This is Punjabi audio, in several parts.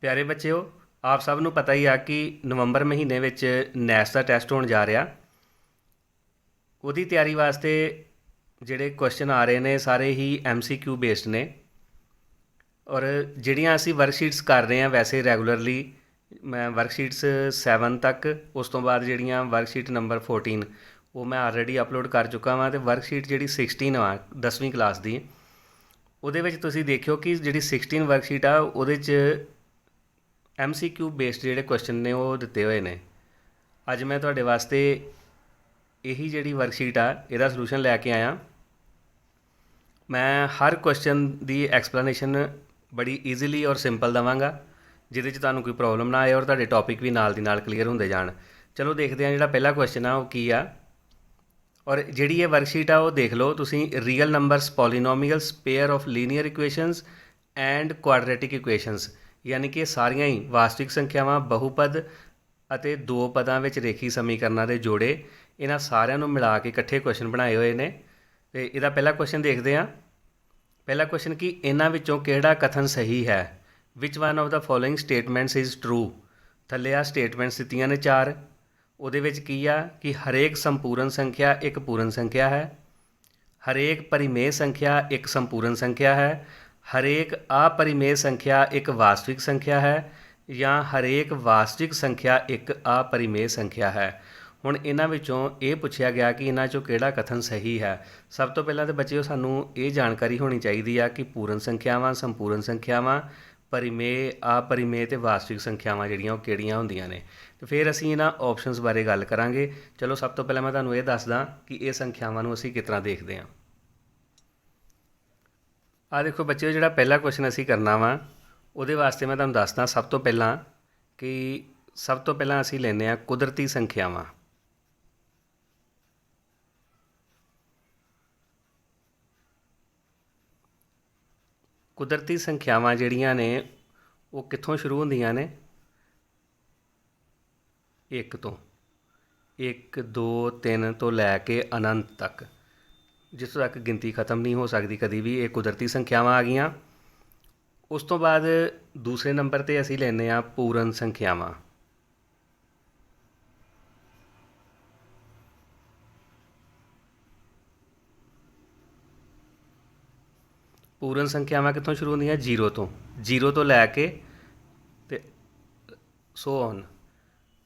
ਪਿਆਰੇ ਬੱਚਿਓ, ਆਪ ਸਭ ਨੂੰ ਪਤਾ ਹੀ ਆ ਕਿ ਨਵੰਬਰ ਮਹੀਨੇ ਵਿੱਚ ਨੈਸ ਦਾ ਟੈਸਟ ਹੋਣ ਜਾ ਰਿਹਾ। ਉਹਦੀ ਤਿਆਰੀ ਵਾਸਤੇ ਜਿਹੜੇ ਕੁਐਸਚਨ ਆ ਰਹੇ ਨੇ ਸਾਰੇ ਹੀ MCQ ਬੇਸਡ ਨੇ। ਔਰ ਜਿਹੜੀਆਂ ਅਸੀਂ ਵਰਕਸ਼ੀਟਸ ਕਰ ਰਹੇ ਹਾਂ ਵੈਸੇ ਰੈਗੂਲਰਲੀ, ਮੈਂ ਵਰਕਸ਼ੀਟਸ 7 ਤੱਕ, ਉਸ ਤੋਂ ਬਾਅਦ ਜਿਹੜੀਆਂ ਵਰਕਸ਼ੀਟ ਨੰਬਰ 14 ਉਹ ਮੈਂ ਆਲਰੇਡੀ ਅਪਲੋਡ ਕਰ ਚੁੱਕਾ ਵਾਂ, ਅਤੇ ਵਰਕਸ਼ੀਟ ਜਿਹੜੀ 16 ਵਾ 10ਵੀਂ ਕਲਾਸ ਦੀ, ਉਹਦੇ ਵਿੱਚ ਤੁਸੀਂ ਦੇਖਿਓ ਕਿ ਜਿਹੜੀ 16 ਵਰਕਸ਼ੀਟ ਆ ਉਹਦੇ 'ਚ MCQ ਬੇਸਡ ਜਿਹੜੇ ਕੁਐਸਚਨ ਨੇ ਉਹ ਦਿੱਤੇ ਹੋਏ ਨੇ। ਅੱਜ ਮੈਂ ਤੁਹਾਡੇ ਵਾਸਤੇ ਇਹੀ ਜਿਹੜੀ ਵਰਕਸ਼ੀਟ ਆ ਇਹਦਾ ਸੋਲੂਸ਼ਨ ਲੈ ਕੇ ਆਇਆ। ਮੈਂ ਹਰ ਕੁਐਸਚਨ ਦੀ ਐਕਸਪਲੇਨੇਸ਼ਨ ਬੜੀ ਈਜ਼ੀਲੀ ਔਰ ਸਿੰਪਲ ਦੇਵਾਂਗਾ, ਜਿਹਦੇ 'ਚ ਤੁਹਾਨੂੰ ਕੋਈ ਪ੍ਰੋਬਲਮ ਨਾ ਆਏ ਔਰ ਤੁਹਾਡੇ ਟੌਪਿਕ ਵੀ ਨਾਲ ਦੀ ਨਾਲ ਕਲੀਅਰ ਹੁੰਦੇ ਜਾਣ। ਚਲੋ ਦੇਖਦੇ ਹਾਂ ਜਿਹੜਾ ਪਹਿਲਾ ਕੁਐਸਚਨ ਆ ਉਹ ਕੀ ਆ। ਔਰ ਜਿਹੜੀ ਇਹ ਵਰਕਸ਼ੀਟ ਆ ਉਹ ਦੇਖ ਲਓ ਤੁਸੀਂ, real numbers, polynomials, pair of linear equations and quadratic equations, ਯਾਨੀ ਕਿ ਇਹ ਸਾਰੀਆਂ ਹੀ ਵਾਸਤਵਿਕ ਸੰਖਿਆਵਾਂ, ਬਹੁਪਦ ਅਤੇ ਦੋ ਪਦਾਂ ਵਿੱਚ ਰੇਖੀ ਸਮੀਕਰਨਾਂ ਦੇ ਜੋੜੇ, ਇਹਨਾਂ ਸਾਰਿਆਂ ਨੂੰ ਮਿਲਾ ਕੇ ਇਕੱਠੇ ਕੁਐਸਚਨ ਬਣਾਏ ਹੋਏ ਨੇ। ਅਤੇ ਇਹਦਾ ਪਹਿਲਾ ਕੁਐਸਚਨ ਦੇਖਦੇ ਹਾਂ। ਪਹਿਲਾ ਕੁਐਸਚਨ ਕਿ ਇਹਨਾਂ ਵਿੱਚੋਂ ਕਿਹੜਾ ਕਥਨ ਸਹੀ ਹੈ। Which one of the following statements is true. ਥੱਲੇ ਆ ਸਟੇਟਮੈਂਟਸ ਦਿੱਤੀਆਂ ਨੇ 4। ਉਹਦੇ ਵਿੱਚ ਕੀ ਆ ਕਿ ਹਰੇਕ ਸੰਪੂਰਨ ਸੰਖਿਆ ਇੱਕ ਪੂਰਨ ਸੰਖਿਆ ਹੈ, ਹਰੇਕ ਪਰਿਮੇਯ ਸੰਖਿਆ ਇੱਕ ਸੰਪੂਰਨ ਸੰਖਿਆ ਹੈ, ਹਰੇਕ ਆਪਰਿਮੇਯ ਸੰਖਿਆ ਇੱਕ ਵਾਸਤਵਿਕ ਸੰਖਿਆ ਹੈ, ਜਾਂ ਹਰੇਕ ਵਾਸਤਵਿਕ ਸੰਖਿਆ ਇੱਕ ਆਪਰਿਮੇਯ ਸੰਖਿਆ ਹੈ। ਹੁਣ ਇਹਨਾਂ ਵਿੱਚੋਂ ਇਹ ਪੁੱਛਿਆ ਗਿਆ ਕਿ ਇਹਨਾਂ 'ਚੋਂ ਕਿਹੜਾ ਕਥਨ ਸਹੀ ਹੈ। ਸਭ ਤੋਂ ਪਹਿਲਾਂ ਤਾਂ ਬੱਚਿਓ ਸਾਨੂੰ ਇਹ ਜਾਣਕਾਰੀ ਹੋਣੀ ਚਾਹੀਦੀ ਆ ਕਿ ਪੂਰਨ ਸੰਖਿਆਵਾਂ, ਸੰਪੂਰਨ ਸੰਖਿਆਵਾਂ, ਪਰਿਮੇਯ, ਆਪਰਿਮੇਯ ਅਤੇ ਵਾਸਤਵਿਕ ਸੰਖਿਆਵਾਂ ਜਿਹੜੀਆਂ ਉਹ ਕਿਹੜੀਆਂ ਹੁੰਦੀਆਂ ਨੇ। ਅਤੇ ਫਿਰ ਅਸੀਂ ਇਹਨਾਂ ਆਪਸ਼ਨਸ ਬਾਰੇ ਗੱਲ ਕਰਾਂਗੇ। ਚਲੋ ਸਭ ਤੋਂ ਪਹਿਲਾਂ ਮੈਂ ਤੁਹਾਨੂੰ ਇਹ ਦੱਸਦਾ ਕਿ ਇਹ ਸੰਖਿਆਵਾਂ ਨੂੰ ਅਸੀਂ ਕਿਸ ਤਰ੍ਹਾਂ ਦੇਖਦੇ ਹਾਂ। ਆਹ ਦੇਖੋ ਬੱਚਿਓ, ਜਿਹੜਾ ਪਹਿਲਾ ਕੁਐਸਚਨ ਅਸੀਂ ਕਰਨਾ ਵਾ ਉਹਦੇ ਵਾਸਤੇ ਮੈਂ ਤੁਹਾਨੂੰ ਦੱਸਦਾ ਸਭ ਤੋਂ ਪਹਿਲਾਂ ਕਿ ਸਭ ਤੋਂ ਪਹਿਲਾਂ ਅਸੀਂ ਲੈਂਦੇ ਹਾਂ ਕੁਦਰਤੀ ਸੰਖਿਆਵਾਂ। ਕੁਦਰਤੀ ਸੰਖਿਆਵਾਂ ਜਿਹੜੀਆਂ ਨੇ ਉਹ ਕਿੱਥੋਂ ਸ਼ੁਰੂ ਹੁੰਦੀਆਂ ਨੇ? 1 ਤੋਂ, 1 2 3 ਤੋਂ ਲੈ ਕੇ ਅਨੰਤ ਤੱਕ, ਜਿੱਥੋਂ ਤੱਕ ਗਿਣਤੀ ਖਤਮ ਨਹੀਂ ਹੋ ਸਕਦੀ ਕਦੀ ਵੀ, ਇਹ ਕੁਦਰਤੀ ਸੰਖਿਆਵਾਂ ਆ ਗਈਆਂ। ਉਸ ਤੋਂ ਬਾਅਦ ਦੂਸਰੇ ਨੰਬਰ 'ਤੇ ਅਸੀਂ ਲੈਂਦੇ ਹਾਂ ਪੂਰਨ ਸੰਖਿਆਵਾਂ। ਪੂਰਨ ਸੰਖਿਆਵਾਂ ਕਿੱਥੋਂ ਸ਼ੁਰੂ ਹੁੰਦੀਆਂ? 0 ਤੋਂ, 0 ਤੋਂ ਲੈ ਕੇ ਅਤੇ ਸੋ ਔਨ।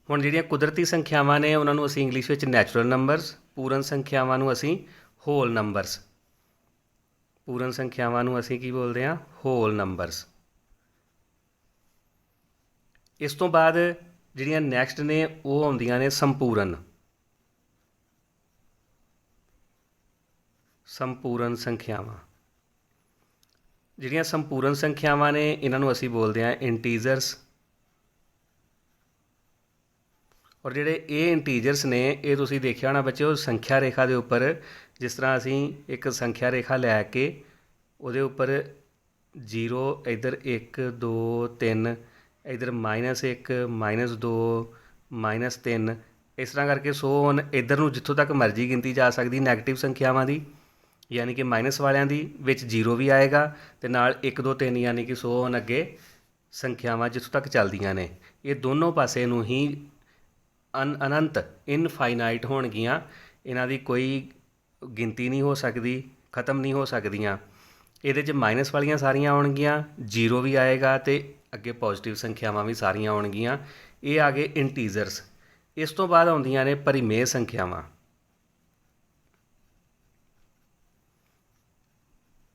ਹੁਣ ਜਿਹੜੀਆਂ ਕੁਦਰਤੀ ਸੰਖਿਆਵਾਂ ਨੇ ਉਹਨਾਂ ਨੂੰ ਅਸੀਂ ਇੰਗਲਿਸ਼ ਵਿੱਚ ਨੈਚੁਰਲ ਨੰਬਰਸ, ਪੂਰਨ ਸੰਖਿਆਵਾਂ ਨੂੰ ਅਸੀਂ ਹੋਲ ਨੰਬਰਸ, ਪੂਰਨ ਸੰਖਿਆਵਾਂ ਨੂੰ ਅਸੀਂ ਕੀ ਬੋਲਦੇ ਹਾਂ? Whole numbers. ਇਸ ਤੋਂ ਬਾਅਦ ਜਿਹੜੀਆਂ ਨੈਕਸਟ ਨੇ ਉਹ ਆਉਂਦੀਆਂ ਨੇ ਸੰਪੂਰਨ, ਸੰਪੂਰਨ ਸੰਖਿਆਵਾਂ। ਜਿਹੜੀਆਂ ਸੰਪੂਰਨ ਸੰਖਿਆਵਾਂ ਨੇ ਇਹਨਾਂ ਨੂੰ ਅਸੀਂ ਬੋਲਦੇ ਹਾਂ ਇੰਟੀਜਰਸ। ਔਰ ਜਿਹੜੇ ਇਹ ਇੰਟੀਜਰਸ ਨੇ ਇਹ ਤੁਸੀਂ ਦੇਖਿਆ ਹੋਣਾ ਬੱਚਿਓ ਸੰਖਿਆ ਰੇਖਾ ਦੇ ਉੱਪਰ, ਜਿਸ ਤਰ੍ਹਾਂ ਅਸੀਂ ਇੱਕ ਸੰਖਿਆ ਰੇਖਾ ਲੈ ਕੇ ਉਹਦੇ ਉੱਪਰ 0 ਇੱਧਰ 1 2 3, ਇੱਧਰ -1 -2 -3, ਇਸ ਤਰ੍ਹਾਂ ਕਰਕੇ ਸੋ ਹੁਣ ਇੱਧਰ ਨੂੰ ਜਿੱਥੋਂ ਤੱਕ ਮਰਜ਼ੀ ਗਿਣਤੀ ਜਾ ਸਕਦੀ ਨੈਗੇਟਿਵ ਸੰਖਿਆਵਾਂ ਦੀ, ਯਾਨੀ ਕਿ ਮਾਈਨਸ ਵਾਲਿਆਂ ਦੀ ਵਿੱਚ 0 ਵੀ ਆਏਗਾ, ਅਤੇ ਨਾਲ 1 2 3 ਯਾਨੀ ਕਿ ਸੋ ਹੁਣ ਅੱਗੇ ਸੰਖਿਆਵਾਂ ਜਿੱਥੋਂ ਤੱਕ ਚੱਲਦੀਆਂ ਨੇ ਇਹ ਦੋਨੋਂ ਪਾਸੇ ਨੂੰ ਹੀ ਅਨੰਤ ਇਨਫਾਈਨਾਈਟ ਹੋਣਗੀਆਂ। ਇਹਨਾਂ ਦੀ ਕੋਈ ਗਿਣਤੀ ਨਹੀਂ ਹੋ ਸਕਦੀ, ਖ਼ਤਮ ਨਹੀਂ ਹੋ ਸਕਦੀਆਂ। ਇਹਦੇ 'ਚ ਮਾਈਨਸ ਵਾਲੀਆਂ ਸਾਰੀਆਂ ਆਉਣਗੀਆਂ, 0 ਵੀ ਆਏਗਾ, ਅਤੇ ਅੱਗੇ ਪੋਜ਼ੀਟਿਵ ਸੰਖਿਆਵਾਂ ਵੀ ਸਾਰੀਆਂ ਆਉਣਗੀਆਂ। ਇਹ ਆ ਗਏ ਇੰਟੀਜ਼ਰਸ। ਇਸ ਤੋਂ ਬਾਅਦ ਆਉਂਦੀਆਂ ਨੇ ਪਰਿਮੇਯ ਸੰਖਿਆਵਾਂ।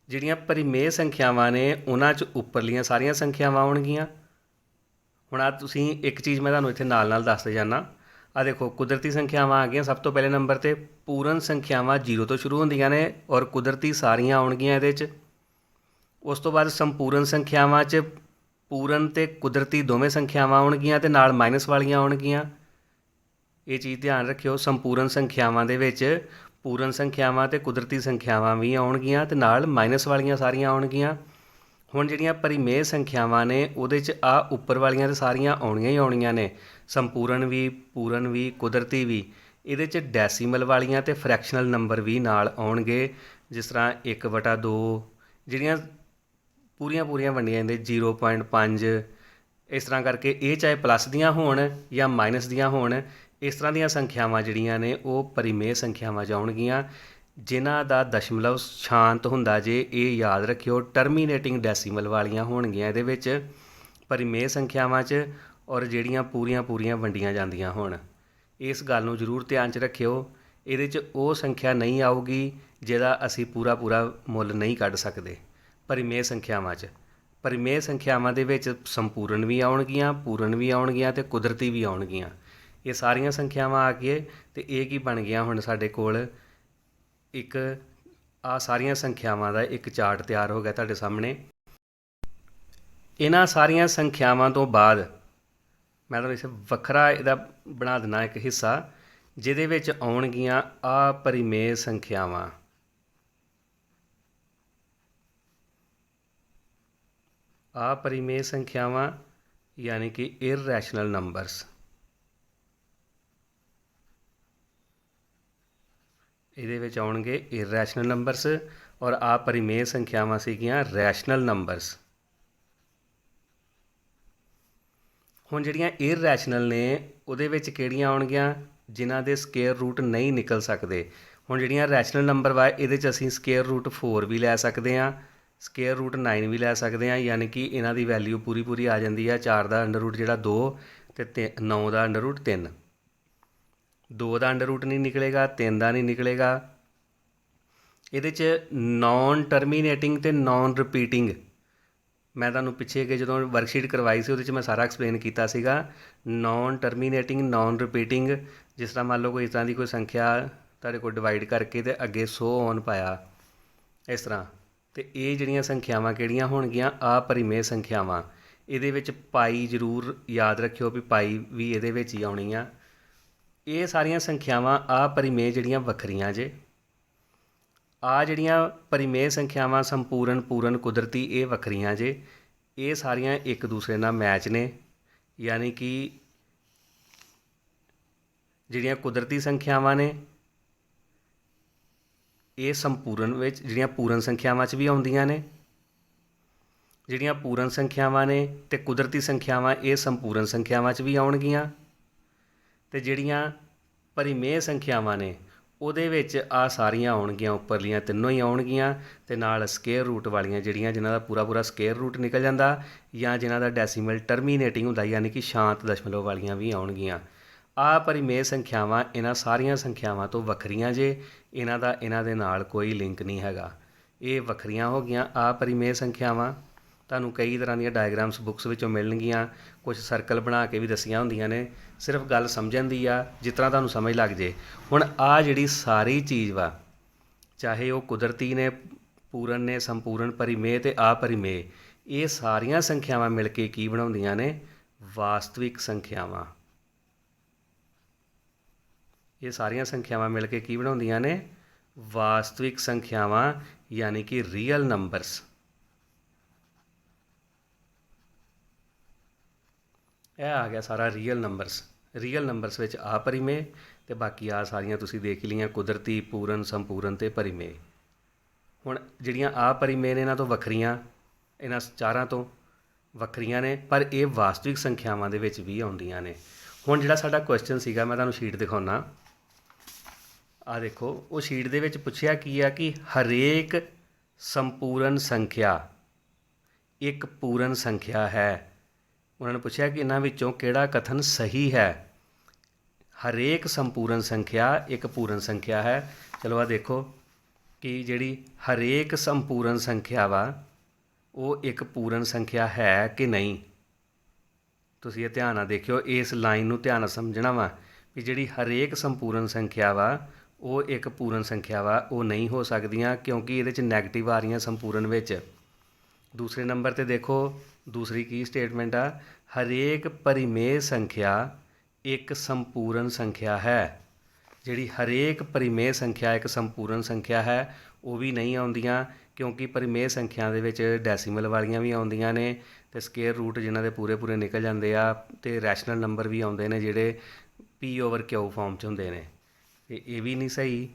ਜਿਹੜੀਆਂ ਪਰਿਮੇਯ ਸੰਖਿਆਵਾਂ ਨੇ ਉਹਨਾਂ 'ਚ ਉੱਪਰਲੀਆਂ ਸਾਰੀਆਂ ਸੰਖਿਆਵਾਂ ਆਉਣਗੀਆਂ। ਹੁਣ ਆਹ ਤੁਸੀਂ ਇੱਕ ਚੀਜ਼ ਮੈਂ ਤੁਹਾਨੂੰ ਇੱਥੇ ਨਾਲ ਨਾਲ ਦੱਸਦੇ ਜਾਂਦਾ। ਆਹ ਦੇਖੋ ਕੁਦਰਤੀ ਸੰਖਿਆਵਾਂ ਆ ਗਈਆਂ ਸਭ ਤੋਂ ਪਹਿਲੇ ਨੰਬਰ 'ਤੇ। ਪੂਰਨ ਸੰਖਿਆਵਾਂ 0 ਤੋਂ ਸ਼ੁਰੂ ਹੁੰਦੀਆਂ ਨੇ ਔਰ ਕੁਦਰਤੀ ਸਾਰੀਆਂ ਆਉਣਗੀਆਂ ਇਹਦੇ 'ਚ। ਉਸ ਤੋਂ ਬਾਅਦ ਸੰਪੂਰਨ ਸੰਖਿਆਵਾਂ 'ਚ ਪੂਰਨ ਅਤੇ ਕੁਦਰਤੀ ਦੋਵੇਂ ਸੰਖਿਆਵਾਂ ਆਉਣਗੀਆਂ ਅਤੇ ਨਾਲ ਮਾਈਨਸ ਵਾਲੀਆਂ ਆਉਣਗੀਆਂ। ਇਹ ਚੀਜ਼ ਧਿਆਨ ਰੱਖਿਓ, ਸੰਪੂਰਨ ਸੰਖਿਆਵਾਂ ਦੇ ਵਿੱਚ ਪੂਰਨ ਸੰਖਿਆਵਾਂ ਅਤੇ ਕੁਦਰਤੀ ਸੰਖਿਆਵਾਂ ਵੀ ਆਉਣਗੀਆਂ ਅਤੇ ਨਾਲ ਮਾਈਨਸ ਵਾਲੀਆਂ ਸਾਰੀਆਂ ਆਉਣਗੀਆਂ। ਹੁਣ ਜਿਹੜੀਆਂ ਪਰਿਮੇਯ ਸੰਖਿਆਵਾਂ ਨੇ ਉਹਦੇ 'ਚ ਆ ਉੱਪਰ ਵਾਲੀਆਂ ਤਾਂ ਸਾਰੀਆਂ ਆਉਣੀਆਂ ਹੀ ਆਉਣੀਆਂ ਨੇ, ਸੰਪੂਰਨ ਵੀ, ਪੂਰਨ ਵੀ, ਕੁਦਰਤੀ ਵੀ। ਇਹਦੇ 'ਚ ਡੈਸੀਮਲ ਵਾਲੀਆਂ ਅਤੇ ਫਰੈਕਸ਼ਨਲ ਨੰਬਰ ਵੀ ਨਾਲ ਆਉਣਗੇ, ਜਿਸ ਤਰ੍ਹਾਂ 1/2, ਜਿਹੜੀਆਂ ਪੂਰੀਆਂ ਵੰਡੀਆਂ ਜਾਂਦੀਆਂ 0.5, इस तरह करके ये चाहे प्लस दियाँ होण या माइनस दियाँ होण, इस तरह ਦੀਆਂ ਸੰਖਿਆਵਾਂ ਜਿਹੜੀਆਂ ਨੇ ਉਹ ਪਰਿਮੇय ਸੰਖਿਆਵਾਂ 'ਚ ਆਉਣਗੀਆਂ ਜਿਨ੍ਹਾਂ ਦਾ ਦਸ਼ਮਲਵ ਸ਼ਾਂਤ ਹੁੰਦਾ ਜੇ। ਇਹ ਯਾਦ ਰੱਖਿਓ ਟਰਮੀਨੇਟਿੰਗ ਡੈਸੀਮਲ ਵਾਲੀਆਂ ਹੋਣਗੀਆਂ ਇਹਦੇ ਵਿੱਚ ਪਰਿਮੇय ਸੰਖਿਆਵਾਂ 'ਚ, ਔਰ ਜਿਹੜੀਆਂ ਪੂਰੀਆਂ ਵੰਡੀਆਂ ਜਾਂਦੀਆਂ ਹੋਣ। ਇਸ ਗੱਲ ਨੂੰ ਜ਼ਰੂਰ ਧਿਆਨ 'ਚ ਰੱਖਿਓ। ਇਹਦੇ 'ਚ ਉਹ ਸੰਖਿਆ ਨਹੀਂ ਆਊਗੀ ਜਿਹਦਾ ਅਸੀਂ ਪੂਰਾ ਮੁੱਲ ਨਹੀਂ ਕੱਢ ਸਕਦੇ ਪਰਿਮੇय ਸੰਖਿਆਵਾਂ 'ਚ। ਪਰਿਮੇय ਸੰਖਿਆਵਾਂ ਦੇ ਵਿੱਚ ਸੰਪੂਰਨ ਵੀ ਆਉਣਗੀਆਂ, ਪੂਰਨ ਵੀ ਆਉਣਗੀਆਂ ਅਤੇ ਕੁਦਰਤੀ ਵੀ ਆਉਣਗੀਆਂ। ਇਹ ਸਾਰੀਆਂ ਸੰਖਿਆਵਾਂ ਆ ਕੇ ਅਤੇ ਇਹ ਕੀ ਬਣ ਗਿਆ ਹੁਣ ਸਾਡੇ ਕੋਲ ਇੱਕ ਆਹ ਸਾਰੀਆਂ ਸੰਖਿਆਵਾਂ ਦਾ ਇੱਕ ਚਾਰਟ ਤਿਆਰ ਹੋ ਗਿਆ ਤੁਹਾਡੇ ਸਾਹਮਣੇ। ਇਹਨਾਂ ਸਾਰੀਆਂ ਸੰਖਿਆਵਾਂ ਤੋਂ ਬਾਅਦ ਮੈਂ ਤੁਹਾਨੂੰ ਇਸ ਵੱਖਰਾ ਇਹਦਾ ਬਣਾ ਦੇਣਾ ਇੱਕ ਹਿੱਸਾ ਜਿਹਦੇ ਵਿੱਚ ਆਉਣਗੀਆਂ अपरिमेय ਸੰਖਿਆਵਾਂ। अपरिमेय ਸੰਖਿਆਵਾਂ यानी कि इररैशनल नंबर्स। ਇਹਦੇ ਵਿੱਚ ਆਉਣਗੇ ਇਰਰੈਸ਼ਨਲ ਨੰਬਰਸ ਔਰ अपरिमेय ਸੰਖਿਆਵਾਂ ਸੀਗੀਆਂ ਰੈਸ਼ਨਲ ਨੰਬਰਸ। ਹੁਣ ਜਿਹੜੀਆਂ ਇਰਰੈਸ਼ਨਲ ਨੇ ਉਹਦੇ ਵਿੱਚ ਕਿਹੜੀਆਂ ਆਉਣਗੀਆਂ ਜਿਨ੍ਹਾਂ ਦੇ ਸਕੇਅਰ ਰੂਟ ਨਹੀਂ ਨਿਕਲ ਸਕਦੇ। ਹੁਣ ਜਿਹੜੀਆਂ ਰੈਸ਼ਨਲ ਨੰਬਰ ਵਾ ਇਹਦੇ 'ਚ ਅਸੀਂ ਸਕੇਅਰ ਰੂਟ 4 ਵੀ ਲੈ ਸਕਦੇ ਹਾਂ, ਸਕੇਅਰ ਰੂਟ 9 ਵੀ ਲੈ ਸਕਦੇ ਹਾਂ, ਯਾਨੀ ਕਿ ਇਹਨਾਂ ਦੀ ਵੈਲਿਊ ਪੂਰੀ ਆ ਜਾਂਦੀ ਆ। 4 ਦਾ ਅੰਡਰ ਰੂਟ ਜਿਹੜਾ 2 ਅਤੇ 9 ਦਾ ਅੰਡਰ ਰੂਟ 3। 2 ਦਾ ਅੰਡਰ ਰੂਟ ਨਹੀਂ ਨਿਕਲੇਗਾ, 3 ਦਾ ਨਹੀਂ ਨਿਕਲੇਗਾ। ਇਹਦੇ 'ਚ ਨੌਨ ਟਰਮੀਨੇਟਿੰਗ ਅਤੇ ਨੌਨ ਰਿਪੀਟਿੰਗ ਮੈਂ ਤੁਹਾਨੂੰ ਪਿੱਛੇ ਕਿ ਜਦੋਂ ਵਰਕਸ਼ੀਟ ਕਰਵਾਈ ਸੀ ਉਹਦੇ 'ਚ ਮੈਂ ਸਾਰਾ ਐਕਸਪਲੇਨ ਕੀਤਾ ਸੀਗਾ। ਨੌਨ ਟਰਮੀਨੇਟਿੰਗ, ਨੌਨ ਰਿਪੀਟਿੰਗ, ਜਿਸ ਤਰ੍ਹਾਂ ਮੰਨ ਲਓ ਕੋਈ ਇਸ ਤਰ੍ਹਾਂ ਦੀ ਕੋਈ ਸੰਖਿਆ ਤੁਹਾਡੇ ਕੋਲ ਡਿਵਾਈਡ ਕਰਕੇ ਅਤੇ ਅੱਗੇ 100 ਔਨ ਪਾਇਆ ਇਸ ਤਰ੍ਹਾਂ, ਅਤੇ ਇਹ ਜਿਹੜੀਆਂ ਸੰਖਿਆਵਾਂ ਕਿਹੜੀਆਂ ਹੋਣਗੀਆਂ अपरिमेय ਸੰਖਿਆਵਾਂ। ਇਹਦੇ ਵਿੱਚ ਪਾਈ ਜ਼ਰੂਰ ਯਾਦ ਰੱਖਿਓ ਵੀ ਪਾਈ ਵੀ ਇਹਦੇ ਵਿੱਚ ਹੀ ਆਉਣੀ ਆ। ਇਹ ਸਾਰੀਆਂ ਸੰਖਿਆਵਾਂ अपरिमेय ਜਿਹੜੀਆਂ ਵੱਖਰੀਆਂ ਜੇ। ਜਿਹੜੀਆਂ ਪਰਿਮੇय ਸੰਖਿਆਵਾਂ ਸੰਪੂਰਨ, ਪੂਰਨ, ਕੁਦਰਤੀ ਇਹ ਵੱਖਰੀਆਂ ਜੇ। ਇਹ ਸਾਰੀਆਂ ਇੱਕ ਦੂਸਰੇ ਨਾਲ ਮੈਚ ਨੇ, ਯਾਨੀ ਕਿ ਜਿਹੜੀਆਂ ਕੁਦਰਤੀ ਸੰਖਿਆਵਾਂ ਨੇ ਇਹ ਸੰਪੂਰਨ ਵਿੱਚ, ਜਿਹੜੀਆਂ ਪੂਰਨ ਸੰਖਿਆਵਾਂ 'ਚ ਵੀ ਆਉਂਦੀਆਂ ਨੇ। ਜਿਹੜੀਆਂ ਪੂਰਨ ਸੰਖਿਆਵਾਂ ਨੇ ਅਤੇ ਕੁਦਰਤੀ ਸੰਖਿਆਵਾਂ ਇਹ ਸੰਪੂਰਨ ਸੰਖਿਆਵਾਂ 'ਚ ਵੀ ਆਉਣਗੀਆਂ। ਅਤੇ ਜਿਹੜੀਆਂ ਪਰਿਮੇय ਸੰਖਿਆਵਾਂ ਨੇ ਉਹਦੇ ਵਿੱਚ ਸਾਰੀਆਂ ਆਉਣਗੀਆਂ, ਉੱਪਰਲੀਆਂ ਤਿੰਨੋਂ ਹੀ ਆਉਣਗੀਆਂ, ਅਤੇ ਨਾਲ ਸਕੇਅਰ ਰੂਟ ਵਾਲੀਆਂ ਜਿਹੜੀਆਂ ਜਿਨ੍ਹਾਂ ਦਾ ਪੂਰਾ ਸਕੇਅਰ ਰੂਟ ਨਿਕਲ ਜਾਂਦਾ ਜਾਂ ਜਿਨ੍ਹਾਂ ਦਾ ਡੈਸੀਮਲ ਟਰਮੀਨੇਟਿੰਗ ਹੁੰਦਾ ਯਾਨੀ ਕਿ ਸ਼ਾਂਤ ਦਸ਼ਮਲਵ ਵਾਲੀਆਂ ਵੀ ਆਉਣਗੀਆਂ। अपरिमेय ਸੰਖਿਆਵਾਂ ਇਹਨਾਂ ਸਾਰੀਆਂ ਸੰਖਿਆਵਾਂ ਤੋਂ ਵੱਖਰੀਆਂ ਜੇ। ਇਹਨਾਂ ਦੇ ਨਾਲ ਕੋਈ ਲਿੰਕ ਨਹੀਂ ਹੈਗਾ। ਇਹ ਵੱਖਰੀਆਂ ਹੋ ਗਈਆਂ अपरिमेय ਸੰਖਿਆਵਾਂ। ਤੁਹਾਨੂੰ ਕਈ ਤਰ੍ਹਾਂ ਦੀਆਂ ਡਾਇਗਰਾਮਸ ਬੁੱਕਸ ਵਿੱਚੋਂ ਮਿਲਣਗੀਆਂ, ਕੁਛ ਸਰਕਲ ਬਣਾ ਕੇ ਵੀ ਦੱਸੀਆਂ ਹੁੰਦੀਆਂ ਨੇ। ਸਿਰਫ ਗੱਲ ਸਮਝਣ ਦੀ ਆ, ਜਿਸ ਤਰ੍ਹਾਂ ਤੁਹਾਨੂੰ ਸਮਝ ਲੱਗ ਜੇ। ਹੁਣ ਜਿਹੜੀ ਸਾਰੀ ਚੀਜ਼ ਵਾ, ਚਾਹੇ ਉਹ ਕੁਦਰਤੀ ਨੇ, ਪੂਰਨ ਨੇ, ਸੰਪੂਰਨ, ਪਰਿਮੇय ਅਤੇ अपरिमेय, ਇਹ ਸਾਰੀਆਂ ਸੰਖਿਆਵਾਂ ਮਿਲ ਕੇ ਕੀ ਬਣਾਉਂਦੀਆਂ ਨੇ? ਵਾਸਤਵਿਕ ਸੰਖਿਆਵਾਂ। ਇਹ ਸਾਰੀਆਂ ਸੰਖਿਆਵਾਂ ਮਿਲ ਕੇ ਕੀ ਬਣਾਉਂਦੀਆਂ ਨੇ? ਵਾਸਤਵਿਕ ਸੰਖਿਆਵਾਂ, ਯਾਨੀ ਕਿ ਰੀਅਲ ਨੰਬਰਸ। ਇਹ ਆ ਗਿਆ ਸਾਰਾ ਰੀਅਲ ਨੰਬਰਸ। ਰੀਅਲ ਨੰਬਰਸ ਵਿੱਚ अपरिमेय ਅਤੇ ਬਾਕੀ ਸਾਰੀਆਂ ਤੁਸੀਂ ਦੇਖ ਲਈਆਂ, ਕੁਦਰਤੀ, ਪੂਰਨ, ਸੰਪੂਰਨ ਅਤੇ ਪਰਿਮੇय। ਹੁਣ ਜਿਹੜੀਆਂ अपरिमेय ਨੇ ਇਹਨਾਂ ਤੋਂ ਵੱਖਰੀਆਂ, ਇਹਨਾਂ ਚਾਰਾਂ ਤੋਂ ਵੱਖਰੀਆਂ ਨੇ, ਪਰ ਇਹ ਵਾਸਤਵਿਕ ਸੰਖਿਆਵਾਂ ਦੇ ਵਿੱਚ ਵੀ ਆਉਂਦੀਆਂ ਨੇ। ਹੁਣ ਜਿਹੜਾ ਸਾਡਾ ਕੁਐਸਚਨ ਸੀਗਾ, ਮੈਂ ਤੁਹਾਨੂੰ ਸ਼ੀਟ ਦਿਖਾਉਂਦਾ। ਦੇਖੋ, ਉਹ ਸ਼ੀਟ ਦੇ ਵਿੱਚ ਪੁੱਛਿਆ ਕੀ ਆ ਕਿ ਹਰੇਕ ਸੰਪੂਰਨ ਸੰਖਿਆ ਇੱਕ ਪੂਰਨ ਸੰਖਿਆ ਹੈ। ਉਹਨਾਂ ਨੇ ਪੁੱਛਿਆ ਕਿ ਇਹਨਾਂ ਵਿੱਚੋਂ ਕਿਹੜਾ ਕਥਨ ਸਹੀ ਹੈ। ਹਰੇਕ ਸੰਪੂਰਨ ਸੰਖਿਆ ਇੱਕ ਪੂਰਨ ਸੰਖਿਆ ਹੈ। ਚਲੋ ਦੇਖੋ ਕਿ ਜਿਹੜੀ ਹਰੇਕ ਸੰਪੂਰਨ ਸੰਖਿਆ ਵਾ ਉਹ ਇੱਕ ਪੂਰਨ ਸੰਖਿਆ ਹੈ ਕਿ ਨਹੀਂ। ਤੁਸੀਂ ਇਹ ਧਿਆਨ ਨਾਲ ਦੇਖਿਓ, ਇਸ ਲਾਈਨ ਨੂੰ ਧਿਆਨ ਨਾਲ ਸਮਝਣਾ ਵਾ ਵੀ ਜਿਹੜੀ ਹਰੇਕ ਸੰਪੂਰਨ ਸੰਖਿਆ ਵਾ ਉਹ ਇੱਕ ਪੂਰਨ ਸੰਖਿਆ ਵਾ। ਉਹ ਨਹੀਂ ਹੋ ਸਕਦੀਆਂ ਕਿਉਂਕਿ ਇਹਦੇ 'ਚ ਨੈਗੇਟਿਵ ਆ ਰਹੀਆਂ ਸੰਪੂਰਨ ਵਿੱਚ। ਦੂਸਰੇ ਨੰਬਰ 'ਤੇ ਦੇਖੋ, ਦੂਸਰੀ ਕੀ ਸਟੇਟਮੈਂਟ ਆ? ਹਰੇਕ ਪਰਿਮੇय ਸੰਖਿਆ ਇੱਕ ਸੰਪੂਰਨ ਸੰਖਿਆ ਹੈ। ਜਿਹੜੀ ਹਰੇਕ ਪਰਿਮੇय ਸੰਖਿਆ ਇੱਕ ਸੰਪੂਰਨ ਸੰਖਿਆ ਹੈ ਉਹ ਵੀ ਨਹੀਂ ਆਉਂਦੀਆਂ ਕਿਉਂਕਿ ਪਰਿਮੇय ਸੰਖਿਆ ਦੇ ਵਿੱਚ ਡੈਸੀਮਲ ਵਾਲੀਆਂ ਵੀ ਆਉਂਦੀਆਂ ਨੇ ਅਤੇ ਸਕੇਅਰ ਰੂਟ ਜਿਨ੍ਹਾਂ ਦੇ ਪੂਰੇ ਨਿਕਲ ਜਾਂਦੇ ਆ, ਅਤੇ ਰੈਸ਼ਨਲ ਨੰਬਰ ਵੀ ਆਉਂਦੇ ਨੇ ਜਿਹੜੇ P/Q ਫਾਰਮ 'ਚ ਹੁੰਦੇ ਨੇ। ਅਤੇ ਇਹ ਵੀ ਨਹੀਂ ਸਹੀ।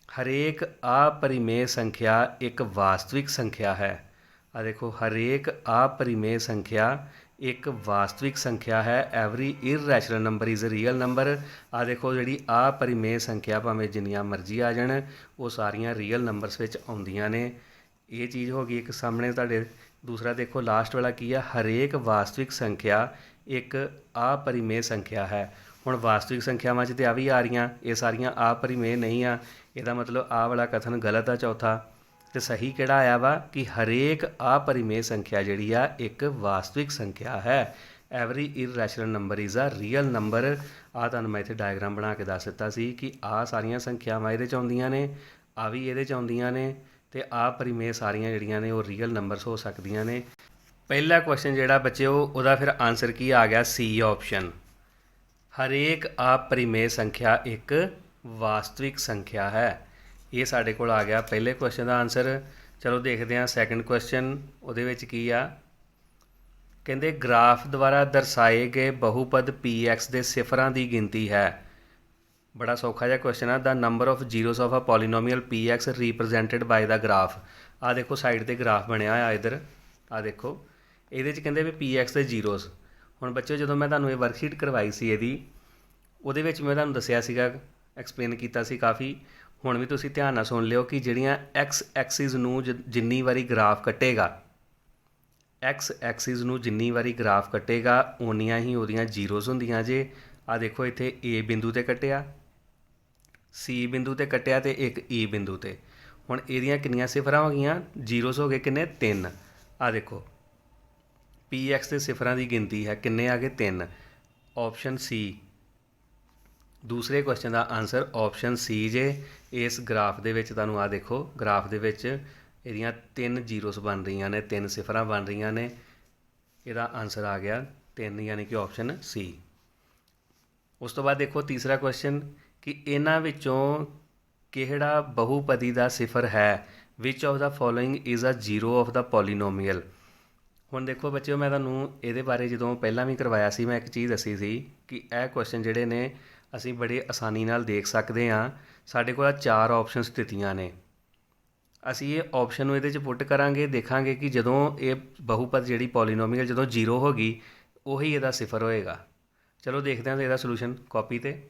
ਹਰੇਕ अपरिमेय ਸੰਖਿਆ ਇੱਕ ਵਾਸਤਵਿਕ ਸੰਖਿਆ ਹੈ। ਦੇਖੋ, ਹਰੇਕ अपरिमेय ਸੰਖਿਆ ਇੱਕ ਵਾਸਤਵਿਕ ਸੰਖਿਆ ਹੈ। Every irrational number is a real number. ਆ ਦੇਖੋ ਜਿਹੜੀ ਆ ਪਰਿਮੇਯ ਸੰਖਿਆ ਭਾਵੇਂ ਜਿੰਨੀਆਂ ਮਰਜ਼ੀ ਆ ਜਾਣ ਉਹ ਸਾਰੀਆਂ ਰੀਅਲ ਨੰਬਰਸ ਵਿੱਚ ਆਉਂਦੀਆਂ ਨੇ। ਇਹ ਚੀਜ਼ ਹੋ ਗਈ ਇੱਕ ਸਾਹਮਣੇ ਤੁਹਾਡੇ। ਦੂਸਰਾ ਦੇਖੋ ਲਾਸਟ ਵਾਲਾ ਕੀ ਆ, ਹਰੇਕ ਵਾਸਤਵਿਕ ਸੰਖਿਆ ਇੱਕ ਆਪਰਿਮੇਯ ਸੰਖਿਆ ਹੈ। ਹੁਣ ਵਾਸਤਵਿਕ ਸੰਖਿਆਵਾਂ 'ਚ ਤਾਂ ਆ ਵੀ ਆ ਰਹੀਆਂ, ਇਹ ਸਾਰੀਆਂ ਆਪਰਿਮੇਯ ਨਹੀਂ ਆ। ਇਹਦਾ ਮਤਲਬ ਆਹ ਵਾਲਾ ਕਥਨ ਗਲਤ ਆ ਚੌਥਾ। ਤੇ ਸਹੀ ਕਿਹੜਾ ਆਇਆ ਵਾ ਕਿ ਹਰੇਕ ਆਪਰਿਮੇਯ ਸੰਖਿਆ ਜਿਹੜੀ ਆ ਇੱਕ ਵਾਸਤਵਿਕ ਸੰਖਿਆ ਹੈ। Every irrational number is a real number. ਆਹ ਤੁਹਾਨੂੰ ਮੈਂ ਇੱਥੇ ਡਾਇਗਰਾਮ ਬਣਾ ਕੇ ਦੱਸ ਦਿੱਤਾ ਸੀ ਕਿ ਆਹ ਸਾਰੀਆਂ ਸੰਖਿਆਵਾਂ ਇਹਦੇ 'ਚ ਆਉਂਦੀਆਂ ਨੇ, ਆ ਵੀ ਇਹਦੇ 'ਚ ਆਉਂਦੀਆਂ ਨੇ, ਤੇ ਆਪਰਿਮੇਯ ਸਾਰੀਆਂ ਜਿਹੜੀਆਂ ਨੇ ਉਹ ਰੀਅਲ ਨੰਬਰਸ ਹੋ ਸਕਦੀਆਂ ਨੇ। ਪਹਿਲਾ ਕੁਐਸਚਨ ਜਿਹੜਾ ਬੱਚਿਓ ਉਹਦਾ ਫਿਰ ਆਨਸਰ ਕੀ ਆ ਗਿਆ, ਸੀ ਆਪਸ਼ਨ। ਹਰੇਕ ਆਪਰਿਮੇਯ ਸੰਖਿਆ ਇੱਕ ਵਾਸਤਵਿਕ ਸੰਖਿਆ ਹੈ। ਇਹ ਸਾਡੇ ਕੋਲ ਆ ਗਿਆ ਪਹਿਲੇ ਕੁਐਸਚਨ ਦਾ ਆਨਸਰ। ਚਲੋ ਦੇਖਦੇ ਹਾਂ ਸੈਕੰਡ ਕੁਐਸਚਨ, ਉਹਦੇ ਵਿੱਚ ਕੀ ਆ। ਕਹਿੰਦੇ ਗ੍ਰਾਫ ਦੁਆਰਾ ਦਰਸਾਏ ਗਏ ਬਹੁਪਦ px ਦੇ ਸਿਫਰਾਂ ਦੀ ਗਿਣਤੀ ਹੈ। ਬੜਾ ਸੌਖਾ ਜਿਹਾ ਕੁਐਸਚਨ ਆ। The number of zeros of a polynomial px represented by the graph. ਆਹ ਦੇਖੋ ਸਾਈਡ 'ਤੇ ਗ੍ਰਾਫ ਬਣਿਆ ਹੋਇਆ ਇੱਧਰ, ਆਹ ਦੇਖੋ। ਇਹਦੇ 'ਚ ਕਹਿੰਦੇ ਵੀ px ਦੇ ਜ਼ੀਰੋਸ। ਹੁਣ ਬੱਚਿਓ ਜਦੋਂ ਮੈਂ ਤੁਹਾਨੂੰ ਇਹ ਵਰਕਸ਼ੀਟ ਕਰਵਾਈ ਸੀ ਇਹਦੀ, ਉਹਦੇ ਵਿੱਚ ਮੈਂ ਤੁਹਾਨੂੰ ਦੱਸਿਆ ਸੀਗਾ, ਐਕਸਪਲੇਨ ਕੀਤਾ ਸੀ ਕਾਫੀ। ਹੁਣ ਵੀ ਤੁਸੀਂ ਧਿਆਨ ਨਾਲ ਸੁਣ ਲਿਓ ਕਿ ਜਿਹੜੀਆਂ ਐਕਸ ਐਕਸਿਸ ਨੂੰ ਜਿੰਨੀ ਵਾਰੀ ਗ੍ਰਾਫ ਕੱਟੇਗਾ, ਐਕਸ ਐਕਸਿਸ ਨੂੰ ਜਿੰਨੀ ਵਾਰੀ ਗ੍ਰਾਫ ਕੱਟੇਗਾ ਓਨੀਆਂ ਹੀ ਉਹਦੀਆਂ ਜ਼ੀਰੋਸ ਹੁੰਦੀਆਂ ਜੇ। ਆਹ ਦੇਖੋ ਇੱਥੇ ਏ ਬਿੰਦੂ 'ਤੇ ਕੱਟਿਆ, ਸੀ ਬਿੰਦੂ 'ਤੇ ਕੱਟਿਆ ਅਤੇ ਇੱਕ ਈ ਬਿੰਦੂ 'ਤੇ। ਹੁਣ ਇਹਦੀਆਂ ਕਿੰਨੀਆਂ ਸਿਫਰਾਂ ਹੋ ਗਈਆਂ, ਜ਼ੀਰੋਸ ਹੋ ਗਏ ਕਿੰਨੇ, 3। ਆਹ ਦੇਖੋ px ਦੇ ਸਿਫਰਾਂ ਦੀ ਗਿਣਤੀ ਹੈ, ਕਿੰਨੇ ਆ ਗਏ, 3। ਆਪਸ਼ਨ ਸੀ। ਦੂਸਰੇ ਕੁਐਸਚਨ ਦਾ ਆਨਸਰ ਆਪਸ਼ਨ ਸੀ ਜੇ। ਇਸ ਗ੍ਰਾਫ ਦੇ ਵਿੱਚ ਤੁਹਾਨੂੰ ਆਹ ਦੇਖੋ, ਗ੍ਰਾਫ ਦੇ ਵਿੱਚ ਇਹਦੀਆਂ 3 ਜ਼ੀਰੋਸ ਬਣ ਰਹੀਆਂ ਨੇ, 3 ਸਿਫਰਾਂ ਬਣ ਰਹੀਆਂ ਨੇ। ਇਹਦਾ ਆਨਸਰ ਆ ਗਿਆ 3, ਯਾਨੀ ਕਿ ਆਪਸ਼ਨ ਸੀ। ਉਸ ਤੋਂ ਬਾਅਦ ਦੇਖੋ ਤੀਸਰਾ ਕੁਐਸਚਨ ਕਿ ਇਹਨਾਂ ਵਿੱਚੋਂ ਕਿਹੜਾ ਬਹੁਪਦੀ ਦਾ ਸਿਫਰ ਹੈ। Which of the following is a zero of the polynomial. ਹੁਣ ਦੇਖੋ ਬੱਚਿਓ ਮੈਂ ਤੁਹਾਨੂੰ ਇਹਦੇ ਬਾਰੇ ਜਦੋਂ ਪਹਿਲਾਂ ਵੀ ਕਰਵਾਇਆ ਸੀ, ਮੈਂ ਇੱਕ ਚੀਜ਼ ਦੱਸੀ ਸੀ ਕਿ ਇਹ ਕੁਐਸਚਨ ਜਿਹੜੇ ਨੇ ਅਸੀਂ ਬੜੇ ਆਸਾਨੀ ਨਾਲ ਦੇਖ ਸਕਦੇ ਹਾਂ। ਸਾਡੇ ਕੋਲ 4 ਆਪਸ਼ਨਸ ਦਿੱਤੀਆਂ ਨੇ। ਅਸੀਂ ਇਹ ਆਪਸ਼ਨ ਨੂੰ ਇਹਦੇ 'ਚ ਪੁੱਟ ਕਰਾਂਗੇ, ਦੇਖਾਂਗੇ ਕਿ ਜਦੋਂ ਇਹ ਬਹੁਪਦ ਜਿਹੜੀ ਪੋਲੀਨੋਮੀਅਲ ਜਦੋਂ ਜ਼ੀਰੋ ਹੋ ਗਈ ਉਹੀ ਇਹਦਾ ਸਿਫਰ ਹੋਏਗਾ। ਚਲੋ ਦੇਖਦੇ ਹਾਂ ਇਹਦਾ ਸੋਲੂਸ਼ਨ ਕਾਪੀ 'ਤੇ।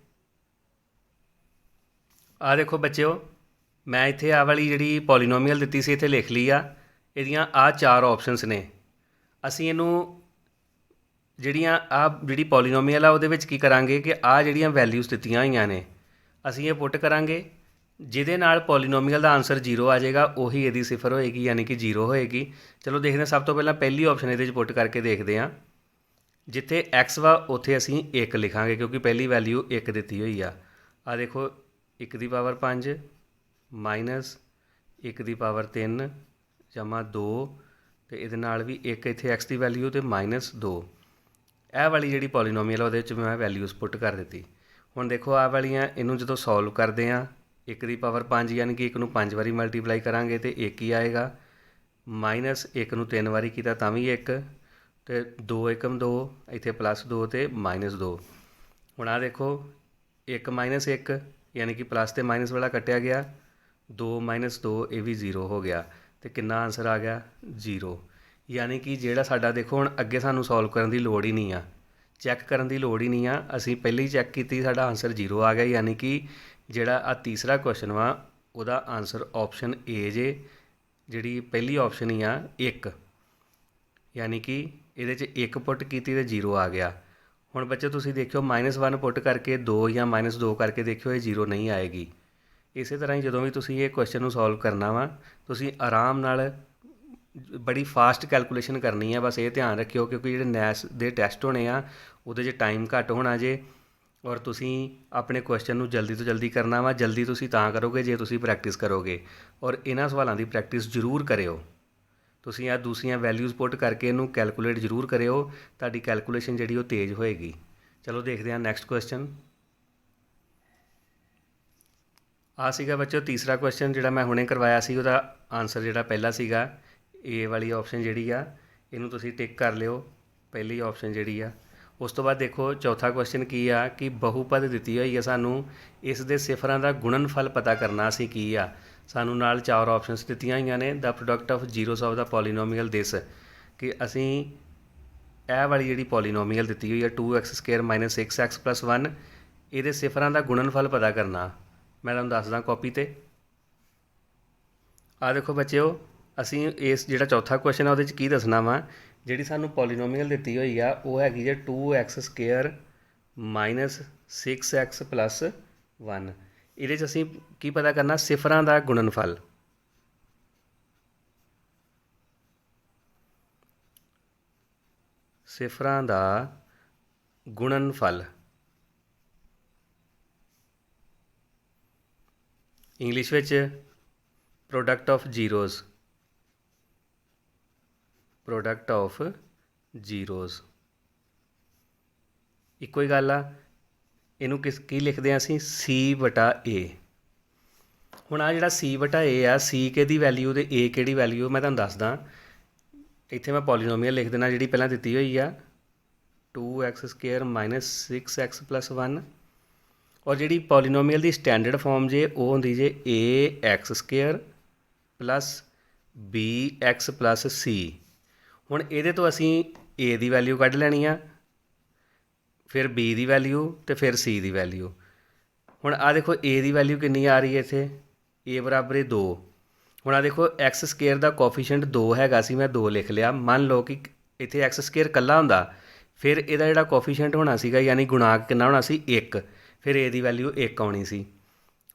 ਆਹ ਦੇਖੋ ਬੱਚਿਓ, ਮੈਂ ਇੱਥੇ ਆਹ ਵਾਲੀ ਜਿਹੜੀ ਪੋਲੀਨੋਮੀਅਲ ਦਿੱਤੀ ਸੀ ਇੱਥੇ ਲਿਖ ਲਈ ਆ। ਇਹਦੀਆਂ ਆਹ 4 ਆਪਸ਼ਨਸ ਨੇ। ਅਸੀਂ ਇਹਨੂੰ ਜਿਹੜੀ ਪੋਲੀਨੋਮੀਅਲ ਆ ਉਹਦੇ ਵਿੱਚ ਕੀ ਕਰਾਂਗੇ ਕਿ ਆਹ ਜਿਹੜੀਆਂ ਵੈਲਿਊਜ਼ ਦਿੱਤੀਆਂ ਹੋਈਆਂ ਨੇ ਅਸੀਂ ਇਹ ਪੁੱਟ ਕਰਾਂਗੇ। ਜਿਹਦੇ ਨਾਲ ਪੋਲੀਨੋਮੀਅਲ ਦਾ ਆਨਸਰ 0 ਆ ਜਾਏਗਾ ਉਹੀ ਇਹਦੀ ਸਿਫਰ ਹੋਏਗੀ, ਯਾਨੀ ਕਿ 0 ਹੋਏਗੀ। ਚਲੋ ਦੇਖਦੇ ਹਾਂ, ਸਭ ਤੋਂ ਪਹਿਲਾਂ ਪਹਿਲੀ ਆਪਸ਼ਨ ਇਹਦੇ 'ਚ ਪੁੱਟ ਕਰਕੇ ਦੇਖਦੇ ਹਾਂ। ਜਿੱਥੇ x ਵਾ ਉੱਥੇ ਅਸੀਂ 1 ਲਿਖਾਂਗੇ ਕਿਉਂਕਿ ਪਹਿਲੀ ਵੈਲਿਊ 1 ਦਿੱਤੀ ਹੋਈ ਆ। ਆਹ ਦੇਖੋ 1 ਦੀ ਪਾਵਰ 5 ਮਾਈਨਸ 1 ਦੀ ਪਾਵਰ 3 ਜਮਾ 2, ਅਤੇ ਇਹਦੇ ਨਾਲ ਵੀ 1 ਇੱਥੇ x ਦੀ ਵੈਲਿਊ ਅਤੇ -2। ਇਹ ਵਾਲੀ ਜਿਹੜੀ ਪੋਲੀਨੋਮੀਅਲ ਉਹਦੇ ਵਿੱਚ ਮੈਂ ਵੈਲਿਊਜ਼ ਪੁੱਟ ਕਰ ਦਿੱਤੀ। ਹੁਣ ਦੇਖੋ ਆਹ ਵਾਲੀਆਂ, ਇਹਨੂੰ ਜਦੋਂ ਸੋਲਵ ਕਰਦੇ ਹਾਂ 1 ਦੀ ਪਾਵਰ 5 ਯਾਨੀ ਕਿ 1 ਨੂੰ 5 ਵਾਰੀ ਮਲਟੀਪਲਾਈ ਕਰਾਂਗੇ ਅਤੇ 1 ਹੀ ਆਏਗਾ। -1 ਨੂੰ 3 ਵਾਰੀ ਕੀਤਾ ਤਾਂ ਵੀ 1, ਅਤੇ 2 ਏਕਮ 2, ਇੱਥੇ +2 ਅਤੇ -2। ਹੁਣ ਆਹ ਦੇਖੋ 1 -1 ਯਾਨੀ ਕਿ ਪਲੱਸ ਅਤੇ ਮਾਈਨਸ ਵਾਲਾ ਕੱਟਿਆ ਗਿਆ, 2 -2 ਇਹ ਵੀ 0 ਹੋ ਗਿਆ, ਅਤੇ ਕਿੰਨਾ ਆਨਸਰ ਆ ਗਿਆ, 0। ਯਾਨੀ ਕਿ ਜਿਹੜਾ ਸਾਡਾ ਦੇਖੋ ਹੁਣ ਅੱਗੇ ਸਾਨੂੰ ਸੋਲਵ ਕਰਨ ਦੀ ਲੋੜ ਹੀ ਨਹੀਂ ਆ, ਚੈੱਕ ਕਰਨ ਦੀ ਲੋੜ ਹੀ ਨਹੀਂ ਆ। ਅਸੀਂ ਪਹਿਲਾਂ ਹੀ ਚੈੱਕ ਕੀਤੀ, ਸਾਡਾ ਆਨਸਰ 0 ਆ ਗਿਆ। ਯਾਨੀ ਕਿ ਜਿਹੜਾ ਆਹ ਤੀਸਰਾ ਕੁਐਸਚਨ ਵਾ ਉਹਦਾ ਆਨਸਰ ਆਪਸ਼ਨ ਏ ਜੇ। ਜਿਹੜੀ ਪਹਿਲੀ ਆਪਸ਼ਨ ਹੀ ਆ 1, ਯਾਨੀ ਕਿ ਇਹਦੇ 'ਚ 1 ਪੁੱਟ ਕੀਤੀ ਅਤੇ 0 ਆ ਗਿਆ। ਹੁਣ ਬੱਚੇ ਤੁਸੀਂ ਦੇਖਿਓ -1 ਪੁੱਟ ਕਰਕੇ 2 ਜਾਂ -2 ਕਰਕੇ ਦੇਖਿਓ ਇਹ 0 ਨਹੀਂ ਆਏਗੀ। ਇਸੇ ਤਰ੍ਹਾਂ ਹੀ ਜਦੋਂ ਵੀ ਤੁਸੀਂ ਇਹ ਕੁਐਸਚਨ ਨੂੰ ਸੋਲਵ ਕਰਨਾ ਵਾ ਤੁਸੀਂ ਆਰਾਮ ਨਾਲ ਬੜੀ ਫਾਸਟ ਕੈਲਕੂਲੇਸ਼ਨ ਕਰਨੀ ਹੈ। ਬਸ ਇਹ ਧਿਆਨ ਰੱਖਿਓ ਕਿਉਂਕਿ ਜਿਹੜੇ ਨੈਸ ਦੇ ਟੈਸਟ ਹੋਣੇ ਆ ਉਹਦੇ 'ਚ ਟਾਈਮ ਘੱਟ ਹੋਣਾ ਜੇ, ਔਰ ਤੁਸੀਂ ਆਪਣੇ ਕੁਐਸਚਨ ਨੂੰ ਜਲਦੀ ਤੋਂ ਜਲਦੀ ਕਰਨਾ ਵਾ। ਜਲਦੀ ਤੁਸੀਂ ਤਾਂ ਕਰੋਗੇ ਜੇ ਤੁਸੀਂ ਪ੍ਰੈਕਟਿਸ ਕਰੋਗੇ, ਔਰ ਇਹਨਾਂ ਸਵਾਲਾਂ ਦੀ ਪ੍ਰੈਕਟਿਸ ਜ਼ਰੂਰ ਕਰਿਓ। ਤੁਸੀਂ ਆਹ ਦੂਸਰੀਆਂ ਵੈਲਿਊਜ਼ ਪੁੱਟ ਕਰਕੇ ਇਹਨੂੰ ਕੈਲਕੂਲੇਟ ਜ਼ਰੂਰ ਕਰਿਓ, ਤੁਹਾਡੀ ਕੈਲਕੂਲੇਸ਼ਨ ਜਿਹੜੀ ਉਹ ਤੇਜ਼ ਹੋਏਗੀ। ਚਲੋ ਦੇਖਦੇ ਹਾਂ ਨੈਕਸਟ ਕੁਐਸਚਨ। ਆਹ ਸੀਗਾ ਬੱਚਿਓ ਤੀਸਰਾ ਕੁਐਸਚਨ ਜਿਹੜਾ ਮੈਂ ਹੁਣੇ ਕਰਵਾਇਆ ਸੀ। ਉਹਦਾ ਆਨਸਰ ਜਿਹੜਾ ਪਹਿਲਾ ਸੀਗਾ ਏ ਵਾਲੀ ਆਪਸ਼ਨ ਜਿਹੜੀ ਆ ਇਹਨੂੰ ਤੁਸੀਂ ਟਿਕ ਕਰ ਲਿਓ, ਪਹਿਲੀ ਆਪਸ਼ਨ ਜਿਹੜੀ ਆ। ਉਸ ਤੋਂ ਬਾਅਦ ਦੇਖੋ ਚੌਥਾ ਕੁਐਸਚਨ ਕੀ ਆ ਕਿ ਬਹੁਪਦ ਦਿੱਤੀ ਹੋਈ ਆ ਸਾਨੂੰ, ਇਸ ਦੇ ਸਿਫਰਾਂ ਦਾ ਗੁਣਨਫਲ ਪਤਾ ਕਰਨਾ ਅਸੀਂ ਕੀ ਆ। ਸਾਨੂੰ ਨਾਲ 4 ਆਪਸ਼ਨਸ ਦਿੱਤੀਆਂ ਹੋਈਆਂ ਨੇ। The product of zeros of the polynomial this, ਕਿ ਅਸੀਂ ਇਹ ਵਾਲੀ ਜਿਹੜੀ ਪੋਲੀਨੋਮੀਅਲ ਦਿੱਤੀ ਹੋਈ ਹੈ 2x² - 6x + 1 ਇਹਦੇ ਸਿਫਰਾਂ ਦਾ ਗੁਣਨਫਲ ਪਤਾ ਕਰਨਾ। ਮੈਂ ਤੁਹਾਨੂੰ ਦੱਸਦਾ ਕਾਪੀ 'ਤੇ। ਆ ਦੇਖੋ ਬੱਚਿਓ, ਅਸੀਂ ਇਸ ਜਿਹੜਾ ਚੌਥਾ ਕੁਐਸਚਨ ਆ ਉਹਦੇ 'ਚ ਕੀ ਦੱਸਣਾ ਵਾ, ਜਿਹੜੀ ਸਾਨੂੰ ਪੋਲੀਨੋਮੀਅਲ ਦਿੱਤੀ ਹੋਈ ਆ ਉਹ ਹੈਗੀ ਜੇ 2x² - 6x + 1। ਇਹਦੇ 'ਚ ਅਸੀਂ ਕੀ ਪਤਾ ਕਰਨਾ, ਸਿਫਰਾਂ ਦਾ ਗੁਣਨਫਲ। ਸਿਫਰਾਂ ਦਾ ਗੁਣਨਫਲ ਇੰਗਲਿਸ਼ ਵਿੱਚ product of zeros. Product of zeros ਇੱਕੋ ਹੀ ਗੱਲ ਆ। ਇਹਨੂੰ ਕੀ ਲਿਖਦੇ ਹਾਂ ਅਸੀਂ, C/A। ਹੁਣ ਆ ਜਿਹੜਾ C/A ਆ, C ਕਿਹਦੀ ਵੈਲਿਊ ਤੇ A ਕਿਹੜੀ ਵੈਲਿਊ, ਮੈਂ ਤੁਹਾਨੂੰ ਦੱਸਦਾ। ਇੱਥੇ ਮੈਂ ਪੋਲੀਨੋਮੀਅਲ ਲਿਖ ਦੇਣਾ ਜਿਹੜੀ ਪਹਿਲਾਂ ਦਿੱਤੀ ਹੋਈ ਆ 2x² - 6x + 1। ਔਰ ਜਿਹੜੀ ਪੋਲੀਨੋਮੀਅਲ ਦੀ ਸਟੈਂਡਰਡ ਫਾਰਮ ਜੇ ਉਹ ਹੁੰਦੀ ਜੇ ax² + bx + c। ਹੁਣ ਇਹਦੇ ਤੋਂ ਅਸੀਂ a ਦੀ ਵੈਲਿਊ ਕੱਢ ਲੈਣੀ ਆ, ਫਿਰ b ਦੀ ਵੈਲਿਊ ਅਤੇ ਫਿਰ c ਦੀ ਵੈਲਿਊ। ਹੁਣ ਆ ਦੇਖੋ a ਦੀ ਵੈਲਿਊ ਕਿੰਨੀ ਆ ਰਹੀ ਹੈ ਇੱਥੇ, a = 2। ਹੁਣ ਆ ਦੇਖੋ x² ਦਾ ਕੋਫੀਸ਼ੀਐਂਟ 2 ਹੈਗਾ ਸੀ, ਮੈਂ 2 ਲਿਖ ਲਿਆ। ਮੰਨ ਲਓ ਕਿ ਇੱਥੇ x² ਇਕੱਲਾ ਹੁੰਦਾ, ਫਿਰ ਇਹਦਾ ਜਿਹੜਾ ਕੋਫੀਸ਼ੀਐਂਟ ਹੋਣਾ ਸੀਗਾ, ਯਾਨੀ ਗੁਣਾਕ ਕਿੰਨਾ ਹੋਣਾ ਸੀ, 1। ਫਿਰ a ਦੀ ਵੈਲਿਊ 1 ਆਉਣੀ ਸੀ।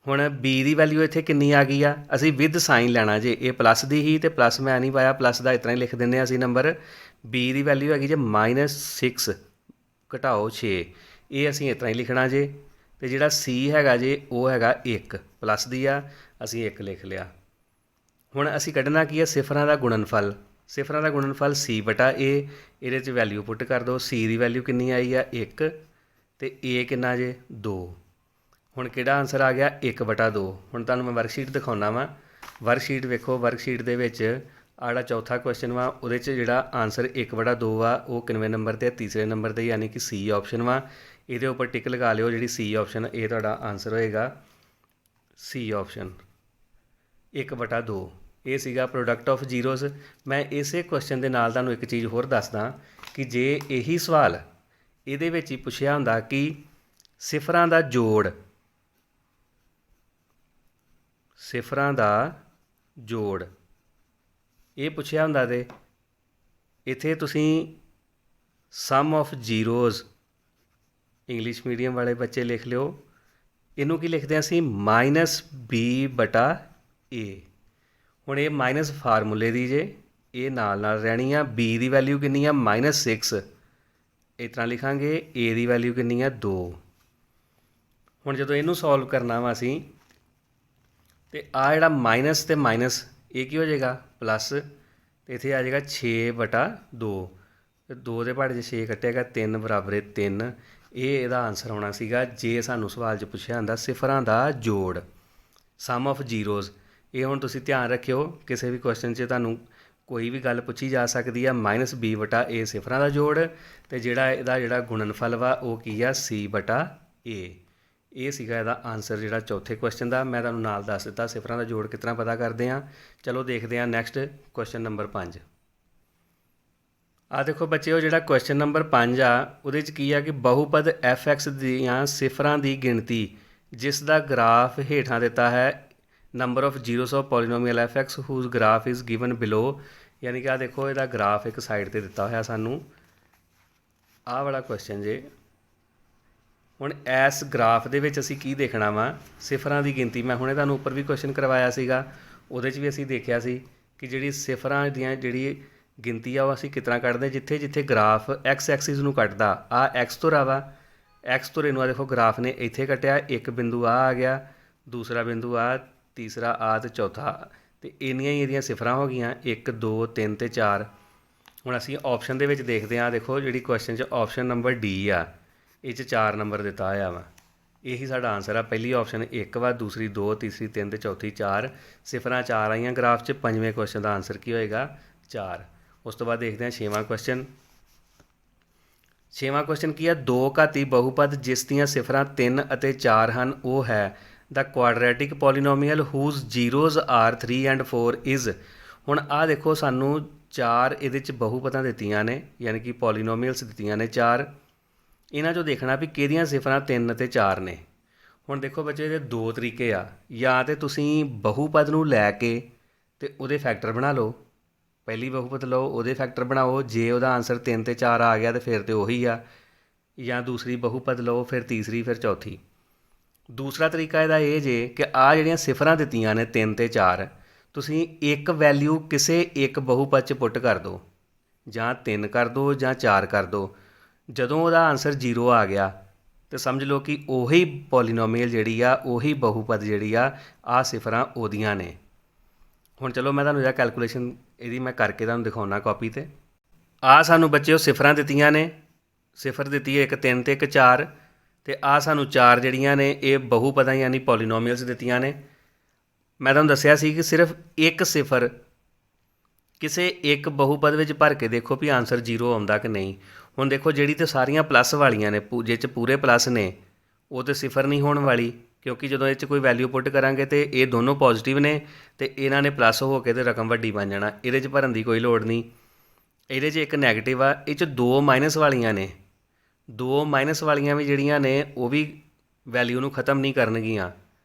ਹੁਣ b ਦੀ ਵੈਲਿਊ ਇੱਥੇ ਕਿੰਨੀ ਆ ਗਈ ਆ, ਅਸੀਂ ਵਿਦ ਸਾਈਨ ਲੈਣਾ ਜੇ। ਇਹ ਪਲੱਸ ਦੀ ਹੀ ਅਤੇ ਪਲੱਸ ਮੈਂ ਨਹੀਂ ਪਾਇਆ, ਪਲੱਸ ਦਾ ਇਸ ਤਰ੍ਹਾਂ ਹੀ ਲਿਖ ਦਿੰਦੇ ਹਾਂ ਅਸੀਂ ਨੰਬਰ। b ਦੀ ਵੈਲਿਊ ਹੈਗੀ ਜੇ -6 ਘਟਾਓ 6। ਇਹ ਅਸੀਂ ਇਸ ਤਰ੍ਹਾਂ ਹੀ ਲਿਖਣਾ ਜੇ। ਅਤੇ ਜਿਹੜਾ c ਹੈਗਾ ਜੇ ਉਹ ਹੈਗਾ 1, ਪਲੱਸ ਦੀ ਆ, ਅਸੀਂ 1 ਲਿਖ ਲਿਆ। ਹੁਣ ਅਸੀਂ ਕੱਢਣਾ ਕੀ ਹੈ, ਸਿਫਰਾਂ ਦਾ ਗੁਣਨਫਲ। ਸਿਫਰਾਂ ਦਾ ਗੁਣਨਫਲ C/A। ਇਹਦੇ 'ਚ ਵੈਲਿਊ ਪੁੱਟ ਕਰ ਦਿਓ। c ਦੀ ਵੈਲਿਊ ਕਿੰਨੀ ਆਈ ਆ, 1, ਅਤੇ a ਕਿੰਨਾ ਜੇ, 2। ਹੁਣ ਕਿਹੜਾ ਆਨਸਰ ਆ ਗਿਆ, 1/2। ਹੁਣ ਤੁਹਾਨੂੰ ਮੈਂ ਵਰਕਸ਼ੀਟ ਦਿਖਾਉਂਦਾ ਵਾਂ। ਵਰਕਸ਼ੀਟ ਵੇਖੋ, ਵਰਕਸ਼ੀਟ ਦੇ ਵਿੱਚ ਆਹ ਜਿਹੜਾ ਚੌਥਾ ਕੁਐਸਚਨ ਵਾ ਉਹਦੇ 'ਚ ਜਿਹੜਾ ਆਨਸਰ 1/2 ਆ ਉਹ ਕਿੰਨਵੇਂ ਨੰਬਰ 'ਤੇ, ਤੀਸਰੇ ਨੰਬਰ 'ਤੇ, ਯਾਨੀ ਕਿ C ਆਪਸ਼ਨ ਵਾ। ਇਹਦੇ ਉੱਪਰ ਟਿਕ ਲਗਾ ਲਿਓ, ਜਿਹੜੀ C ਆਪਸ਼ਨ, ਇਹ ਤੁਹਾਡਾ ਆਨਸਰ ਹੋਏਗਾ C ਆਪਸ਼ਨ 1/2। ਇਹ ਸੀਗਾ ਪ੍ਰੋਡਕਟ ਆਫ ਜ਼ੀਰੋਜ਼। ਮੈਂ ਇਸੇ ਕੁਐਸਚਨ ਦੇ ਨਾਲ ਤੁਹਾਨੂੰ ਇੱਕ ਚੀਜ਼ ਹੋਰ ਦੱਸਦਾ ਕਿ ਜੇ ਇਹੀ ਸਵਾਲ ਇਹਦੇ ਵਿੱਚ ਹੀ ਪੁੱਛਿਆ ਹੁੰਦਾ ਕਿ ਸਿਫਰਾਂ ਦਾ ਜੋੜ, ਸਿਫਰਾਂ ਦਾ ਜੋੜ ਇਹ ਪੁੱਛਿਆ ਹੁੰਦਾ ਤੇ ਇੱਥੇ ਤੁਸੀਂ some of zeros, English medium ਵਾਲੇ ਬੱਚੇ ਲਿਖ ਲਿਓ। ਇਹਨੂੰ ਕੀ ਲਿਖਦੇ ਹਾਂ ਅਸੀਂ, -B/A। ਹੁਣ ਇਹ ਮਾਈਨਸ ਫਾਰਮੂਲੇ ਦੀ ਜੇ, ਇਹ ਨਾਲ ਰਹਿਣੀ ਆ। b ਦੀ ਵੈਲਿਊ ਕਿੰਨੀ ਆ, -6। ਇਸ ਤਰ੍ਹਾਂ ਲਿਖਾਂਗੇ। a ਦੀ ਵੈਲਿਊ ਕਿੰਨੀ ਆ, 2। ਹੁਣ ਜਦੋਂ ਇਹਨੂੰ ਸੋਲਵ ਕਰਨਾ ਵਾ ਅਸੀਂ, ਅਤੇ ਆ ਜਿਹੜਾ ਮਾਈਨਸ ਅਤੇ ਮਾਈਨਸ ਇਹ ਕੀ ਹੋ ਜਾਏਗਾ, ਪਲੱਸ। ਅਤੇ ਇੱਥੇ ਆ ਜਾਏਗਾ 6/2। ਅਤੇ 2 ਦੇ ਪਹਾੜੇ 'ਚ 6 ਕੱਟਿਆਗਾ, 3 = 3। ਇਹ ਇਹਦਾ ਆਨਸਰ ਆਉਣਾ ਸੀਗਾ ਜੇ ਸਾਨੂੰ ਸਵਾਲ 'ਚ ਪੁੱਛਿਆ ਹੁੰਦਾ ਸਿਫਰਾਂ ਦਾ ਜੋੜ, ਸਮ ਆਫ ਜ਼ੀਰੋਜ਼। ਇਹ ਹੁਣ ਤੁਸੀਂ ਧਿਆਨ ਰੱਖਿਓ, ਕਿਸੇ ਵੀ ਕੁਐਸਚਨ 'ਚ ਤੁਹਾਨੂੰ ਕੋਈ ਵੀ ਗੱਲ ਪੁੱਛੀ ਜਾ ਸਕਦੀ ਆ। -B/A ਸਿਫਰਾਂ ਦਾ ਜੋੜ, ਅਤੇ ਜਿਹੜਾ ਗੁਣਨਫਲ ਵਾ ਉਹ ਕੀ ਆ, C/A। ਇਹ ਸੀਗਾ ਇਹਦਾ ਆਨਸਰ ਜਿਹੜਾ ਚੌਥੇ ਕੁਐਸਚਨ ਦਾ। ਮੈਂ ਤੁਹਾਨੂੰ ਨਾਲ ਦੱਸ ਦਿੱਤਾ ਸਿਫਰਾਂ ਦਾ ਜੋੜ ਕਿਸ ਤਰ੍ਹਾਂ ਪਤਾ ਕਰਦੇ ਹਾਂ। ਚਲੋ ਦੇਖਦੇ ਹਾਂ ਨੈਕਸਟ ਕੁਐਸਚਨ ਨੰਬਰ 5। ਆ ਦੇਖੋ ਬੱਚਿਓ, ਜਿਹੜਾ ਕੁਐਸਚਨ ਨੰਬਰ 5 ਆ ਉਹਦੇ 'ਚ ਕੀ ਆ ਕਿ ਬਹੁਪਦ f(x) ਦੀਆਂ ਸਿਫਰਾਂ ਦੀ ਗਿਣਤੀ ਜਿਸ ਦਾ ਗ੍ਰਾਫ ਹੇਠਾਂ ਦਿੱਤਾ ਹੈ, number of zeros of polynomial f(x) whose graph is given below. ਯਾਨੀ ਕਿ ਆ ਦੇਖੋ ਇਹਦਾ ਗ੍ਰਾਫ ਇੱਕ ਸਾਈਡ 'ਤੇ ਦਿੱਤਾ ਹੋਇਆ ਸਾਨੂੰ। ਆਹ ਵਾਲਾ ਕੁਐਸਚਨ ਜੇ। ਹੁਣ ਇਸ ਗ੍ਰਾਫ ਦੇ ਵਿੱਚ ਅਸੀਂ ਕੀ ਦੇਖਣਾ ਵਾ, ਸਿਫਰਾਂ ਦੀ ਗਿਣਤੀ। ਮੈਂ ਹੁਣੇ ਤੁਹਾਨੂੰ ਉੱਪਰ ਵੀ ਕੁਐਸਚਨ ਕਰਵਾਇਆ ਸੀਗਾ, ਉਹਦੇ 'ਚ ਵੀ ਅਸੀਂ ਦੇਖਿਆ ਸੀ ਕਿ ਜਿਹੜੀ ਸਿਫਰਾਂ ਦੀਆਂ ਜਿਹੜੀ ਗਿਣਤੀ ਆ ਉਹ ਅਸੀਂ ਕਿਸ ਤਰ੍ਹਾਂ ਕੱਢਦੇ, ਜਿੱਥੇ ਜਿੱਥੇ ਗ੍ਰਾਫ x ਐਕਸਿਸ ਨੂੰ ਕੱਟਦਾ। ਆ x ਧੁਰਾ ਵਾ, x ਧੁਰੇ ਨੂੰ ਆ ਦੇਖੋ ਗ੍ਰਾਫ ਨੇ ਇੱਥੇ ਕੱਟਿਆ। ਇੱਕ ਬਿੰਦੂ ਆ ਗਿਆ, ਦੂਸਰਾ ਬਿੰਦੂ ਆ, ਤੀਸਰਾ ਆ ਅਤੇ ਚੌਥਾ। ਅਤੇ ਇੰਨੀਆਂ ਹੀ ਇਹਦੀਆਂ ਸਿਫਰਾਂ ਹੋ ਗਈਆਂ, 1 2 3 ਅਤੇ 4। ਹੁਣ ਅਸੀਂ ਆਪਸ਼ਨ ਦੇ ਵਿੱਚ ਦੇਖਦੇ ਹਾਂ। ਦੇਖੋ ਜਿਹੜੀ ਕੁਐਸਚਨ 'ਚ ਆਪਸ਼ਨ ਨੰਬਰ D ਆ, ਇਹ 'ਚ 4 ਨੰਬਰ ਦਿੱਤਾ ਹੋਇਆ ਵਾ। ਇਹੀ ਸਾਡਾ ਆਨਸਰ ਆ। ਪਹਿਲੀ ਆਪਸ਼ਨ 1 ਵਾ, ਦੂਸਰੀ 2, ਤੀਸਰੀ 3 ਅਤੇ ਚੌਥੀ 4। ਸਿਫਰਾਂ 4 ਆਈਆਂ ਗ੍ਰਾਫ 'ਚ। ਪੰਜਵੇਂ ਕੁਐਸਚਨ ਦਾ ਆਨਸਰ ਕੀ ਹੋਏਗਾ, 4। ਉਸ ਤੋਂ ਬਾਅਦ ਦੇਖਦੇ ਹਾਂ 6ਵਾਂ ਕੁਐਸਚਨ। 6ਵਾਂ ਕੁਐਸਚਨ ਕੀ ਆ, 2 ਘਾਤੀ ਬਹੁਪਦ ਜਿਸ ਦੀਆਂ ਸਿਫਰਾਂ 3 ਅਤੇ 4 ਹਨ ਉਹ ਹੈ the quadratic polynomial whose zeros are 3 and 4 is. ਹੁਣ ਆਹ ਦੇਖੋ ਸਾਨੂੰ 4 ਇਹਦੇ 'ਚ ਬਹੁਪਦਾਂ ਦਿੱਤੀਆਂ ਨੇ, ਯਾਨੀ ਕਿ ਪੋਲੀਨੋਮੀਅਲਸ ਦਿੱਤੀਆਂ ਨੇ 4। ਇਹਨਾਂ 'ਚੋਂ ਦੇਖਣਾ ਵੀ ਕਿਹਦੀਆਂ ਸਿਫਰਾਂ 3 ਅਤੇ 4 ਨੇ। ਹੁਣ ਦੇਖੋ ਬੱਚੇ, ਇਹਦੇ ਦੋ ਤਰੀਕੇ ਆ। ਜਾਂ ਤਾਂ ਤੁਸੀਂ ਬਹੁਪਦ ਨੂੰ ਲੈ ਕੇ ਅਤੇ ਉਹਦੇ ਫੈਕਟਰ ਬਣਾ ਲਓ। ਪਹਿਲੀ ਬਹੁਪਦ ਲਓ, ਉਹਦੇ ਫੈਕਟਰ ਬਣਾਓ, ਜੇ ਉਹਦਾ ਆਨਸਰ 3 ਅਤੇ 4 ਆ ਗਿਆ ਤਾਂ ਫਿਰ ਤਾਂ ਉਹੀ ਆ। ਜਾਂ ਦੂਸਰੀ ਬਹੁਪਦ ਲਓ, ਫਿਰ ਤੀਸਰੀ, ਫਿਰ ਚੌਥੀ। ਦੂਸਰਾ ਤਰੀਕਾ ਇਹਦਾ ਇਹ ਜੇ ਕਿ ਆਹ ਜਿਹੜੀਆਂ ਸਿਫਰਾਂ ਦਿੱਤੀਆਂ ਨੇ 3 ਅਤੇ 4, ਤੁਸੀਂ ਇੱਕ ਵੈਲਿਊ ਕਿਸੇ ਇੱਕ ਬਹੁਪਦ 'ਚ ਪੁੱਟ ਕਰ ਦਿਓ, ਜਾਂ 3 ਕਰ ਦਿਓ ਜਾਂ 4 ਕਰ ਦਿਓ। ਜਦੋਂ ਉਹਦਾ ਆਨਸਰ 0 ਆ ਗਿਆ ਤਾਂ ਸਮਝ ਲਓ ਕਿ ਉਹੀ ਪੋਲੀਨੋਮੀਅਲ ਜਿਹੜੀ ਆ, ਉਹੀ ਬਹੁਪਦ ਜਿਹੜੀ ਆ, ਆਹ ਸਿਫਰਾਂ ਉਹਦੀਆਂ ਨੇ। ਹੁਣ ਚਲੋ ਮੈਂ ਤੁਹਾਨੂੰ ਇਹਦਾ ਕੈਲਕੂਲੇਸ਼ਨ ਇਹਦੀ ਮੈਂ ਕਰਕੇ ਤੁਹਾਨੂੰ ਦਿਖਾਉਣਾ ਕਾਪੀ 'ਤੇ। ਆਹ ਸਾਨੂੰ ਬੱਚੇ ਉਹ ਸਿਫਰਾਂ ਦਿੱਤੀਆਂ ਨੇ, ਸਿਫਰ ਦਿੱਤੀ ਹੈ ਇੱਕ 3 ਅਤੇ ਇੱਕ 4, ਅਤੇ ਆਹ ਸਾਨੂੰ 4 ਜਿਹੜੀਆਂ ਨੇ ਇਹ ਬਹੁਪਦਾਂ ਯਾਨੀ ਪੋਲੀਨੋਮੀਅਲਸ ਦਿੱਤੀਆਂ ਨੇ। ਮੈਂ ਤੁਹਾਨੂੰ ਦੱਸਿਆ ਸੀ ਕਿ ਸਿਰਫ ਇੱਕ ਸਿਫਰ ਕਿਸੇ ਇੱਕ ਬਹੁਪਦ ਵਿੱਚ ਭਰ ਕੇ ਦੇਖੋ ਵੀ ਆਨਸਰ 0 ਆਉਂਦਾ ਕਿ ਨਹੀਂ। ਹੁਣ ਦੇਖੋ, ਜਿਹੜੀ ਤਾਂ ਸਾਰੀਆਂ ਪਲੱਸ ਵਾਲੀਆਂ ਨੇ, ਜਿਹ 'ਚ ਪੂਰੇ ਪਲੱਸ ਨੇ, ਉਹ ਤਾਂ ਸਿਫਰ ਨਹੀਂ ਹੋਣ ਵਾਲੀ, ਕਿਉਂਕਿ ਜਦੋਂ ਇਹ 'ਚ ਕੋਈ ਵੈਲਿਊ ਪੁੱਟ ਕਰਾਂਗੇ ਤਾਂ ਇਹ ਦੋਨੋਂ ਪੋਜ਼ੀਟਿਵ ਨੇ ਅਤੇ ਇਹਨਾਂ ਨੇ ਪਲੱਸ ਹੋ ਕੇ ਅਤੇ ਰਕਮ ਵੱਡੀ ਬਣ ਜਾਣਾ। ਇਹਦੇ 'ਚ ਭਰਨ ਦੀ ਕੋਈ ਲੋੜ ਨਹੀਂ। ਇਹਦੇ 'ਚ ਇੱਕ ਨੈਗੇਟਿਵ ਆ, ਇਹ 'ਚ 2 ਮਾਈਨਸ ਵਾਲੀਆਂ ਨੇ। 2 ਮਾਈਨਸ ਵਾਲੀਆਂ ਵੀ ਜਿਹੜੀਆਂ ਨੇ ਉਹ ਵੀ ਵੈਲਿਊ ਨੂੰ ਖ਼ਤਮ ਨਹੀਂ ਕਰਨਗੀਆਂ।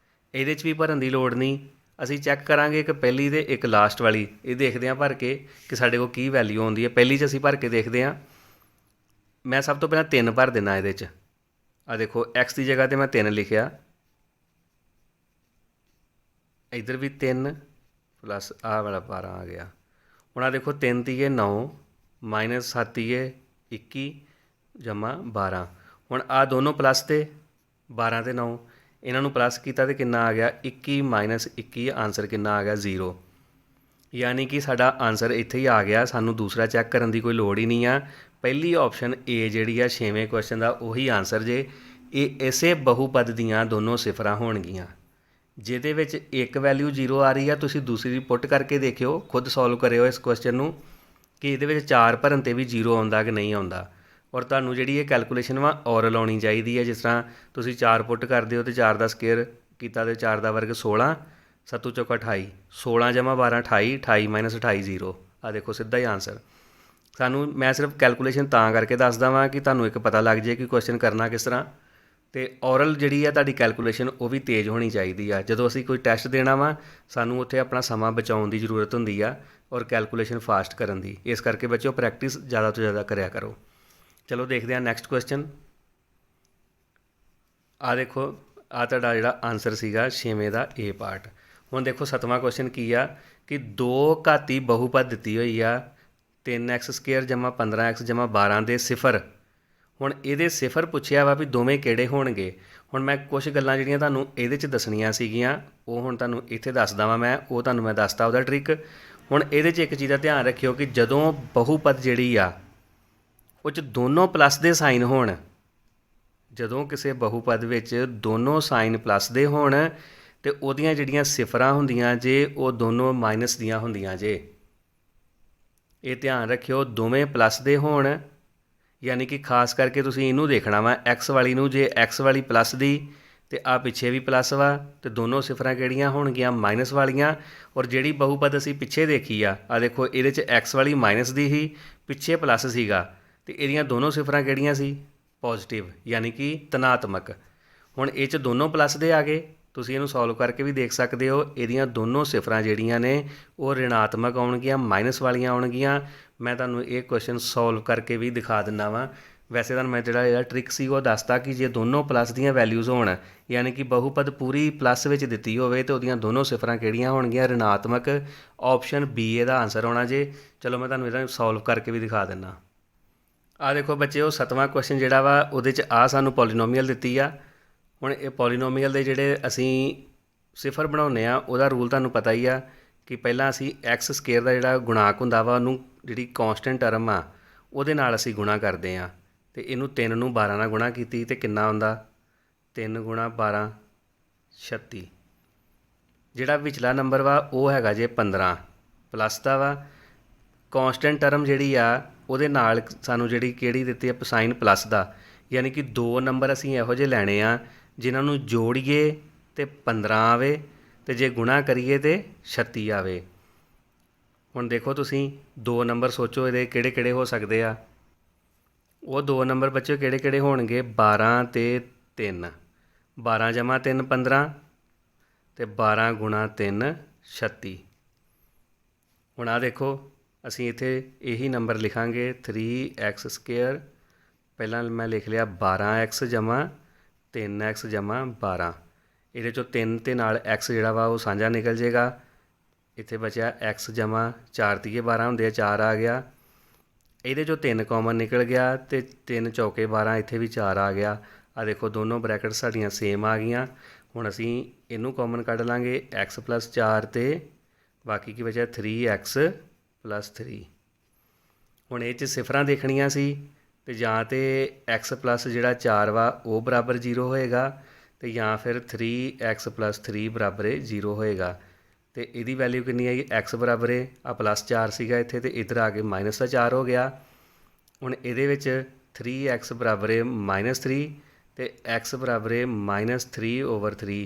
ਇਹਦੇ 'ਚ ਵੀ ਭਰਨ ਦੀ ਲੋੜ ਨਹੀਂ। ਅਸੀਂ ਚੈੱਕ ਕਰਾਂਗੇ ਇੱਕ ਪਹਿਲੀ ਅਤੇ ਇੱਕ ਲਾਸਟ ਵਾਲੀ। ਇਹ ਦੇਖਦੇ ਹਾਂ ਭਰ ਕੇ ਕਿ ਸਾਡੇ ਕੋਲ ਕੀ ਵੈਲਿਊ ਆਉਂਦੀ ਹੈ। ਪਹਿਲੀ 'ਚ ਅਸੀਂ ਭਰ ਕੇ ਦੇਖਦੇ ਹਾਂ। ਮੈਂ ਸਭ ਤੋਂ ਪਹਿਲਾਂ 3 ਭਰ ਦਿੰਦਾ ਇਹਦੇ 'ਚ। ਆਹ ਦੇਖੋ, x ਦੀ ਜਗ੍ਹਾ 'ਤੇ ਮੈਂ 3 ਲਿਖਿਆ, ਇੱਧਰ ਵੀ 3 ਪਲੱਸ ਆਹ ਵਾਲਾ 12 ਆ ਗਿਆ। ਹੁਣ ਆਹ ਦੇਖੋ, 3 ਤੀਏ 9 ਮਾਈਨਸ 7 ਤੀਏ 21 ਜਮ੍ਹਾਂ 12। ਹੁਣ ਆਹ ਦੋਨੋਂ ਪਲੱਸ 'ਤੇ 12 ਅਤੇ 9, ਇਹਨਾਂ ਨੂੰ ਪਲੱਸ ਕੀਤਾ ਅਤੇ ਕਿੰਨਾ ਆ ਗਿਆ 21 ਮਾਈਨਸ 21, ਆਨਸਰ ਕਿੰਨਾ ਆ ਗਿਆ 0। ਯਾਨੀ ਕਿ ਸਾਡਾ ਆਨਸਰ ਇੱਥੇ ਹੀ ਆ ਗਿਆ, ਸਾਨੂੰ ਦੂਸਰਾ ਚੈੱਕ ਕਰਨ ਦੀ ਕੋਈ ਲੋੜ ਹੀ ਨਹੀਂ ਆ। ਪਹਿਲੀ ਆਪਸ਼ਨ ਏ ਜਿਹੜੀ ਆ 6ਵੇਂ ਕੁਐਸਚਨ ਦਾ ਉਹੀ ਆਨਸਰ ਜੇ। ਇਹ ਇਸੇ ਬਹੁਪਦ ਦੀਆਂ ਦੋਨੋਂ ਸਿਫਰਾਂ ਹੋਣਗੀਆਂ। ਜਿਹਦੇ ਵਿੱਚ ਇੱਕ ਵੈਲਿਊ 0 ਆ ਰਹੀ ਆ, ਤੁਸੀਂ ਦੂਸਰੀ ਪੁੱਟ ਕਰਕੇ ਦੇਖਿਓ, ਖੁਦ ਸੋਲਵ ਕਰਿਓ ਇਸ ਕੁਐਸਚਨ ਨੂੰ ਕਿ ਇਹਦੇ ਵਿੱਚ 4 ਭਰਨ 'ਤੇ ਵੀ 0 ਆਉਂਦਾ ਕਿ ਨਹੀਂ ਆਉਂਦਾ। ਔਰ ਤੁਹਾਨੂੰ ਜਿਹੜੀ ਇਹ ਕੈਲਕੂਲੇਸ਼ਨ ਵਾ ਔਰਲ ਆਉਣੀ ਚਾਹੀਦੀ ਹੈ। ਜਿਸ ਤਰ੍ਹਾਂ ਤੁਸੀਂ 4 ਪੁੱਟ ਕਰਦੇ ਹੋ ਅਤੇ 4 ਦਾ ਸਕੇਅਰ ਕੀਤਾ ਅਤੇ 4 ਦਾ ਵਰਗ 16, 7 ਚੌਕਾ 28, 16 ਜਮ੍ਹਾਂ 12 28, 28 ਮਾਈਨਸ 28 0। ਆਹ ਦੇਖੋ, ਸਿੱਧਾ ਹੀ ਆਨਸਰ। ਸਾਨੂੰ ਮੈਂ ਸਿਰਫ ਕੈਲਕੂਲੇਸ਼ਨ ਤਾਂ ਕਰਕੇ ਦੱਸਦਾ ਵਾਂ ਕਿ ਤੁਹਾਨੂੰ ਇੱਕ ਪਤਾ ਲੱਗ ਜਾਏ ਕਿ ਕੁਐਸਚਨ ਕਰਨਾ ਕਿਸ ਤਰ੍ਹਾਂ। ਅਤੇ ਔਰਲ ਜਿਹੜੀ ਆ ਤੁਹਾਡੀ ਕੈਲਕੂਲੇਸ਼ਨ ਉਹ ਵੀ ਤੇਜ਼ ਹੋਣੀ ਚਾਹੀਦੀ ਆ। ਜਦੋਂ ਅਸੀਂ ਕੋਈ ਟੈਸਟ ਦੇਣਾ ਵਾ, ਸਾਨੂੰ ਉੱਥੇ ਆਪਣਾ ਸਮਾਂ ਬਚਾਉਣ ਦੀ ਜ਼ਰੂਰਤ ਹੁੰਦੀ ਆ ਔਰ ਕੈਲਕੂਲੇਸ਼ਨ ਫਾਸਟ ਕਰਨ ਦੀ। ਇਸ ਕਰਕੇ ਬੱਚਿਓ, ਪ੍ਰੈਕਟਿਸ ਜ਼ਿਆਦਾ ਤੋਂ ਜ਼ਿਆਦਾ ਕਰਿਆ ਕਰੋ। ਚਲੋ ਦੇਖਦੇ ਹਾਂ ਨੈਕਸਟ ਕੁਐਸਚਨ। ਆਹ ਦੇਖੋ, ਆਹ ਤੁਹਾਡਾ ਜਿਹੜਾ ਆਨਸਰ ਸੀਗਾ 6ਵੇਂ ਦਾ ਏ ਪਾਰਟ। ਹੁਣ ਦੇਖੋ 7ਵਾਂ ਕੁਐਸਚਨ ਕੀ ਆ ਕਿ 2 ਘਾਤੀ ਬਹੁਪਦ ਦਿੱਤੀ ਹੋਈ ਆ 3x ਸਕੇਅਰ ਜਮ੍ਹਾਂ 15x ਜਮ੍ਹਾਂ 12 ਦੇ ਸਿਫਰ। ਹੁਣ ਇਹਦੇ ਸਿਫਰ ਪੁੱਛਿਆ ਵਾ ਵੀ ਦੋਵੇਂ ਕਿਹੜੇ ਹੋਣਗੇ। ਹੁਣ ਮੈਂ ਕੁਛ ਗੱਲਾਂ ਜਿਹੜੀਆਂ ਤੁਹਾਨੂੰ ਇਹਦੇ 'ਚ ਦੱਸਣੀਆਂ ਸੀਗੀਆਂ, ਉਹ ਹੁਣ ਤੁਹਾਨੂੰ ਇੱਥੇ ਦੱਸਦਾ ਵਾਂ ਮੈਂ। ਉਹ ਤੁਹਾਨੂੰ ਮੈਂ ਦੱਸਤਾ ਉਹਦਾ ਟ੍ਰਿਕ। ਹੁਣ ਇਹਦੇ 'ਚ ਇੱਕ ਚੀਜ਼ ਦਾ ਧਿਆਨ ਰੱਖਿਓ ਕਿ ਜਦੋਂ ਬਹੁਪਦ ਜਿਹੜੀ ਆ ਉਹ 'ਚ ਦੋਨੋਂ ਪਲੱਸ ਦੇ ਸਾਈਨ ਹੋਣ, ਜਦੋਂ ਕਿਸੇ ਬਹੁਪਦ ਵਿੱਚ ਦੋਨੋਂ ਸਾਈਨ ਪਲੱਸ ਦੇ ਹੋਣ ਅਤੇ ਉਹਦੀਆਂ ਜਿਹੜੀਆਂ ਸਿਫਰਾਂ ਹੁੰਦੀਆਂ ਜੇ ਉਹ ਦੋਨੋਂ ਮਾਈਨਸ ਦੀਆਂ ਹੁੰਦੀਆਂ ਜੇ। ਇਹ ਧਿਆਨ ਰੱਖਿਓ, ਦੋਵੇਂ ਪਲੱਸ ਦੇ ਹੋਣ, ਯਾਨੀ ਕਿ ਖਾਸ ਕਰਕੇ ਤੁਸੀਂ ਇਹਨੂੰ ਦੇਖਣਾ ਵਾ ਐਕਸ ਵਾਲੀ ਨੂੰ। ਜੇ ਐਕਸ ਵਾਲੀ ਪਲੱਸ ਦੀ ਅਤੇ ਆਹ ਪਿੱਛੇ ਵੀ ਪਲੱਸ ਵਾ, ਅਤੇ ਦੋਨੋਂ ਸਿਫਰਾਂ ਕਿਹੜੀਆਂ ਹੋਣਗੀਆਂ ਮਾਈਨਸ ਵਾਲੀਆਂ। ਔਰ ਜਿਹੜੀ ਬਹੁਪਦ ਅਸੀਂ ਪਿੱਛੇ ਦੇਖੀ ਆ, ਆਹ ਦੇਖੋ, ਇਹਦੇ 'ਚ ਐਕਸ ਵਾਲੀ ਮਾਈਨਸ ਦੀ ਸੀ, ਪਿੱਛੇ ਪਲੱਸ ਸੀਗਾ, ਅਤੇ ਇਹਦੀਆਂ ਦੋਨੋਂ ਸਿਫਰਾਂ ਕਿਹੜੀਆਂ ਸੀ ਪੋਜ਼ੀਟਿਵ, ਯਾਨੀ ਕਿ ਧਨਾਤਮਕ। ਹੁਣ ਇਹ 'ਚ ਦੋਨੋਂ ਪਲੱਸ ਦੇ ਆ ਗਏ। ਤੁਸੀਂ ਇਹਨੂੰ ਸੋਲਵ ਕਰਕੇ ਵੀ ਦੇਖ ਸਕਦੇ ਹੋ। ਇਹਦੀਆਂ ਦੋਨੋਂ ਸਿਫਰਾਂ ਜਿਹੜੀਆਂ ਨੇ ਉਹ ਰਿਣਾਤਮਕ ਆਉਣਗੀਆਂ, ਮਾਈਨਸ ਵਾਲੀਆਂ ਆਉਣਗੀਆਂ। ਮੈਂ ਤੁਹਾਨੂੰ ਇਹ ਕੁਐਸਚਨ ਸੋਲਵ ਕਰਕੇ ਵੀ ਦਿਖਾ ਦਿੰਦਾ ਵਾਂ। ਵੈਸੇ ਤੁਹਾਨੂੰ ਮੈਂ ਜਿਹੜਾ ਇਹਦਾ ਟ੍ਰਿਕ ਸੀ ਉਹ ਦੱਸਤਾ ਕਿ ਜੇ ਦੋਨੋਂ ਪਲੱਸ ਦੀਆਂ ਵੈਲਿਊਜ਼ ਹੋਣ, ਯਾਨੀ ਕਿ ਬਹੁਪਦ ਪੂਰੀ ਪਲੱਸ ਵਿੱਚ ਦਿੱਤੀ ਹੋਵੇ ਅਤੇ ਉਹਦੀਆਂ ਦੋਨੋਂ ਸਿਫਰਾਂ ਕਿਹੜੀਆਂ ਹੋਣਗੀਆਂ ਰਿਣਾਤਮਕ। ਆਪਸ਼ਨ ਬੀ ਇਹਦਾ ਆਨਸਰ ਹੋਣਾ ਜੇ। ਚਲੋ ਮੈਂ ਤੁਹਾਨੂੰ ਇਹਦਾ ਸੋਲਵ ਕਰਕੇ ਵੀ ਦਿਖਾ ਦਿੰਦਾ। ਆਹ ਦੇਖੋ ਬੱਚਿਓ, 7ਵਾਂ ਕੁਐਸਚਨ ਜਿਹੜਾ ਵਾ ਉਹਦੇ 'ਚ ਆਹ ਸਾਨੂੰ ਪੋਲੀਨੋਮੀਅਲ ਦਿੱਤੀ ਆ। ਹੁਣ ਇਹ ਪੋਲੀਨੋਮੀਅਲ ਦੇ ਜਿਹੜੇ ਅਸੀਂ ਸਿਫਰ ਬਣਾਉਂਦੇ ਆ, ਉਹਦਾ ਰੂਲ ਤੁਹਾਨੂੰ ਪਤਾ ਹੀ ਆ ਕਿ ਪਹਿਲਾਂ ਅਸੀਂ ਐਕਸ ਸਕੇਅਰ ਦਾ ਜਿਹੜਾ ਗੁਣਾਕ ਹੁੰਦਾ ਵਾ, ਉਹਨੂੰ ਜਿਹੜੀ ਕੌਂਸਟੈਂਟ ਟਰਮ ਆ ਉਹਦੇ ਨਾਲ ਅਸੀਂ ਗੁਣਾ ਕਰਦੇ ਹਾਂ। ਅਤੇ ਇਹਨੂੰ 3 ਨੂੰ 12 ਨਾਲ ਗੁਣਾ ਕੀਤੀ ਅਤੇ ਕਿੰਨਾ ਆਉਂਦਾ 3 ਗੁਣਾ 12 36। ਜਿਹੜਾ ਵਿਚਲਾ ਨੰਬਰ ਵਾ ਉਹ ਹੈਗਾ ਜੇ 15 ਪਲੱਸ ਦਾ ਵਾ। ਕੌਂਸਟੈਂਟ ਟਰਮ ਜਿਹੜੀ ਆ ਉਹਦੇ ਨਾਲ ਸਾਨੂੰ ਜਿਹੜੀ ਕਿਹੜੀ ਦਿੱਤੀ ਆ ਸਾਈਨ ਪਲੱਸ ਦਾ, ਯਾਨੀ ਕਿ 2 ਨੰਬਰ ਅਸੀਂ ਇਹੋ ਜਿਹੇ ਲੈਣੇ ਆ ਜਿਨ੍ਹਾਂ ਨੂੰ ਜੋੜੀਏ ਅਤੇ 15 ਆਵੇ ਅਤੇ ਜੇ ਗੁਣਾ ਕਰੀਏ ਤਾਂ 36 ਆਵੇ। ਹੁਣ ਦੇਖੋ ਤੁਸੀਂ 2 ਨੰਬਰ ਸੋਚੋ ਇਹਦੇ ਕਿਹੜੇ ਕਿਹੜੇ ਹੋ ਸਕਦੇ ਆ। ਉਹ 2 ਨੰਬਰ ਬੱਚੇ ਕਿਹੜੇ ਕਿਹੜੇ ਹੋਣਗੇ, 12 ਅਤੇ 3। 12 ਜਮਾ 3 15 ਅਤੇ 12 ਗੁਣਾ 3 36। ਹੁਣ ਆਹ ਦੇਖੋ ਅਸੀਂ ਇੱਥੇ ਇਹੀ ਨੰਬਰ ਲਿਖਾਂਗੇ 3x²। ਪਹਿਲਾਂ ਮੈਂ ਲਿਖ ਲਿਆ 12x ਜਮਾ 3x ਜਮਾ 12। ਇਹਦੇ 'ਚੋਂ 3 ਅਤੇ ਨਾਲ x ਜਿਹੜਾ ਵਾ ਉਹ ਸਾਂਝਾ ਨਿਕਲ ਜਾਏਗਾ। ਇੱਥੇ ਬਚਿਆ x ਜਮਾ 4 ਤੀਏ 12 ਹੁੰਦੇ ਆ, 4 ਆ ਗਿਆ। ਇਹਦੇ 'ਚੋਂ 3 ਕਾਮਨ ਨਿਕਲ ਗਿਆ ਅਤੇ 3 ਚੌਕੇ 12, ਇੱਥੇ ਵੀ 4 ਆ ਗਿਆ। ਆਹ ਦੇਖੋ ਦੋਨੋਂ ਬਰੈਕਟ ਸਾਡੀਆਂ ਸੇਮ ਆ ਗਈਆਂ। ਹੁਣ ਅਸੀਂ ਇਹਨੂੰ ਕਾਮਨ ਕੱਢ ਲਾਂਗੇ x+4 ਅਤੇ ਬਾਕੀ ਕੀ ਬਚਿਆ 3x+3। ਹੁਣ ਇਹ 'ਚ ਸਿਫਰਾਂ ਦੇਖਣੀਆਂ ਸੀ ਅਤੇ ਜਾਂ ਤਾਂ x+ ਜਿਹੜਾ 4 ਵਾ ਉਹ ਬਰਾਬਰ 0 ਹੋਏਗਾ ਅਤੇ ਜਾਂ ਫਿਰ 3x+3 ਬਰਾਬਰ 0 ਹੋਏਗਾ। ਅਤੇ ਇਹਦੀ ਵੈਲਿਊ ਕਿੰਨੀ ਆਈ, x ਬਰਾਬਰ ਹੈ ਆ +4 ਸੀਗਾ ਇੱਥੇ ਅਤੇ ਇੱਧਰ ਆ ਕੇ -4 ਹੋ ਗਿਆ। ਹੁਣ ਇਹਦੇ ਵਿੱਚ 3x ਬਰਾਬਰ ਹੈ -3 ਅਤੇ x ਬਰਾਬਰ ਹੈ -3/3।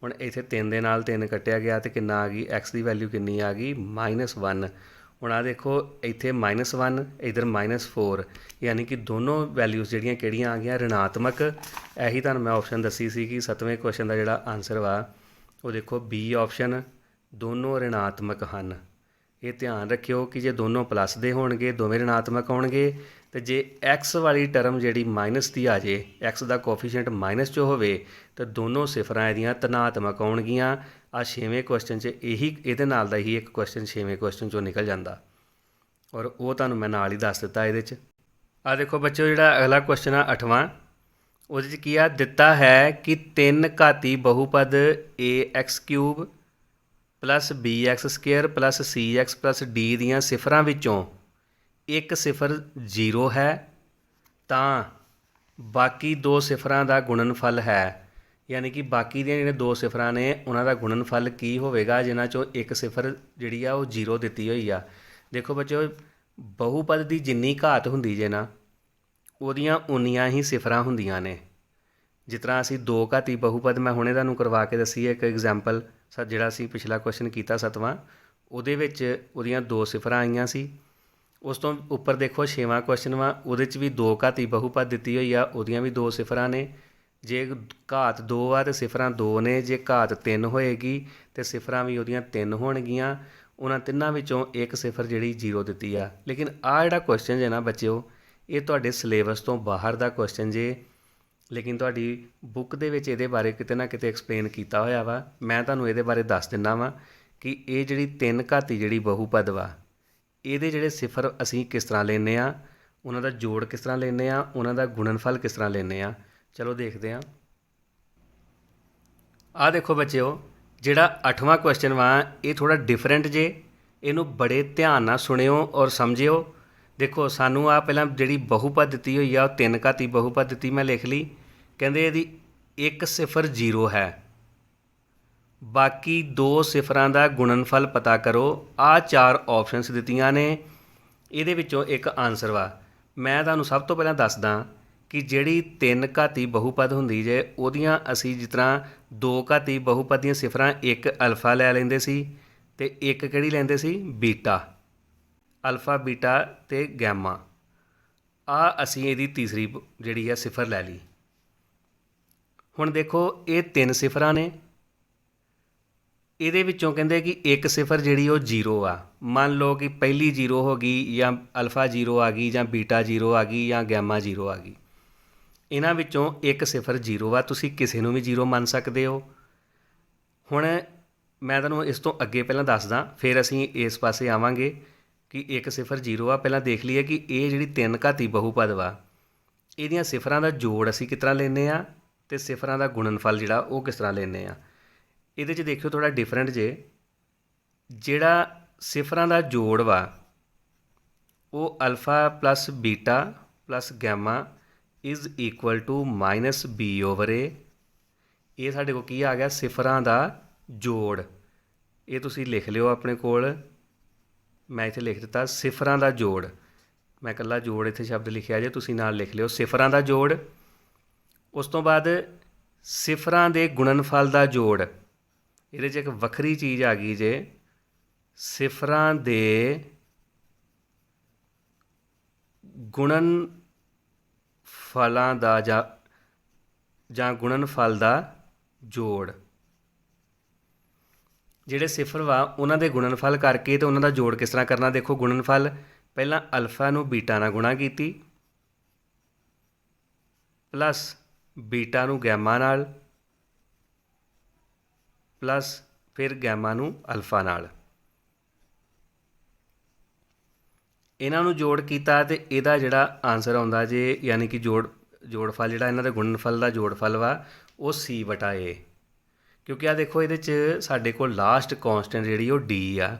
ਹੁਣ ਇੱਥੇ 3 ਦੇ ਨਾਲ 3 ਕੱਟਿਆ ਗਿਆ ਅਤੇ ਕਿੰਨਾ ਆ ਗਈ, x ਦੀ ਵੈਲਿਊ ਕਿੰਨੀ ਆ ਗਈ, -1। ਹੁਣ ਆਹ ਦੇਖੋ ਇੱਥੇ -1 ਇੱਧਰ -4, ਯਾਨੀ ਕਿ ਦੋਨੋਂ ਵੈਲਿਊਜ਼ ਜਿਹੜੀਆਂ ਕਿਹੜੀਆਂ ਆ ਗਈਆਂ, ਰਿਣਾਤਮਕ। ਇਹੀ ਤੁਹਾਨੂੰ ਮੈਂ ਆਪਸ਼ਨ ਦੱਸੀ ਸੀ ਕਿ 7ਵੇਂ ਕੁਐਸਚਨ ਦਾ ਜਿਹੜਾ ਆਨਸਰ ਵਾ ਉਹ ਦੇਖੋ B ਆਪਸ਼ਨ, ਦੋਨੋਂ ਰਿਣਾਤਮਕ ਹਨ। ਇਹ ਧਿਆਨ ਰੱਖਿਓ ਕਿ ਜੇ ਦੋਨੋਂ ਪਲੱਸ ਦੇ ਹੋਣਗੇ ਦੋਵੇਂ ਰਿਣਾਤਮਕ ਹੋਣਗੇ, ਅਤੇ ਜੇ x ਵਾਲੀ ਟਰਮ ਜਿਹੜੀ ਮਾਈਨਸ ਦੀ ਆ ਜੇ, x ਦਾ ਕੋਫੀਸ਼ੀਐਂਟ ਮਾਈਨਸ 'ਚ ਹੋਵੇ ਤਾਂ ਦੋਨੋਂ ਸਿਫਰਾਂ ਇਹਦੀਆਂ ਧਨਾਤਮਕ ਆਉਣਗੀਆਂ। ਆ 6ਵੇਂ ਕੁਐਸਚਨ 'ਚ ਇਹਦੇ ਨਾਲ ਦਾ ਹੀ ਇੱਕ ਕੁਐਸਚਨ 6ਵੇਂ ਕੁਐਸਚਨ 'ਚੋਂ ਨਿਕਲ ਜਾਂਦਾ, ਔਰ ਉਹ ਤੁਹਾਨੂੰ ਮੈਂ ਨਾਲ ਹੀ ਦੱਸ ਦਿੱਤਾ ਇਹਦੇ 'ਚ। ਆਹ ਦੇਖੋ ਬੱਚਿਓ ਜਿਹੜਾ ਅਗਲਾ ਕੁਐਸਚਨ ਆ 8ਵਾਂ, ਉਹਦੇ 'ਚ ਕੀ ਆ, ਦਿੱਤਾ ਹੈ ਕਿ 3 ਘਾਤੀ ਬਹੁਪਦ ax³ + bx² + cx + d ਦੀਆਂ ਸਿਫਰਾਂ ਵਿੱਚੋਂ ਇੱਕ ਸਿਫਰ 0 ਹੈ ਤਾਂ ਬਾਕੀ 2 ਸਿਫਰਾਂ ਦਾ ਗੁਣਨਫਲ ਹੈ। ਯਾਨੀ ਕਿ ਬਾਕੀ ਦੀਆਂ ਜਿਹੜੀਆਂ 2 ਸਿਫਰਾਂ ਨੇ ਉਹਨਾਂ ਦਾ ਗੁਣਨਫਲ ਕੀ ਹੋਵੇਗਾ, ਜਿਨ੍ਹਾਂ 'ਚੋਂ ਇੱਕ ਸਿਫਰ ਜਿਹੜੀ ਆ ਉਹ 0 ਦਿੱਤੀ ਹੋਈ ਆ। ਦੇਖੋ ਬੱਚਿਓ ਬਹੁਪਦ ਦੀ ਜਿੰਨੀ ਘਾਤ ਹੁੰਦੀ ਜੇ ਨਾ, ਉਹਦੀਆਂ ਉਨੀਆਂ ਹੀ ਸਿਫਰਾਂ ਹੁੰਦੀਆਂ ਨੇ। ਜਿਸ ਤਰ੍ਹਾਂ ਅਸੀਂ 2 ਘਾਤੀ ਬਹੁਪਦ ਮੈਂ ਹੁਣੇ ਤੁਹਾਨੂੰ ਕਰਵਾ ਕੇ ਦੱਸੀ ਹੈ ਇੱਕ ਐਗਜ਼ਾਮਪਲ, ਜਿਹੜਾ ਅਸੀਂ ਪਿਛਲਾ ਕੁਐਸਚਨ ਕੀਤਾ 7ਵਾਂ, ਉਹਦੇ ਵਿੱਚ ਉਹਦੀਆਂ 2 ਸਿਫਰਾਂ ਆਈਆਂ ਸੀ। ਉਸ ਤੋਂ ਉੱਪਰ ਦੇਖੋ 6ਵਾਂ ਕੁਐਸਚਨ ਵਾ, ਉਹਦੇ 'ਚ ਵੀ 2 ਘਾਤੀ ਬਹੁਪਦ ਦਿੱਤੀ ਹੋਈ ਆ, ਉਹਦੀਆਂ ਵੀ 2 ਸਿਫਰਾਂ ਨੇ। ਜੇ ਘਾਤ 2 ਆ ਅਤੇ ਸਿਫਰਾਂ 2 ਨੇ, ਜੇ ਘਾਤ 3 ਹੋਏਗੀ ਅਤੇ ਸਿਫਰਾਂ ਵੀ ਉਹਦੀਆਂ 3 ਹੋਣਗੀਆਂ। ਉਹਨਾਂ ਤਿੰਨਾਂ ਵਿੱਚੋਂ ਇੱਕ ਸਿਫਰ ਜਿਹੜੀ 0 ਦਿੱਤੀ ਆ। ਲੇਕਿਨ ਆਹ ਜਿਹੜਾ ਕੁਐਸਚਨ ਜੇ ਨਾ ਬੱਚਿਓ, ਇਹ ਤੁਹਾਡੇ ਸਿਲੇਬਸ ਤੋਂ ਬਾਹਰ ਦਾ ਕੁਐਸਚਨ ਜੇ, ਲੇਕਿਨ ਤੁਹਾਡੀ ਬੁੱਕ ਦੇ ਵਿੱਚ ਇਹਦੇ ਬਾਰੇ ਕਿਤੇ ਨਾ ਕਿਤੇ ਐਕਸਪਲੇਨ ਕੀਤਾ ਹੋਇਆ ਵਾ। ਮੈਂ ਤੁਹਾਨੂੰ ਇਹਦੇ ਬਾਰੇ ਦੱਸ ਦਿੰਦਾ ਵਾਂ ਕਿ ਇਹ ਜਿਹੜੀ 3 ਘਾਤੀ ਜਿਹੜੀ ਬਹੁਪਦ ਵਾ, ਇਹਦੇ ਜਿਹੜੇ ਸਿਫਰ ਅਸੀਂ ਕਿਸ ਤਰ੍ਹਾਂ ਲੈਂਦੇ ਆ, ਉਹਨਾਂ ਦਾ ਜੋੜ ਕਿਸ ਤਰ੍ਹਾਂ ਲੈਂਦੇ ਆ, ਉਹਨਾਂ ਦਾ ਗੁਣਨਫਲ ਕਿਸ ਤਰ੍ਹਾਂ ਲੈਂਦੇ ਆ। ਚਲੋ ਦੇਖਦੇ ਹਾਂ। ਆਹ ਦੇਖੋ ਬੱਚਿਓ ਜਿਹੜਾ 8ਵਾਂ ਕੁਐਸਚਨ ਵਾ ਇਹ ਥੋੜ੍ਹਾ ਡਿਫਰੈਂਟ ਜੇ, ਇਹਨੂੰ ਬੜੇ ਧਿਆਨ ਨਾਲ ਸੁਣਿਓ ਔਰ ਸਮਝਿਓ। ਦੇਖੋ ਸਾਨੂੰ ਆ ਪਹਿਲਾਂ ਜਿਹੜੀ ਬਹੁਪਦ ਦਿੱਤੀ ਹੋਈ ਆ ਉਹ 3 ਘਾਤੀ ਬਹੁਪਦ ਦਿੱਤੀ, ਮੈਂ ਲਿਖ ਲਈ। ਕਹਿੰਦੇ ਇਹਦੀ 1 ਸਿਫਰ 0 ਹੈ, ਬਾਕੀ 2 ਸਿਫਰਾਂ ਦਾ ਗੁਣਨਫਲ ਪਤਾ ਕਰੋ। ਆਹ 4 ਆਪਸ਼ਨਸ ਦਿੱਤੀਆਂ ਨੇ, ਇਹਦੇ ਵਿੱਚੋਂ ਇੱਕ ਆਨਸਰ ਵਾ। ਮੈਂ ਤੁਹਾਨੂੰ ਸਭ ਤੋਂ ਪਹਿਲਾਂ ਦੱਸਦਾ ਕਿ ਜਿਹੜੀ 3 ਘਾਤੀ ਬਹੁਪਦ ਹੁੰਦੀ ਜੇ, ਉਹਦੀਆਂ ਅਸੀਂ ਜਿਸ ਤਰ੍ਹਾਂ 2 ਘਾਤੀ ਬਹੁਪਦ ਦੀਆਂ ਸਿਫਰਾਂ ਇੱਕ ਅਲਫਾ ਲੈ ਲੈਂਦੇ ਸੀ ਅਤੇ ਇੱਕ ਕਿਹੜੀ ਲੈਂਦੇ ਸੀ, ਬੀਟਾ, ਅਲਫਾ ਬੀਟਾ ਅਤੇ ਗੈਮਾ। ਆਹ ਅਸੀਂ ਇਹਦੀ ਤੀਸਰੀ ਜਿਹੜੀ ਆ ਸਿਫਰ ਲੈ ਲਈ। ਹੁਣ ਦੇਖੋ ਇਹ 3 ਸਿਫਰਾਂ ਨੇ, ਇਹਦੇ ਵਿੱਚੋਂ ਕਹਿੰਦੇ ਕਿ ਇੱਕ ਸਿਫਰ ਜਿਹੜੀ ਉਹ 0 ਆ। ਮੰਨ ਲਓ ਕਿ ਪਹਿਲੀ 0 ਹੋ ਗਈ, ਜਾਂ ਅਲਫਾ 0 ਆ ਗਈ, ਜਾਂ ਬੀਟਾ 0 ਆ ਗਈ, ਜਾਂ ਗੈਮਾ 0 ਆ ਗਈ। ਇਹਨਾਂ ਵਿੱਚੋਂ ਇੱਕ ਸਿਫਰ 0 ਆ, ਤੁਸੀਂ ਕਿਸੇ ਨੂੰ ਵੀ 0 ਮੰਨ ਸਕਦੇ ਹੋ। ਹੁਣ ਮੈਂ ਤੁਹਾਨੂੰ ਇਸ ਤੋਂ ਅੱਗੇ ਪਹਿਲਾਂ ਦੱਸਦਾ, ਫਿਰ ਅਸੀਂ ਇਸ ਪਾਸੇ ਆਵਾਂਗੇ ਕਿ ਇੱਕ ਸਿਫਰ 0 ਆ। ਪਹਿਲਾਂ ਦੇਖ ਲਈਏ ਕਿ ਇਹ ਜਿਹੜੀ 3 ਘਾਤੀ ਬਹੁਪਦ ਵਾ, ਇਹਦੀਆਂ ਸਿਫਰਾਂ ਦਾ ਜੋੜ ਅਸੀਂ ਕਿਸ ਤਰ੍ਹਾਂ ਲੈਂਦੇ ਹਾਂ ਅਤੇ ਸਿਫਰਾਂ ਦਾ ਗੁਣਨਫਲ ਜਿਹੜਾ ਉਹ ਕਿਸ ਤਰ੍ਹਾਂ ਲੈਂਦੇ ਹਾਂ। ਇਹਦੇ 'ਚ ਦੇਖਿਓ ਥੋੜ੍ਹਾ ਡਿਫਰੈਂਟ ਜੇ, ਜਿਹੜਾ ਸਿਫਰਾਂ ਦਾ ਜੋੜ ਵਾ ਉਹ alpha + beta + gamma is equal to -b/a। ਇਹ ਸਾਡੇ ਕੋਲ ਕੀ ਆ ਗਿਆ, ਸਿਫਰਾਂ ਦਾ ਜੋੜ। ਇਹ ਤੁਸੀਂ ਲਿਖ ਲਿਓ ਆਪਣੇ ਕੋਲ, ਮੈਂ ਇੱਥੇ ਲਿਖ ਦਿੱਤਾ ਸਿਫਰਾਂ ਦਾ ਜੋੜ। ਮੈਂ ਇਕੱਲਾ ਜੋੜ ਇੱਥੇ ਸ਼ਬਦ ਲਿਖਿਆ ਜੇ, ਤੁਸੀਂ ਨਾਲ ਲਿਖ ਲਿਓ ਸਿਫਰਾਂ ਦਾ ਜੋੜ। ਉਸ ਤੋਂ ਬਾਅਦ ਸਿਫਰਾਂ ਦੇ ਗੁਣਨਫਲ ਦਾ ਜੋੜ। ਇਹਦੇ 'ਚ ਇੱਕ ਵੱਖਰੀ ਚੀਜ਼ ਆ ਗਈ ਜੇ, ਸਿਫਰਾਂ ਦੇ ਗੁਣਨਫਲਾਂ ਦਾ ਜਾਂ ਗੁਣਨਫਲ ਦਾ ਜੋੜ। ਜਿਹੜੇ ਸਿਫਰ ਵਾ ਉਹਨਾਂ ਦੇ ਗੁਣਨਫਲ ਕਰਕੇ ਤੇ ਉਹਨਾਂ ਦਾ ਜੋੜ ਕਿਸ ਤਰ੍ਹਾਂ ਕਰਨਾ। ਦੇਖੋ ਗੁਣਨਫਲ ਪਹਿਲਾਂ ਅਲਫਾ ਨੂੰ ਬੀਟਾ ਨਾਲ ਗੁਣਾ ਕੀਤੀ ਪਲੱਸ ਬੀਟਾ ਨੂੰ ਗੈਮਾ ਨਾਲ ਪਲੱਸ ਫਿਰ ਗੈਮਾ ਨੂੰ ਅਲਫਾ ਨਾਲ। ਇਹਨਾਂ ਨੂੰ ਜੋੜ ਕੀਤਾ ਤੇ ਇਹਦਾ ਜਿਹੜਾ ਆਨਸਰ ਆਉਂਦਾ ਜੇ ਯਾਨੀ ਕਿ ਜੋੜਫਲ ਜਿਹੜਾ ਇਹਨਾਂ ਦੇ ਗੁਣਨਫਲ ਦਾ ਜੋੜਫਲ ਵਾ ਉਹ ਸੀ ਬਟਾ ਏ। ਕਿਉਂਕਿ ਆ ਦੇਖੋ ਇਹਦੇ 'ਚ ਸਾਡੇ ਕੋਲ ਲਾਸਟ ਕੌਂਸਟੈਂਟ ਜਿਹੜੀ ਉਹ ਡੀ ਆ।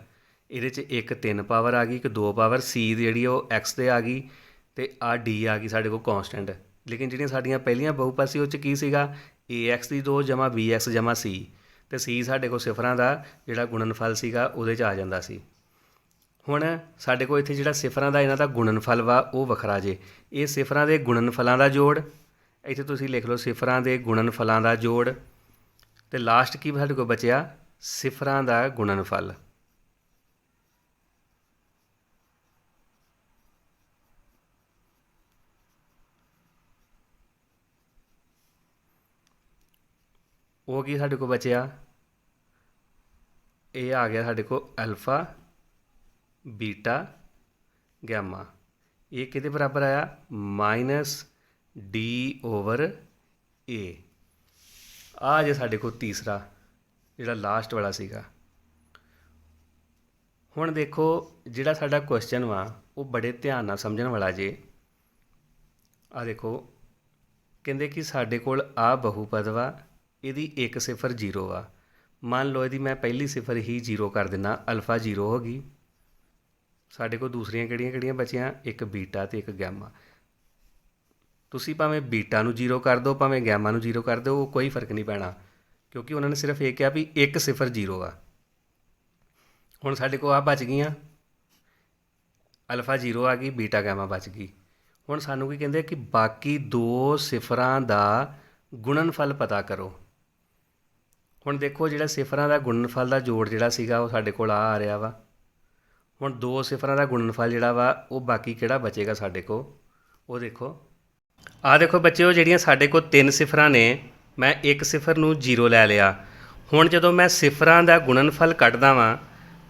ਇਹਦੇ 'ਚ ਇੱਕ 3 ਪਾਵਰ ਆ ਗਈ, ਇੱਕ 2 ਪਾਵਰ, ਸੀ ਜਿਹੜੀ ਉਹ ਐਕਸ 'ਤੇ ਆ ਗਈ ਅਤੇ ਆ ਡੀ ਆ ਗਈ ਸਾਡੇ ਕੋਲ ਕੌਂਸਟੈਂਟ। ਲੇਕਿਨ ਜਿਹੜੀਆਂ ਸਾਡੀਆਂ ਪਹਿਲੀਆਂ ਬਹੁਪਦ ਸੀ ਉਹ 'ਚ ਕੀ ਸੀਗਾ, ਏ ਐਕਸ ਦੀ 2 ਜਮਾ ਬੀ ਐਕਸ ਜਮਾ ਸੀ, ਅਤੇ ਸੀ ਸਾਡੇ ਕੋਲ ਸਿਫਰਾਂ ਦਾ ਜਿਹੜਾ ਗੁਣਨਫਲ ਸੀਗਾ ਉਹਦੇ 'ਚ ਆ ਜਾਂਦਾ ਸੀ। ਹੁਣ ਸਾਡੇ ਕੋਲ ਇੱਥੇ ਜਿਹੜਾ ਸਿਫਰਾਂ ਦਾ ਇਹਨਾਂ ਦਾ ਗੁਣਨਫਲ ਵਾ ਉਹ ਵੱਖਰਾ ਜੇ। ਇਹ ਸਿਫਰਾਂ ਦੇ ਗੁਣਨਫਲਾਂ ਦਾ ਜੋੜ, ਇੱਥੇ ਤੁਸੀਂ ਲਿਖ ਲਓ ਸਿਫਰਾਂ ਦੇ ਗੁਣਨਫਲਾਂ ਦਾ ਜੋੜ, ਅਤੇ ਲਾਸਟ ਕੀ ਸਾਡੇ ਕੋਲ ਬਚਿਆ, ਸਿਫਰਾਂ ਦਾ ਗੁਣਨਫਲ। ਉਹ ਕੀ ਸਾਡੇ ਕੋਲ ਬਚਿਆ, ਇਹ ਆ ਗਿਆ ਸਾਡੇ ਕੋਲ ਅਲਫਾ ਬੀਟਾ ਗੈਮਾ। ਇਹ ਕਿਹਦੇ ਬਰਾਬਰ ਆਇਆ, -d/a। ਆ ਜੇ ਸਾਡੇ ਕੋਲ ਤੀਸਰਾ ਜਿਹੜਾ ਲਾਸਟ ਵਾਲਾ ਸੀਗਾ। ਹੁਣ ਦੇਖੋ ਜਿਹੜਾ ਸਾਡਾ ਕੁਐਸਚਨ ਵਾ ਉਹ ਬੜੇ ਧਿਆਨ ਨਾਲ ਸਮਝਣ ਵਾਲਾ ਜੇ। ਆ ਦੇਖੋ ਕਹਿੰਦੇ ਕਿ ਸਾਡੇ ਕੋਲ ਆ ਬਹੁਪਦ ਵਾ, ਇਹਦੀ 1 ਸਿਫਰ 0 ਵਾ। ਮੰਨ ਲਓ ਇਹਦੀ ਮੈਂ ਪਹਿਲੀ ਸਿਫਰ ਹੀ 0 ਕਰ ਦਿੰਦਾ, ਅਲਫਾ 0 ਹੋ ਗਈ। ਸਾਡੇ ਕੋਲ ਦੂਸਰੀਆਂ ਕਿਹੜੀਆਂ ਬਚੀਆਂ, ਇੱਕ ਬੀਟਾ ਅਤੇ ਇੱਕ ਗੈਮਾ। ਤੁਸੀਂ ਭਾਵੇਂ ਬੀਟਾ ਨੂੰ 0 ਕਰ ਦਿਓ ਭਾਵੇਂ ਗੈਮਾ ਨੂੰ 0 ਕਰ ਦਿਓ, ਉਹ ਕੋਈ ਫਰਕ ਨਹੀਂ ਪੈਣਾ, ਕਿਉਂਕਿ ਉਹਨਾਂ ਨੇ ਸਿਰਫ ਇਹ ਕਿਹਾ ਵੀ 1 ਸਿਫਰ 0 ਆ। ਹੁਣ ਸਾਡੇ ਕੋਲ ਆ ਬਚ ਗਈਆਂ, ਅਲਫਾ 0 ਆ ਗਈ, ਬੀਟਾ ਗੈਮਾ ਬਚ ਗਈ। ਹੁਣ ਸਾਨੂੰ ਕੀ ਕਹਿੰਦੇ ਕਿ ਬਾਕੀ 2 ਸਿਫਰਾਂ ਦਾ ਗੁਣਨਫਲ ਪਤਾ ਕਰੋ। ਹੁਣ ਦੇਖੋ ਜਿਹੜਾ ਸਿਫਰਾਂ ਦਾ ਗੁਣਨਫਲ ਦਾ ਜੋੜ ਜਿਹੜਾ ਸੀਗਾ ਉਹ ਸਾਡੇ ਕੋਲ ਆ ਰਿਹਾ ਵਾ। ਹੁਣ 2 ਸਿਫਰਾਂ ਦਾ ਗੁਣਨਫਲ ਜਿਹੜਾ ਵਾ ਉਹ ਬਾਕੀ ਕਿਹੜਾ ਬਚੇਗਾ ਸਾਡੇ ਕੋਲ, ਉਹ ਦੇਖੋ। ਆਹ ਦੇਖੋ ਬੱਚਿਓ, ਜਿਹੜੀਆਂ ਸਾਡੇ ਕੋਲ 3 ਸਿਫਰਾਂ ਨੇ, ਮੈਂ 1 ਸਿਫਰ ਨੂੰ 0 ਲੈ ਲਿਆ। ਹੁਣ ਜਦੋਂ ਮੈਂ ਸਿਫਰਾਂ ਦਾ ਗੁਣਨਫਲ ਕੱਢਦਾ ਵਾਂ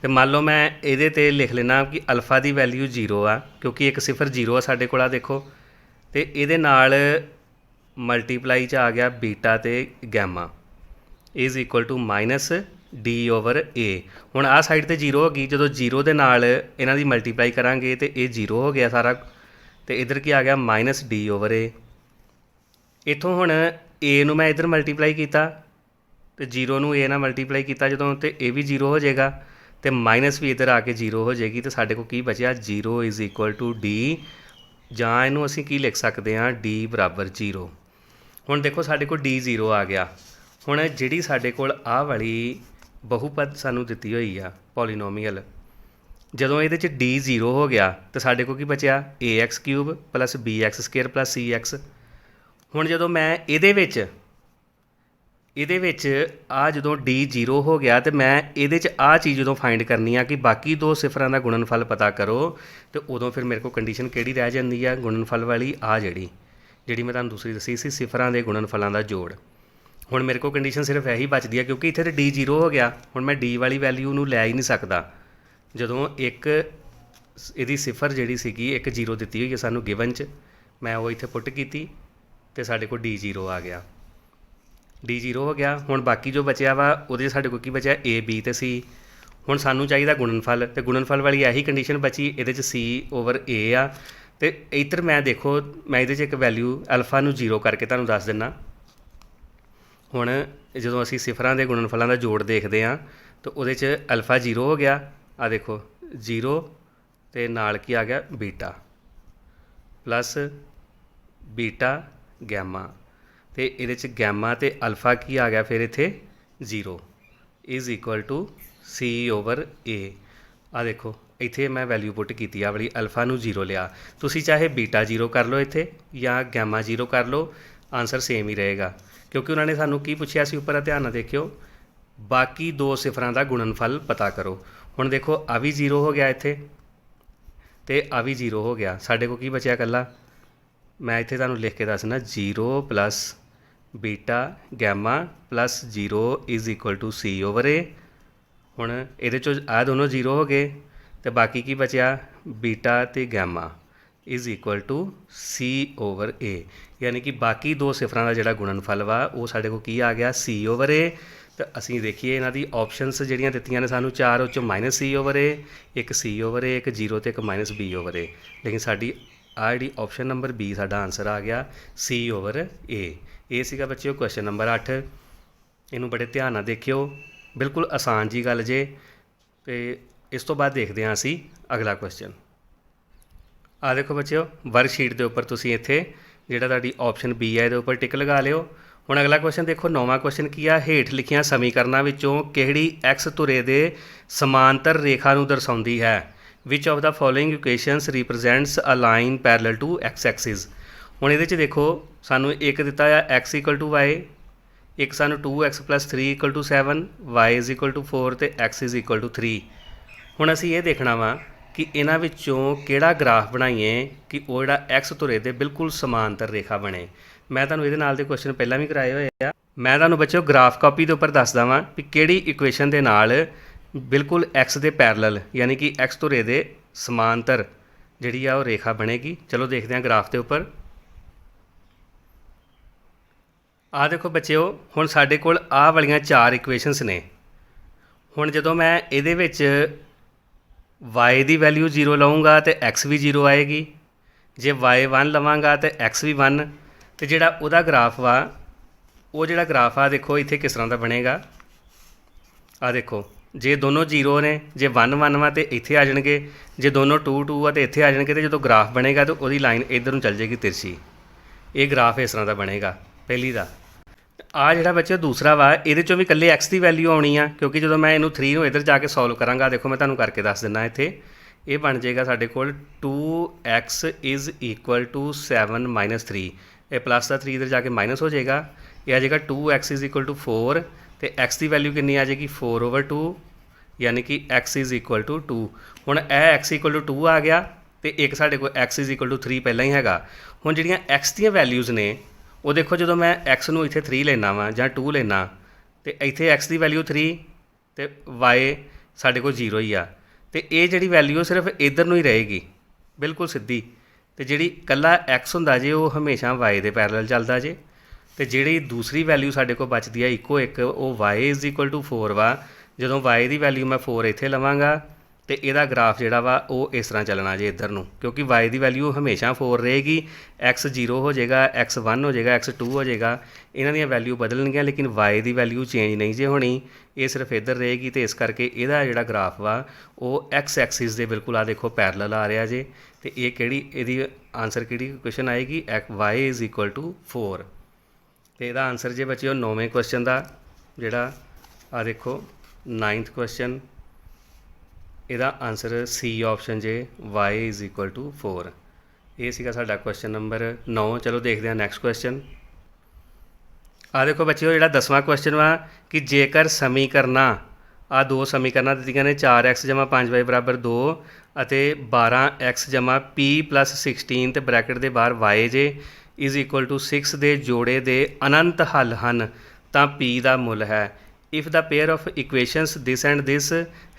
ਤੇ ਮੰਨ ਲਓ ਮੈਂ ਇਹਦੇ 'ਤੇ ਲਿਖ ਲੈਣਾ ਕਿ ਅਲਫਾ ਦੀ ਵੈਲਿਊ 0 ਆ, ਕਿਉਂਕਿ 1 ਸਿਫਰ 0 ਆ ਸਾਡੇ ਕੋਲ। ਆ ਦੇਖੋ, ਅਤੇ ਇਹਦੇ ਨਾਲ ਮਲਟੀਪਲਾਈ 'ਚ ਆ ਗਿਆ ਬੀਟਾ ਅਤੇ ਗੈਮਾ ਇਜ਼ ਇਕੁਅਲ ਟੂ -d/a। ਹੁਣ ਆਹ ਸਾਈਡ 'ਤੇ 0 ਹੋ ਗਈ, ਜਦੋਂ 0 ਦੇ ਨਾਲ ਇਹਨਾਂ ਦੀ ਮਲਟੀਪਲਾਈ ਕਰਾਂਗੇ ਅਤੇ ਇਹ 0 ਹੋ ਗਿਆ ਸਾਰਾ, ਅਤੇ ਇੱਧਰ ਕੀ ਆ ਗਿਆ -d/a। ਇੱਥੋਂ ਹੁਣ a ਨੂੰ ਮੈਂ ਇੱਧਰ ਮਲਟੀਪਲਾਈ ਕੀਤਾ ਅਤੇ 0 ਨੂੰ a ਨਾਲ ਮਲਟੀਪਲਾਈ ਕੀਤਾ ਜਦੋਂ, ਅਤੇ ਇਹ ਵੀ 0 ਹੋ ਜਾਏਗਾ, ਅਤੇ ਮਾਈਨਸ ਵੀ ਇੱਧਰ ਆ ਕੇ 0 ਹੋ ਜਾਏਗੀ, ਅਤੇ ਸਾਡੇ ਕੋਲ ਕੀ ਬਚਿਆ, 0 ਇਜ਼ ਇਕੁਅਲ ਟੂ d, ਜਾਂ ਇਹਨੂੰ ਅਸੀਂ ਕੀ ਲਿਖ ਸਕਦੇ ਹਾਂ, d = 0। ਹੁਣ ਦੇਖੋ ਸਾਡੇ ਕੋਲ d 0 ਆ ਗਿਆ। ਹੁਣ ਜਿਹੜੀ ਸਾਡੇ ਕੋਲ ਆਹ ਵਾਲੀ ਬਹੁਪਦ ਸਾਨੂੰ ਦਿੱਤੀ ਹੋਈ ਆ ਪੋਲੀਨੋਮੀਅਲ, ਜਦੋਂ ਇਹਦੇ 'ਚ d 0 ਹੋ ਗਿਆ ਤਾਂ ਸਾਡੇ ਕੋਲ ਕੀ ਬਚਿਆ, ax³ + bx² + cx। ਹੁਣ ਜਦੋਂ ਮੈਂ ਇਹਦੇ ਵਿੱਚ ਆ ਜਦੋਂ d 0 ਹੋ ਗਿਆ ਤੇ ਮੈਂ ਇਹਦੇ 'ਚ ਆਹ ਚੀਜ਼ ਜਦੋਂ ਫਾਈਂਡ ਕਰਨੀ ਆ ਕਿ ਬਾਕੀ 2 ਸਿਫਰਾਂ ਦਾ ਗੁਣਨਫਲ ਪਤਾ ਕਰੋ, ਅਤੇ ਉਦੋਂ ਫਿਰ ਮੇਰੇ ਕੋਲ ਕੰਡੀਸ਼ਨ ਕਿਹੜੀ ਰਹਿ ਜਾਂਦੀ ਆ, ਗੁਣਨਫਲ ਵਾਲੀ। ਆ ਜਿਹੜੀ ਮੈਂ ਤੁਹਾਨੂੰ ਦੂਸਰੀ ਦੱਸੀ ਸੀ, ਸਿਫਰਾਂ ਦੇ ਗੁਣਨਫਲਾਂ ਦਾ ਜੋੜ। ਹੁਣ ਮੇਰੇ ਕੋਲ ਕੰਡੀਸ਼ਨ ਸਿਰਫ ਇਹੀ ਬਚਦੀ ਆ, ਕਿਉਂਕਿ ਇੱਥੇ ਤਾਂ d 0 ਹੋ ਗਿਆ। ਹੁਣ ਮੈਂ d ਵਾਲੀ ਵੈਲਿਊ ਨੂੰ ਲੈ ਹੀ ਨਹੀਂ ਸਕਦਾ। ਜਦੋਂ ਇੱਕ ਇਹਦੀ ਸਿਫਰ ਜਿਹੜੀ ਸੀਗੀ, ਇੱਕ 0 ਦਿੱਤੀ ਹੋਈ ਹੈ ਸਾਨੂੰ ਗਿਵਨ 'ਚ, ਮੈਂ ਉਹ ਇੱਥੇ ਪੁੱਟ ਕੀਤੀ ਅਤੇ ਸਾਡੇ ਕੋਲ d 0 ਆ ਗਿਆ। d 0 ਹੋ ਗਿਆ। ਹੁਣ ਬਾਕੀ ਜੋ ਬਚਿਆ ਵਾ ਉਹਦੇ 'ਚ ਸਾਡੇ ਕੋਲ ਕੀ ਬਚਿਆ, a b ਅਤੇ c। ਹੁਣ ਸਾਨੂੰ ਚਾਹੀਦਾ ਗੁਣਨਫਲ, ਅਤੇ ਗੁਣਨਫਲ ਵਾਲੀ ਇਹੀ ਕੰਡੀਸ਼ਨ ਬਚੀ, ਇਹਦੇ 'ਚ c/a ਆ। ਅਤੇ ਇੱਧਰ ਮੈਂ ਦੇਖੋ, ਮੈਂ ਇਹਦੇ 'ਚ ਇੱਕ ਵੈਲਿਊ ਅਲਫਾ ਨੂੰ 0 ਕਰਕੇ ਤੁਹਾਨੂੰ ਦੱਸ ਦਿੰਦਾ। ਹੁਣ ਜਦੋਂ ਅਸੀਂ ਸਿਫਰਾਂ ਦੇ ਗੁਣਨਫਲਾਂ ਦਾ ਜੋੜ ਦੇਖਦੇ ਹਾਂ ਤਾਂ ਉਹਦੇ 'ਚ ਅਲਫਾ 0 ਹੋ ਗਿਆ। ਆ ਦੇਖੋ 0 ਅਤੇ ਨਾਲ ਕੀ ਆ ਗਿਆ, ਬੀਟਾ ਪਲੱਸ ਬੀਟਾ ਗੈਮਾ, ਅਤੇ ਇਹਦੇ 'ਚ ਗੈਮਾ ਅਤੇ ਅਲਫਾ ਕੀ ਆ ਗਿਆ ਫਿਰ ਇੱਥੇ 0 ਇਜ਼ ਇਕੁਅਲ ਟੂ c/a। ਆ ਦੇਖੋ ਇੱਥੇ ਮੈਂ ਵੈਲਿਊ ਪੁੱਟ ਕੀਤੀ ਆ ਵਾਲੀ, ਅਲਫਾ ਨੂੰ 0 ਲਿਆ। ਤੁਸੀਂ ਚਾਹੇ ਬੀਟਾ 0 ਕਰ ਲਓ ਇੱਥੇ ਜਾਂ ਗੈਮਾ 0 ਕਰ ਲਓ, ਆਨਸਰ ਸੇਮ ਹੀ ਰਹੇਗਾ, ਕਿਉਂਕਿ ਉਹਨਾਂ ਨੇ ਸਾਨੂੰ ਕੀ ਪੁੱਛਿਆ ਸੀ ਉੱਪਰ, ਧਿਆਨ ਨਾਲ ਦੇਖਿਓ, ਬਾਕੀ 2 ਸਿਫਰਾਂ ਦਾ ਗੁਣਨਫਲ ਪਤਾ ਕਰੋ। ਹੁਣ ਦੇਖੋ ਆ ਵੀ 0 ਹੋ ਗਿਆ ਇੱਥੇ ਤੇ ਆ ਵੀ 0 ਹੋ ਗਿਆ, ਸਾਡੇ ਕੋਲ ਕੀ ਬਚਿਆ ਇਕੱਲਾ। ਮੈਂ ਇੱਥੇ ਤੁਹਾਨੂੰ ਲਿਖ ਕੇ ਦੱਸਣਾ 0 plus beta gamma plus 0 is equal to C over A. ਹੁਣ ਇਹਦੇ 'ਚੋਂ ਆਹ ਦੋਨੋਂ 0 ਹੋ ਗਏ ਤੇ ਬਾਕੀ ਕੀ ਬਚਿਆ, ਬੀਟਾ ਤੇ gamma is equal to C over A. ਯਾਨੀ ਕਿ ਬਾਕੀ ਦੋ ਸਿਫਰਾਂ ਦਾ ਜਿਹੜਾ ਗੁਣਨਫਲ ਵਾ ਉਹ ਸਾਡੇ ਕੋਲ ਕੀ ਆ ਗਿਆ, ਸੀ ਓਵਰ ਏ। ਤਾਂ ਅਸੀਂ ਦੇਖੀਏ ਇਹਨਾਂ ਦੀ ਆਪਸ਼ਨਸ ਜਿਹੜੀਆਂ ਦਿੱਤੀਆਂ ਨੇ ਸਾਨੂੰ 4, ਉਹ 'ਚੋਂ ਮਾਈਨਸ ਸੀ ਓਵਰ ਏ, ਇੱਕ ਸੀ ਓਵਰ ਏ, ਇੱਕ 0 ਤੇ ਇੱਕ ਮਾਈਨਸ ਬੀ ਓਵਰ ਏ। ਲੇਕਿਨ ਸਾਡੀ ਆ ਜਿਹੜੀ ਆਪਸ਼ਨ ਨੰਬਰ ਬੀ ਸਾਡਾ ਆਨਸਰ ਆ ਗਿਆ ਸੀ ਓਵਰ ਏ। ਇਹ ਸੀਗਾ ਬੱਚਿਓ ਕੁਐਸਚਨ ਨੰਬਰ 8। ਇਹਨੂੰ ਬੜੇ ਧਿਆਨ ਨਾਲ ਦੇਖਿਓ, ਬਿਲਕੁਲ ਆਸਾਨ ਜੀ ਗੱਲ ਜੇ। ਅਤੇ ਇਸ ਤੋਂ ਬਾਅਦ ਦੇਖਦੇ ਹਾਂ ਅਸੀਂ ਅਗਲਾ ਕੁਐਸਚਨ। ਆ ਦੇਖੋ ਬੱਚਿਓ, ਵਰਕਸ਼ੀਟ ਦੇ ਉੱਪਰ ਤੁਸੀਂ ਇੱਥੇ ਜਿਹੜਾ ਤੁਹਾਡੀ ਆਪਸ਼ਨ ਬੀ ਹੈ ਇਹਦੇ ਉੱਪਰ ਟਿਕ ਲਗਾ ਲਿਓ। ਹੁਣ ਅਗਲਾ ਕੁਐਸਚਨ ਦੇਖੋ, 9ਵਾਂ ਕੁਐਸਚਨ ਕੀ ਆ, ਹੇਠ ਲਿਖੀਆਂ ਸਮੀਕਰਨਾਂ ਵਿੱਚੋਂ ਕਿਹੜੀ ਐਕਸ ਧੁਰੇ ਦੇ ਸਮਾਂਤਰ ਰੇਖਾ ਨੂੰ ਦਰਸਾਉਂਦੀ ਹੈ। Which of the following equations represents a line parallel to X axis. ਹੁਣ ਇਹਦੇ 'ਚ ਦੇਖੋ ਸਾਨੂੰ ਇੱਕ ਦਿੱਤਾ ਆ ਐਕਸ ਇਕੁਅਲ ਟੂ ਵਾਈ, ਇੱਕ ਸਾਨੂੰ 2x + 3 = 7, y = 4 ਅਤੇ x = 3। ਹੁਣ ਅਸੀਂ ਇਹ ਦੇਖਣਾ ਵਾ ਕਿ ਇਹਨਾਂ ਵਿੱਚੋਂ ਕਿਹੜਾ ਗ੍ਰਾਫ ਬਣਾਈਏ ਕਿ ਉਹ ਜਿਹੜਾ ਐਕਸ ਧੁਰੇ ਦੇ ਬਿਲਕੁਲ ਸਮਾਂਤਰ ਰੇਖਾ ਬਣੇ। ਮੈਂ ਤੁਹਾਨੂੰ ਇਹਦੇ ਨਾਲ ਦੇ ਕੁਐਸਚਨ ਪਹਿਲਾਂ ਵੀ ਕਰਾਏ ਹੋਏ ਆ। ਮੈਂ ਤੁਹਾਨੂੰ ਬੱਚਿਓ ਗ੍ਰਾਫ ਕਾਪੀ ਦੇ ਉੱਪਰ ਦੱਸਦਾ ਵਾਂ ਵੀ ਕਿਹੜੀ ਇਕੁਏਸ਼ਨ ਦੇ ਨਾਲ ਬਿਲਕੁਲ ਐਕਸ ਦੇ ਪੈਰਲਲ ਯਾਨੀ ਕਿ ਐਕਸ ਧੁਰੇ ਦੇ ਸਮਾਂਤਰ ਜਿਹੜੀ ਆ ਉਹ ਰੇਖਾ ਬਣੇਗੀ। ਚਲੋ ਦੇਖਦੇ ਹਾਂ ਗ੍ਰਾਫ ਦੇ ਉੱਪਰ। ਆਹ ਦੇਖੋ ਬੱਚਿਓ, ਹੁਣ ਸਾਡੇ ਕੋਲ ਆਹ ਵਾਲੀਆਂ 4 ਇਕੁਏਸ਼ਨਸ ਨੇ। ਹੁਣ ਜਦੋਂ ਮੈਂ ਇਹਦੇ ਵਿੱਚ y ਦੀ ਵੈਲਿਊ 0 ਲਵਾਂਗਾ ਤੇ x ਵੀ 0 ਆਏਗੀ, ਜੇ y 1 ਲਵਾਂਗਾ ਤੇ x ਵੀ 1। ਅਤੇ ਜਿਹੜਾ ਉਹਦਾ ਗ੍ਰਾਫ ਵਾ ਉਹ ਜਿਹੜਾ ਗ੍ਰਾਫ ਆ ਦੇਖੋ ਇੱਥੇ ਕਿਸ ਤਰ੍ਹਾਂ ਦਾ ਬਣੇਗਾ। ਆਹ ਦੇਖੋ, ਜੇ ਦੋਨੋਂ 0 ਨੇ, ਜੇ 1 1 ਵਾ ਤੇ ਇੱਥੇ ਆ ਜਾਣਗੇ, ਜੇ ਦੋਨੋਂ 2 2 ਆ ਤੇ ਇੱਥੇ ਆ ਜਾਣਗੇ। ਅਤੇ ਜਦੋਂ ਗ੍ਰਾਫ ਬਣੇਗਾ ਤਾਂ ਉਹਦੀ ਲਾਈਨ ਇੱਧਰ ਨੂੰ ਚੱਲ ਜਾਏਗੀ ਤਿਰਛੀ। ਇਹ ਗ੍ਰਾਫ ਇਸ ਤਰ੍ਹਾਂ ਦਾ ਬਣੇਗਾ ਪਹਿਲੀ ਦਾ। ਆ ਜਿਹੜਾ ਬੱਚਾ ਦੂਸਰਾ ਵਾ ਇਹਦੇ 'ਚੋਂ ਵੀ ਇਕੱਲੇ ਐਕਸ ਦੀ ਵੈਲਿਊ ਆਉਣੀ ਆ, ਕਿਉਂਕਿ ਜਦੋਂ ਮੈਂ ਇਹਨੂੰ 3 ਨੂੰ ਇੱਧਰ ਜਾ ਕੇ ਸੋਲਵ ਕਰਾਂਗਾ, ਦੇਖੋ ਮੈਂ ਤੁਹਾਨੂੰ ਕਰਕੇ ਦੱਸ ਦਿੰਦਾ। ਇੱਥੇ ਇਹ ਬਣ ਜਾਏਗਾ ਸਾਡੇ ਕੋਲ 2x = 7 - 3। ਇਹ ਪਲੱਸ ਦਾ 3 ਇੱਧਰ ਜਾ ਕੇ ਮਾਈਨਸ ਹੋ ਜਾਏਗਾ। ਇਹ ਆ ਜਾਏਗਾ 2x = 4 ਅਤੇ x ਦੀ ਵੈਲਿਊ ਕਿੰਨੀ ਆ ਜਾਏਗੀ 4/2, ਯਾਨੀ ਕਿ x = 2। ਹੁਣ ਇਹ x = 2 ਆ ਗਿਆ ਅਤੇ ਇੱਕ ਸਾਡੇ ਕੋਲ x = 3 ਪਹਿਲਾਂ ਹੀ ਹੈਗਾ। ਹੁਣ ਜਿਹੜੀਆਂ x ਦੀਆਂ ਵੈਲਿਊਜ਼ ਨੇ ਉਹ ਦੇਖੋ, ਜਦੋਂ ਮੈਂ x ਨੂੰ ਇੱਥੇ 3 ਲੈਣਾ ਵਾ ਜਾਂ 2 ਲੈਣਾ ਅਤੇ ਇੱਥੇ x ਦੀ ਵੈਲਿਊ 3 ਅਤੇ y ਸਾਡੇ ਕੋਲ 0 ਹੀ ਆ। ਅਤੇ ਇਹ ਜਿਹੜੀ ਵੈਲਿਊ ਸਿਰਫ ਇੱਧਰ ਨੂੰ ਹੀ ਰਹੇਗੀ ਬਿਲਕੁਲ ਸਿੱਧੀ। ਅਤੇ ਜਿਹੜੀ ਇਕੱਲਾ x ਹੁੰਦਾ ਜੇ ਉਹ ਹਮੇਸ਼ਾ y ਦੇ ਪੈਰਲਲ ਚੱਲਦਾ ਜੇ। ਅਤੇ ਜਿਹੜੀ ਦੂਸਰੀ ਵੈਲਿਊ ਸਾਡੇ ਕੋਲ ਬਚਦੀ ਆ ਇੱਕੋ ਇੱਕ, ਉਹ y = 4 ਵਾ। ਜਦੋਂ y ਦੀ ਵੈਲਿਊ ਮੈਂ 4 ਇੱਥੇ ਲਵਾਂਗਾ ਅਤੇ ਇਹਦਾ ਗ੍ਰਾਫ ਜਿਹੜਾ ਵਾ ਉਹ ਇਸ ਤਰ੍ਹਾਂ ਚੱਲਣਾ ਜੇ ਇੱਧਰ ਨੂੰ, ਕਿਉਂਕਿ y ਦੀ ਵੈਲਿਊ ਹਮੇਸ਼ਾ 4 ਰਹੇਗੀ। x 0 ਹੋ ਜਾਏਗਾ, x 1 ਹੋ ਜਾਏਗਾ, x 2 ਹੋ ਜਾਏਗਾ। ਇਹਨਾਂ ਦੀਆਂ ਵੈਲਿਊ ਬਦਲਣਗੀਆਂ ਲੇਕਿਨ y ਦੀ ਵੈਲਿਊ ਚੇਂਜ ਨਹੀਂ ਜੇ ਹੋਣੀ, ਇਹ ਸਿਰਫ ਇੱਧਰ ਰਹੇਗੀ। ਅਤੇ ਇਸ ਕਰਕੇ ਇਹਦਾ ਜਿਹੜਾ ਗ੍ਰਾਫ ਵਾ ਉਹ x ਐਕਸਿਸ ਦੇ ਬਿਲਕੁਲ ਆ ਦੇਖੋ ਪੈਰਲਲ ਆ ਰਿਹਾ ਜੇ। ਅਤੇ ਇਹ ਕਿਹੜੀ ਇਹਦੀ ਆਨਸਰ ਕਿਹੜੀ ਇਕੁਏਸ਼ਨ ਆਏਗੀ, y = 4। ਅਤੇ ਇਹਦਾ ਆਨਸਰ ਜੇ ਬੱਚਿਓ 9ਵੇਂ ਕੁਐਸਚਨ ਦਾ ਜਿਹੜਾ ਆ ਦੇਖੋ 9th ਕੁਐਸਚਨ, ਇਹਦਾ ਆਨਸਰ C ਆਪਸ਼ਨ ਜੇ y = 4। ਇਹ ਸੀਗਾ ਸਾਡਾ ਕੁਐਸਚਨ ਨੰਬਰ 9। ਚਲੋ ਦੇਖਦੇ ਹਾਂ ਨੈਕਸਟ ਕੁਐਸਚਨ। ਆਹ ਦੇਖੋ ਬੱਚਿਓ, ਜਿਹੜਾ 10ਵਾਂ ਕੁਐਸਚਨ ਵਾ ਕਿ ਜੇਕਰ ਸਮੀਕਰਨਾਂ ਆਹ ਦੋ ਸਮੀਕਰਨਾਂ ਦਿੱਤੀਆਂ ਨੇ 4x = 5y = 2 ਅਤੇ 12x = p + 16 ਅਤੇ ਬਰੈਕਟ ਦੇ ਬਾਹਰ y ਜੇ = 6 ਦੇ ਜੋੜੇ ਦੇ ਅਨੰਤ ਹੱਲ ਹਨ ਤਾਂ p ਦਾ ਮੁੱਲ ਹੈ। If the pair of equations this and this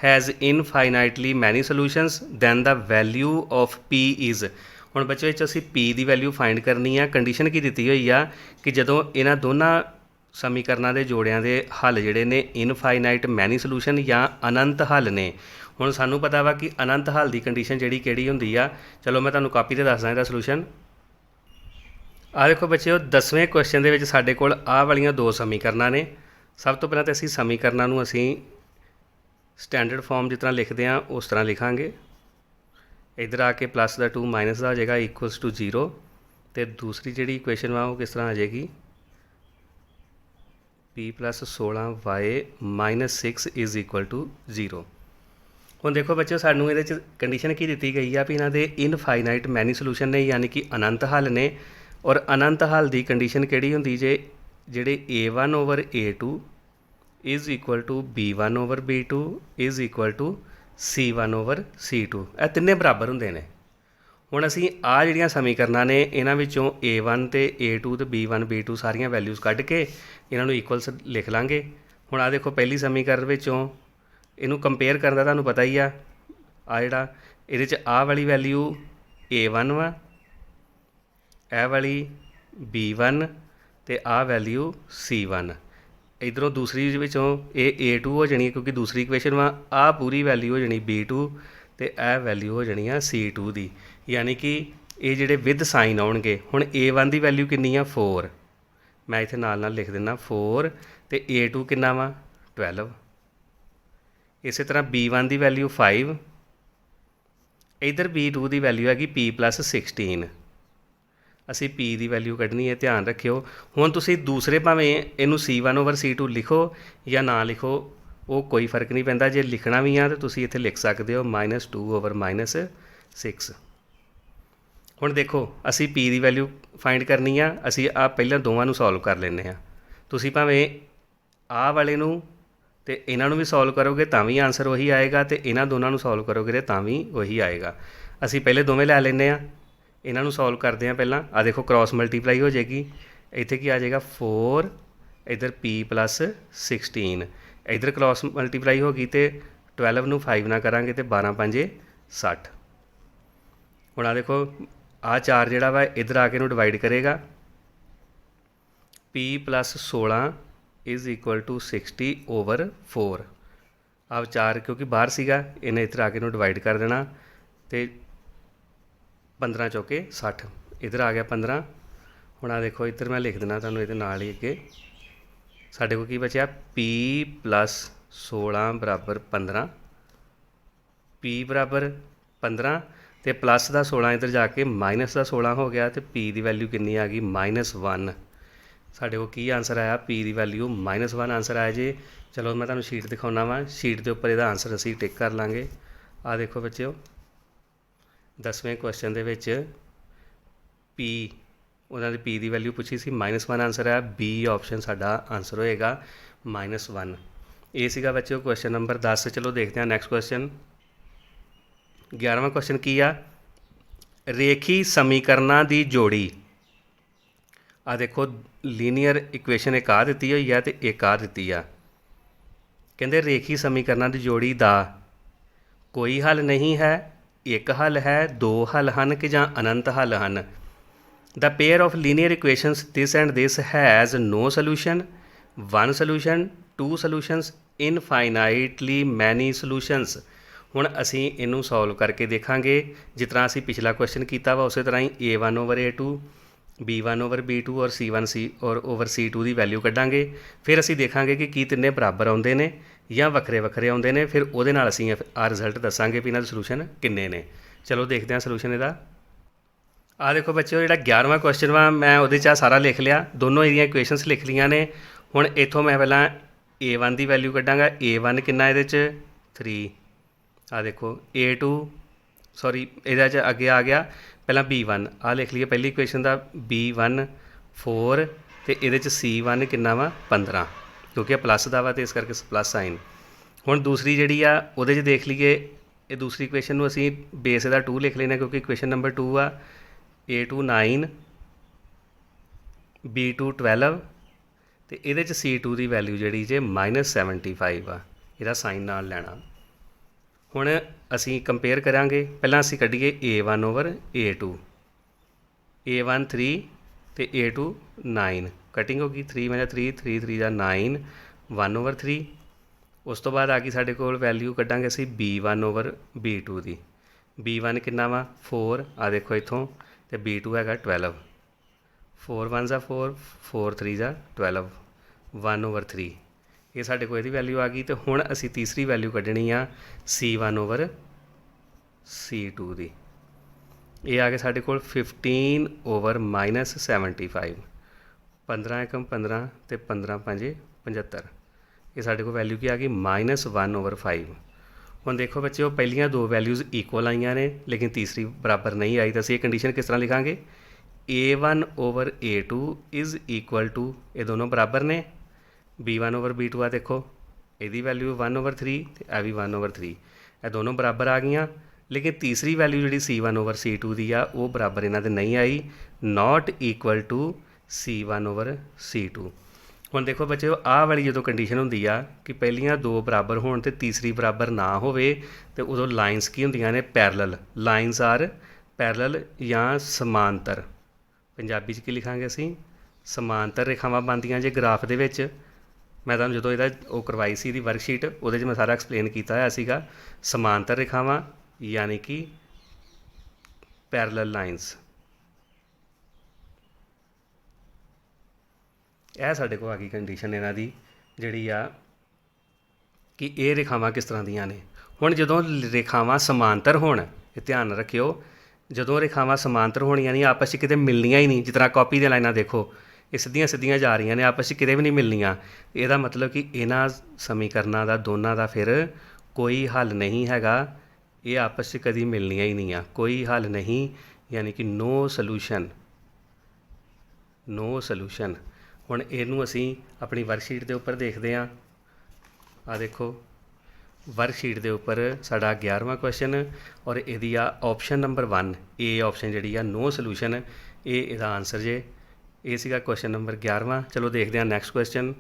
has infinitely many solutions then the value of p is। ਹੁਣ ਬੱਚੋ ਇਹ 'ਚ ਅਸੀਂ p ਦੀ ਵੈਲਿਊ ਫਾਈਂਡ ਕਰਨੀ ਆ। ਕੰਡੀਸ਼ਨ ਕੀ ਦਿੱਤੀ ਹੋਈ ਆ ਕਿ ਜਦੋਂ ਇਹਨਾਂ ਦੋਨਾਂ ਸਮੀਕਰਨਾਂ ਦੇ ਜੋੜਿਆਂ ਦੇ ਹੱਲ ਜਿਹੜੇ ਨੇ ਇਨਫਾਈਨਾਈਟ ਮੈਨੀ ਸੋਲੂਸ਼ਨ ਜਾਂ ਅਨੰਤ ਹੱਲ ਨੇ। ਹੁਣ ਸਾਨੂੰ ਪਤਾ ਵਾ ਕਿ ਅਨੰਤ ਹੱਲ ਦੀ ਕੰਡੀਸ਼ਨ ਜਿਹੜੀ ਕਿਹੜੀ ਹੁੰਦੀ ਆ। ਚਲੋ ਮੈਂ ਤੁਹਾਨੂੰ ਕਾਪੀ 'ਤੇ ਦੱਸਦਾ ਇਹਦਾ ਸੋਲੂਸ਼ਨ। ਆਹ ਦੇਖੋ ਬੱਚਿਓ, 10ਵੇਂ ਕੁਐਸਚਨ ਦੇ ਵਿੱਚ ਸਾਡੇ ਕੋਲ ਆਹ ਵਾਲੀਆਂ ਦੋ ਸਮੀਕਰਨਾਂ ਨੇ। ਸਭ ਤੋਂ ਪਹਿਲਾਂ ਤਾਂ ਅਸੀਂ ਸਮੀਕਰਨਾਂ ਨੂੰ ਅਸੀਂ ਸਟੈਂਡਰਡ ਫਾਰਮ ਜਿਸ ਤਰ੍ਹਾਂ ਲਿਖਦੇ ਹਾਂ ਉਸ ਤਰ੍ਹਾਂ ਲਿਖਾਂਗੇ। ਇੱਧਰ ਆ ਕੇ ਪਲੱਸ ਦਾ 2 ਮਾਈਨਸ ਦਾ ਹੋ ਜਾਏਗਾ = 0। ਅਤੇ ਦੂਸਰੀ ਜਿਹੜੀ ਇਕੁਏਸ਼ਨ ਵਾ ਉਹ ਕਿਸ ਤਰ੍ਹਾਂ ਆ ਜਾਏਗੀ, p + 16y - 6 = 0। ਹੁਣ ਦੇਖੋ ਬੱਚਿਓ, ਸਾਨੂੰ ਇਹਦੇ 'ਚ ਕੰਡੀਸ਼ਨ ਕੀ ਦਿੱਤੀ ਗਈ ਆ ਵੀ ਇਹਨਾਂ ਦੇ ਇਨਫਾਈਨਾਈਟ ਮੈਨੀ ਸੋਲੂਸ਼ਨ ਨੇ, ਯਾਨੀ ਕਿ ਅਨੰਤ ਹੱਲ ਨੇ। ਔਰ ਅਨੰਤ ਹੱਲ ਦੀ ਕੰਡੀਸ਼ਨ ਕਿਹੜੀ ਹੁੰਦੀ ਜੇ, ਜਿਹੜੇ a1/a2 = b1/b2 = C1 / C2 ਇਹ ਤਿੰਨੇ ਬਰਾਬਰ ਹੁੰਦੇ ਨੇ। ਹੁਣ ਅਸੀਂ ਆਹ ਜਿਹੜੀਆਂ ਸਮੀਕਰਨਾਂ ਨੇ ਇਹਨਾਂ ਵਿੱਚੋਂ A1 ਤੇ A2 ਤੇ B1 B2 ਸਾਰੀਆਂ ਵੈਲਿਊਜ਼ ਕੱਢ ਕੇ ਇਹਨਾਂ ਨੂੰ ਇਕੁਅਲਸ ਲਿਖ ਲਾਂਗੇ। ਹੁਣ ਆਹ ਦੇਖੋ ਪਹਿਲੀ ਸਮੀਕਰਨ ਵਿੱਚੋਂ ਇਹਨੂੰ ਕੰਪੇਅਰ ਕਰਨ ਦਾ ਤੁਹਾਨੂੰ ਪਤਾ ਹੀ ਆ ਜਿਹੜਾ ਇਹਦੇ 'ਚ ਆਹ ਵਾਲੀ ਵੈਲਿਊ A1 ਵਾ, ਇਹ ਵਾਲੀ B1 ਤੇ ਆਹ ਵੈਲਿਊ C1। ਇੱਧਰੋਂ ਦੂਸਰੀ ਵਿੱਚੋਂ ਇਹ A2 ਹੋ ਜਾਣੀ ਕਿਉਂਕਿ ਦੂਸਰੀ ਇਕੁਏਸ਼ਨ ਵਾ, ਆਹ ਪੂਰੀ ਵੈਲਿਊ ਹੋ ਜਾਣੀ B2 ਤੇ ਇਹ ਵੈਲਿਊ ਹੋ ਜਾਣੀ ਆ C2 ਦੀ। ਯਾਨੀ ਕਿ ਇਹ ਜਿਹੜੇ ਵਿਦ ਸਾਈਨ ਆਉਣਗੇ। ਹੁਣ A1 ਦੀ ਵੈਲਿਊ ਕਿੰਨੀ ਆ 4, ਮੈਂ ਇੱਥੇ ਨਾਲ ਨਾਲ ਲਿਖ ਦਿੰਦਾ 4 ਤੇ A2 ਕਿੰਨਾ ਵਾ 12। ਇਸੇ ਤਰ੍ਹਾਂ B1 ਦੀ ਵੈਲਿਊ 5, ਇੱਧਰ B2 ਦੀ ਵੈਲਿਊ ਹੈਗੀ P+16। ਅਸੀਂ P ਦੀ ਵੈਲਿਊ ਕੱਢਣੀ ਹੈ, ਧਿਆਨ ਰੱਖਿਓ। ਹੁਣ ਤੁਸੀਂ ਦੂਸਰੇ ਭਾਵੇਂ ਇਹਨੂੰ C1 / C2 ਲਿਖੋ ਜਾਂ ਨਾ ਲਿਖੋ, ਉਹ ਕੋਈ ਫਰਕ ਨਹੀਂ ਪੈਂਦਾ। ਜੇ ਲਿਖਣਾ ਵੀ ਆ ਤਾਂ ਤੁਸੀਂ ਇੱਥੇ ਲਿਖ ਸਕਦੇ ਹੋ -2 / -6। ਹੁਣ ਦੇਖੋ ਅਸੀਂ P ਦੀ ਵੈਲਿਊ ਫਾਈਂਡ ਕਰਨੀ ਆ। ਅਸੀਂ ਆਹ ਪਹਿਲਾਂ ਦੋਵਾਂ ਨੂੰ ਸੋਲਵ ਕਰ ਲੈਂਦੇ ਹਾਂ। ਤੁਸੀਂ ਭਾਵੇਂ ਆਹ ਵਾਲੇ ਨੂੰ ਤੇ ਇਹਨਾਂ ਨੂੰ ਵੀ ਸੋਲਵ ਕਰੋਗੇ ਤਾਂ ਵੀ ਆਨਸਰ ਉਹੀ ਆਏਗਾ, ਤੇ ਇਹਨਾਂ ਦੋਨਾਂ ਨੂੰ ਸੋਲਵ ਕਰੋਗੇ ਤੇ ਤਾਂ ਵੀ ਉਹੀ ਆਏਗਾ। ਅਸੀਂ ਪਹਿਲੇ ਦੋਵੇਂ ਲੈ ਲੈਂਦੇ ਹਾਂ, ਇਹਨਾਂ ਨੂੰ ਸੋਲਵ ਕਰਦੇ ਹਾਂ ਪਹਿਲਾਂ। ਆਹ ਦੇਖੋ ਕ੍ਰਾਸ ਮਲਟੀਪਲਾਈ ਹੋ ਜਾਏਗੀ, ਇੱਥੇ ਕੀ ਆ ਜਾਏਗਾ 4, ਇੱਧਰ P+16, ਇੱਧਰ ਕ੍ਰਾਸ ਮਲਟੀਪਲਾਈ ਹੋ ਗਈ ਤੇ 12 ਨੂੰ 5 ਨਾਲ ਕਰਾਂਗੇ ਤੇ 12 5 60। ਹੁਣ ਆਹ ਦੇਖੋ ਆਹ 4 ਜਿਹੜਾ ਵਾ ਇੱਧਰ ਆ ਕੇ ਇਹਨੂੰ ਡਿਵਾਈਡ ਕਰੇਗਾ। P+16 = 60/4। ਆਹ 4 ਕਿਉਂਕਿ ਬਾਹਰ ਸੀਗਾ, ਇਹਨੇ ਇੱਧਰ ਆ ਕੇ ਇਹਨੂੰ ਡਿਵਾਈਡ ਕਰ ਦੇਣਾ ਤੇ 15 ਚੌਕੇ 60, ਇੱਧਰ ਆ ਗਿਆ 15। ਹੁਣ ਆਹ ਦੇਖੋ ਇੱਧਰ ਮੈਂ ਲਿਖ ਦੇਣਾ ਤੁਹਾਨੂੰ ਇਹਦੇ ਨਾਲ ਹੀ ਅੱਗੇ। ਸਾਡੇ ਕੋਲ ਕੀ ਬਚਿਆ P+16 = 15, P = 15 ਤੇ ਪਲੱਸ ਦਾ 16 ਇੱਧਰ ਜਾ ਕੇ ਮਾਈਨਸ ਦਾ 16 ਹੋ ਗਿਆ ਤੇ P ਦੀ ਵੈਲਿਊ ਕਿੰਨੀ ਆ ਗਈ -1। ਸਾਡੇ ਕੋਲ ਕੀ ਆਨਸਰ ਆਇਆ P ਦੀ ਵੈਲਿਊ -1 ਆਨਸਰ ਆਇਆ ਜੀ। ਚਲੋ ਮੈਂ ਤੁਹਾਨੂੰ ਸ਼ੀਟ ਦਿਖਾਉਣਾ ਵਾ, ਸ਼ੀਟ ਦੇ ਉੱਪਰ ਇਹਦਾ ਆਨਸਰ ਅਸੀਂ ਟਿਕ ਕਰ ਲਾਂਗੇ। ਆਹ ਦੇਖੋ ਬੱਚਿਓ 10ਵੇਂ ਕੁਐਸਚਨ ਦੇ ਵਿੱਚ P ਉਹਨਾਂ ਦੀ P ਦੀ ਵੈਲਿਊ ਪੁੱਛੀ ਸੀ, -1 ਆਨਸਰ ਆਇਆ। B ਆਪਸ਼ਨ ਸਾਡਾ ਆਨਸਰ ਹੋਏਗਾ -1। ਇਹ ਸੀਗਾ ਬੱਚਿਓ ਕੁਐਸਚਨ ਨੰਬਰ 10। ਚਲੋ ਦੇਖਦੇ ਹਾਂ ਨੈਕਸਟ ਕੁਐਸਚਨ। 11ਵਾਂ ਕੁਐਸਚਨ ਕੀ ਆ, ਰੇਖੀ ਸਮੀਕਰਨਾਂ ਦੀ ਜੋੜੀ। ਆ ਦੇਖੋ ਲੀਨੀਅਰ ਇਕੁਏਸ਼ਨ ਇੱਕ ਆ ਦਿੱਤੀ ਹੋਈ ਆ ਤੇ ਇੱਕ ਆ ਦਿੱਤੀ ਆ। ਕਹਿੰਦੇ ਰੇਖੀ ਸਮੀਕਰਨਾਂ ਦੀ ਜੋੜੀ ਦਾ ਕੋਈ ਹੱਲ ਨਹੀਂ ਹੈ, ਇੱਕ ਹੱਲ ਹੈ, ਦੋ ਹੱਲ ਹਨ ਕਿ ਜਾਂ ਅਨੰਤ ਹੱਲ ਹਨ। The pair of linear equations this and this has no solution, one solution, two solutions, infinitely many solutions। ਹੁਣ ਅਸੀਂ ਇਹਨੂੰ ਸੋਲਵ ਕਰਕੇ ਦੇਖਾਂਗੇ। ਜਿਸ ਤਰ੍ਹਾਂ ਅਸੀਂ ਪਿਛਲਾ ਕੁਐਸਚਨ ਕੀਤਾ ਵਾ ਉਸੇ ਤਰ੍ਹਾਂ ਹੀ A1 / A2, B1 / B2 ਔਰ C1 / C2 ਦੀ ਵੈਲਿਊ ਕੱਢਾਂਗੇ। ਫਿਰ ਅਸੀਂ ਦੇਖਾਂਗੇ ਕਿ ਕੀ ਤਿੰਨੇ ਬਰਾਬਰ ਆਉਂਦੇ ਨੇ ਜਾਂ ਵੱਖਰੇ ਵੱਖਰੇ ਆਉਂਦੇ ਨੇ। ਫਿਰ ਉਹਦੇ ਨਾਲ ਅਸੀਂ ਆਹ ਰਿਜ਼ਲਟ ਦੱਸਾਂਗੇ ਵੀ ਇਹਨਾਂ ਦੇ ਸੋਲੂਸ਼ਨ ਕਿੰਨੇ ਨੇ। ਚਲੋ ਦੇਖਦੇ ਹਾਂ ਸੋਲੂਸ਼ਨ ਇਹਦਾ। ਆਹ ਦੇਖੋ ਬੱਚਿਓ ਜਿਹੜਾ 11ਵਾਂ ਕੁਐਸਚਨ ਵਾ ਮੈਂ ਉਹਦੇ 'ਚ ਸਾਰਾ ਲਿਖ ਲਿਆ, ਦੋਨੋਂ ਇਹਦੀਆਂ ਇਕੁਏਸ਼ਨਸ ਲਿਖ ਲਈਆਂ ਨੇ। ਹੁਣ ਇੱਥੋਂ ਮੈਂ ਪਹਿਲਾਂ A1 ਦੀ ਵੈਲਿਊ ਕੱਢਾਂਗਾ। A1 ਕਿੰਨਾ ਇਹਦੇ 'ਚ 3। ਆਹ ਦੇਖੋ A2 ਸੌਰੀ ਇਹਦੇ 'ਚ ਅੱਗੇ ਆ ਗਿਆ ਪਹਿਲਾਂ B1। ਆਹ ਲਿਖ ਲਈਏ ਪਹਿਲੀ ਇਕੁਏਸ਼ਨ ਦਾ B1 4 ਤੇ ਇਹਦੇ 'ਚ C1 ਕਿੰਨਾ ਵਾ 15 ਕਿਉਂਕਿ ਇਹ ਪਲੱਸ ਦਾ ਵਾ ਤੇ ਇਸ ਕਰਕੇ ਪਲੱਸ ਸਾਈਨ। ਹੁਣ ਦੂਸਰੀ ਜਿਹੜੀ ਆ ਉਹਦੇ 'ਚ ਦੇਖ ਲਈਏ, ਇਹ ਦੂਸਰੀ ਇਕੁਏਸ਼ਨ ਨੂੰ ਅਸੀਂ ਬੇਸ ਦਾ 2 ਲਿਖ ਲੈਣਾ ਕਿਉਂਕਿ ਇਕੁਏਸ਼ਨ ਨੰਬਰ 2 ਆ। A2 9 B2 12 ਤੇ ਇਹਦੇ 'ਚ C2 ਦੀ ਵੈਲਿਊ ਜਿਹੜੀ ਜੇ -75 ਆ, ਇਹਦਾ ਸਾਈਨ ਨਾਲ ਲੈਣਾ। ਹੁਣ ਅਸੀਂ ਕੰਪੇਅਰ ਕਰਾਂਗੇ। ਪਹਿਲਾਂ ਅਸੀਂ ਕੱਢੀਏ A1 / A2। A1 3 ਤੇ A2 9, ਕਟਿੰਗ ਹੋ ਗਈ 3 - 3 3 3 9 1/3। ਉਸ ਤੋਂ ਬਾਅਦ ਆ ਗਈ ਸਾਡੇ ਕੋਲ ਵੈਲਿਊ ਕੱਢਾਂਗੇ ਅਸੀਂ B1 / B2 ਦੀ। B1 ਕਿੰਨਾ ਵਾ 4, ਆ ਦੇਖੋ ਇੱਥੋਂ, ਤੇ B2 ਹੈਗਾ 12। 4 1 4 4 3 12 1/3। ਇਹ ਸਾਡੇ ਕੋਲ ਇਹਦੀ ਵੈਲਿਊ ਆ ਗਈ। ਤੇ ਹੁਣ ਅਸੀਂ ਤੀਸਰੀ ਵੈਲਿਊ ਕੱਢਣੀ ਆ C1 / C2 ਦੀ। ਇਹ ਆ ਗਿਆ ਸਾਡੇ ਕੋਲ 15 / -75। 15 × 15 ਤੇ 15 5 75। ਇਹ ਸਾਡੇ ਕੋਲ ਵੈਲਿਊ ਕੀ ਆ ਗਈ -1/5। ਹੁਣ ਦੇਖੋ ਬੱਚੇ ਉਹ ਪਹਿਲੀਆਂ ਦੋ ਵੈਲਿਊਜ਼ ਇਕੁਅਲ ਆਈਆਂ ਨੇ ਲੇਕਿਨ ਤੀਸਰੀ ਬਰਾਬਰ ਨਹੀਂ ਆਈ। ਤਾਂ ਅਸੀਂ ਇਹ ਕੰਡੀਸ਼ਨ ਕਿਸ ਤਰ੍ਹਾਂ ਲਿਖਾਂਗੇ A1 / A2 = ਇਹ ਦੋਨੋਂ ਬਰਾਬਰ ਨੇ। B1 / B2 ਆ ਦੇਖੋ ਇਹਦੀ ਵੈਲਿਊ 1/3 ਤੇ ਇਹ ਵੀ 1/3। ਇਹ ਦੋਨੋਂ ਬਰਾਬਰ ਆ ਗਈਆਂ, ਲੇਕਿन तीसरी वैल्यू जी C1/C2 की आ वो बराबर इन्हां दे नहीं आई, नॉट इक्वल टू C1/C2। हुण देखो बच्चों आह वाली जो कंडीशन हुंदी आ कि पहलियां दो बराबर होण ते तीसरी बराबर ना होवे ते उदों लाइनस की हुंदियां ने पैरलल, लाइनस आर पैरलल या समांतर। पंजाबी च की लिखांगे असीं, समांतर रेखावां बनदियां जे ग्राफ दे विच। मैं तुहानूं जदों इहदा ਉਹ ਕਰਵਾਈ ਸੀ ਇਹਦੀ ਵਰਕਸ਼ੀਟ ਉਹਦੇ 'ਚ मैं सारा एक्सप्लेन ਕੀਤਾ ਹੋਇਆ ਸੀਗਾ। समांतर रेखावां यानी कि पैरलल लाइनस। ਇਹ ਸਾਡੇ ਕੋਲ ਆ ਗਈ ਕੰਡੀਸ਼ਨ ਇਹਨਾਂ ਦੀ ਜਿਹੜੀ ਆ ਕਿ ਇਹ ਰੇਖਾਵਾਂ ਕਿਸ ਤਰ੍ਹਾਂ ਦੀਆਂ ਨੇ। ਹੁਣ ਜਦੋਂ ਰੇਖਾਵਾਂ ਸਮਾਂਤਰ ਹੋਣ, ਇਹ ਧਿਆਨ ਰੱਖਿਓ, ਜਦੋਂ ਰੇਖਾਵਾਂ ਸਮਾਂਤਰ ਹੋਣੀਆਂ ਨਹੀਂ ਆਪਸ 'ਚ ਕਿਤੇ ਮਿਲਣੀਆਂ ਹੀ ਨਹੀਂ। ਜਿਸ ਤਰ੍ਹਾਂ ਕਾਪੀ ਦੀਆਂ ਲਾਈਨਾਂ ਦੇਖੋ, ਇਹ ਸਿੱਧੀਆਂ ਸਿੱਧੀਆਂ ਜਾ ਰਹੀਆਂ ਨੇ, ਆਪਸ 'ਚ ਕਿਤੇ ਵੀ ਨਹੀਂ ਮਿਲਣੀਆਂ। ਇਹਦਾ ਮਤਲਬ ਕਿ ਇਹਨਾਂ ਸਮੀਕਰਨਾਂ ਦਾ ਦੋਨਾਂ ਦਾ ਫਿਰ ਕੋਈ ਹੱਲ ਨਹੀਂ ਹੈਗਾ, ਇਹ ਆਪਸ 'ਚ ਕਦੀ ਮਿਲਣੀਆਂ ਹੀ ਨਹੀਂ ਆ, ਕੋਈ ਹੱਲ ਨਹੀਂ, ਯਾਨੀ ਕਿ ਨੋ ਸੋਲੂਸ਼ਨ, ਨੋ ਸੋਲੂਸ਼ਨ। ਹੁਣ ਇਹਨੂੰ ਅਸੀਂ ਆਪਣੀ ਵਰਕਸ਼ੀਟ ਦੇ ਉੱਪਰ ਦੇਖਦੇ ਹਾਂ। ਆ ਦੇਖੋ ਵਰਕਸ਼ੀਟ ਦੇ ਉੱਪਰ ਸਾਡਾ 11ਵਾਂ ਕੁਐਸਚਨ ਔਰ ਇਹਦੀ ਆ ਆਪਸ਼ਨ ਨੰਬਰ 1 ਏ ਆਪਸ਼ਨ ਜਿਹੜੀ ਆ ਨੋ ਸੋਲੂਸ਼ਨ, ਇਹ ਇਹਦਾ ਆਨਸਰ ਜੇ। ਇਹ ਸੀਗਾ ਕੁਐਸਚਨ ਨੰਬਰ 11ਵਾਂ। ਚਲੋ ਦੇਖਦੇ ਹਾਂ ਨੈਕਸਟ ਕੁਐਸਚਨ।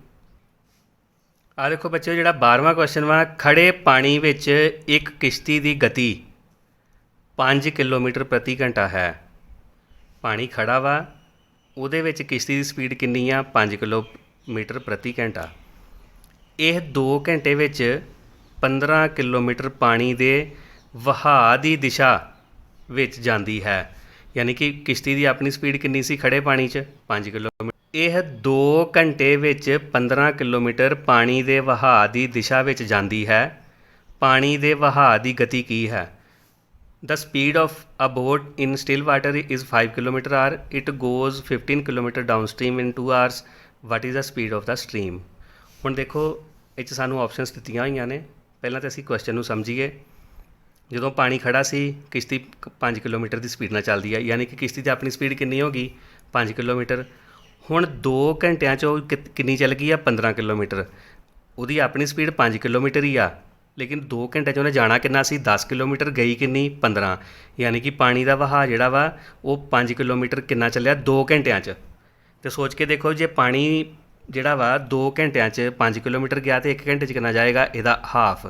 ਆ ਦੇਖੋ ਬੱਚਿਓ ਜਿਹੜਾ 12ਵਾਂ ਕੁਐਸਚਨ ਵਾ, ਖੜੇ ਪਾਣੀ ਵਿੱਚ ਇੱਕ ਕਿਸ਼ਤੀ ਦੀ ਗਤੀ 5 ਕਿਲੋਮੀਟਰ ਪ੍ਰਤੀ ਘੰਟਾ ਹੈ। ਪਾਣੀ ਖੜਾ ਵਾ, ਉਹਦੇ ਵਿੱਚ ਕਿਸ਼ਤੀ ਦੀ ਸਪੀਡ ਕਿੰਨੀ ਆ? 5 ਕਿਲੋਮੀਟਰ ਪ੍ਰਤੀ ਘੰਟਾ। ਇਹ 2 ਘੰਟੇ ਵਿੱਚ 15 ਕਿਲੋਮੀਟਰ ਪਾਣੀ ਦੇ ਵਹਾਅ ਦੀ ਦਿਸ਼ਾ ਵਿੱਚ ਜਾਂਦੀ ਹੈ। ਯਾਨੀ ਕਿ ਕਿਸ਼ਤੀ ਦੀ ਆਪਣੀ ਸਪੀਡ ਕਿੰਨੀ ਸੀ ਖੜੇ ਪਾਣੀ 'ਚ? 5 ਕਿਲੋਮੀਟਰ। ਇਹ 2 ਘੰਟੇ ਵਿੱਚ 15 ਕਿਲੋਮੀਟਰ ਪਾਣੀ ਦੇ ਵਹਾਅ ਦੀ ਦਿਸ਼ਾ ਵਿੱਚ ਜਾਂਦੀ ਹੈ। ਪਾਣੀ ਦੇ ਵਹਾਅ ਦੀ ਗਤੀ ਕੀ ਹੈ? The speed of a boat in still water is 5 km/h. It goes 15 km downstream in 2 hours. What is the speed of the stream? ਹੁਣ ਦੇਖੋ ਇਹ 'ਚ ਸਾਨੂੰ ਆਪਸ਼ਨਸ ਦਿੱਤੀਆਂ ਹੋਈਆਂ ਨੇ। ਪਹਿਲਾਂ ਤਾਂ ਅਸੀਂ ਕੁਐਸਚਨ ਨੂੰ ਸਮਝੀਏ। ਜਦੋਂ ਪਾਣੀ ਖੜਾ ਸੀ ਕਿਸ਼ਤੀ 5 ਕਿਲੋਮੀਟਰ ਦੀ ਸਪੀਡ ਨਾਲ ਚੱਲਦੀ ਹੈ, ਯਾਨੀ ਕਿ ਕਿਸ਼ਤੀ ਦੀ ਆਪਣੀ ਸਪੀਡ ਕਿੰਨੀ ਹੋ ਗਈ? 5 ਕਿਲੋਮੀਟਰ। ਹੁਣ 2 ਘੰਟਿਆਂ 'ਚ ਉਹ ਕਿੰਨੀ ਚੱਲ ਗਈ ਆ? 15 ਕਿਲੋਮੀਟਰ। ਉਹਦੀ ਆਪਣੀ ਸਪੀਡ 5 ਕਿਲੋਮੀਟਰ ਹੀ ਆ, ਲੇਕਿਨ 2 ਘੰਟਿਆਂ 'ਚ ਉਹਨੇ ਜਾਣਾ ਕਿੰਨਾ ਸੀ? 10 ਕਿਲੋਮੀਟਰ। ਗਈ ਕਿੰਨੀ? 15। ਯਾਨੀ ਕਿ ਪਾਣੀ ਦਾ ਵਹਾਅ ਜਿਹੜਾ ਵਾ ਉਹ 5 ਕਿਲੋਮੀਟਰ ਕਿੰਨਾ ਚੱਲਿਆ? 2 ਘੰਟਿਆਂ 'ਚ। ਅਤੇ ਸੋਚ ਕੇ ਦੇਖੋ ਜੇ ਪਾਣੀ ਜਿਹੜਾ ਵਾ 2 ਘੰਟਿਆਂ 'ਚ 5 ਕਿਲੋਮੀਟਰ ਗਿਆ ਅਤੇ 1 ਘੰਟੇ 'ਚ ਕਿੰਨਾ ਜਾਏਗਾ? ਇਹਦਾ ਹਾਫ,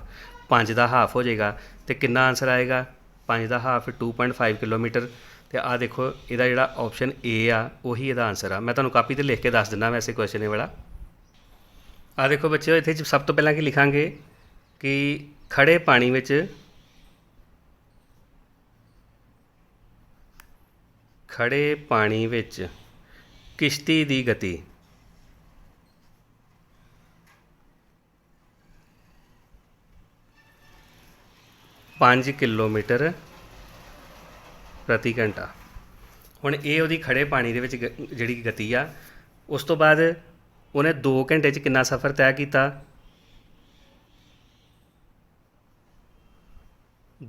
5 ਦਾ ਹਾਫ ਹੋ ਜਾਏਗਾ। ਅਤੇ ਕਿੰਨਾ ਆਨਸਰ ਆਏਗਾ? 5 ਦਾ ਹਾਫ 2.5 ਕਿਲੋਮੀਟਰ। ਅਤੇ ਆਹ ਦੇਖੋ ਇਹਦਾ ਜਿਹੜਾ ਆਪਸ਼ਨ ਏ ਆ ਉਹੀ ਇਹਦਾ ਆਨਸਰ ਆ। ਮੈਂ ਤੁਹਾਨੂੰ ਕਾਪੀ 'ਤੇ ਲਿਖ ਕੇ ਦੱਸ ਦਿੰਦਾ ਵੈਸੇ ਕੁਐਸਚਨ ਇਹ ਵਾਲਾ। ਆਹ ਦੇਖੋ ਬੱਚਿਓ ਇੱਥੇ ਸਭ ਤੋਂ ਪਹਿਲਾਂ ਕੀ ਲਿਖਾਂਗੇ ਕਿ ਖੜੇ ਪਾਣੀ ਵਿੱਚ ਕਿਸ਼ਤੀ ਦੀ ਗਤੀ 5 ਕਿਲੋਮੀਟਰ ਪ੍ਰਤੀ ਘੰਟਾ। ਹੁਣ ਇਹ ਉਹਦੀ ਖੜੇ ਪਾਣੀ ਦੇ ਵਿੱਚ ਜਿਹੜੀ ਗਤੀ ਆ, ਉਸ ਤੋਂ ਬਾਅਦ ਉਹਨੇ 2 ਘੰਟੇ 'ਚ ਕਿੰਨਾ ਸਫ਼ਰ ਤੈਅ ਕੀਤਾ?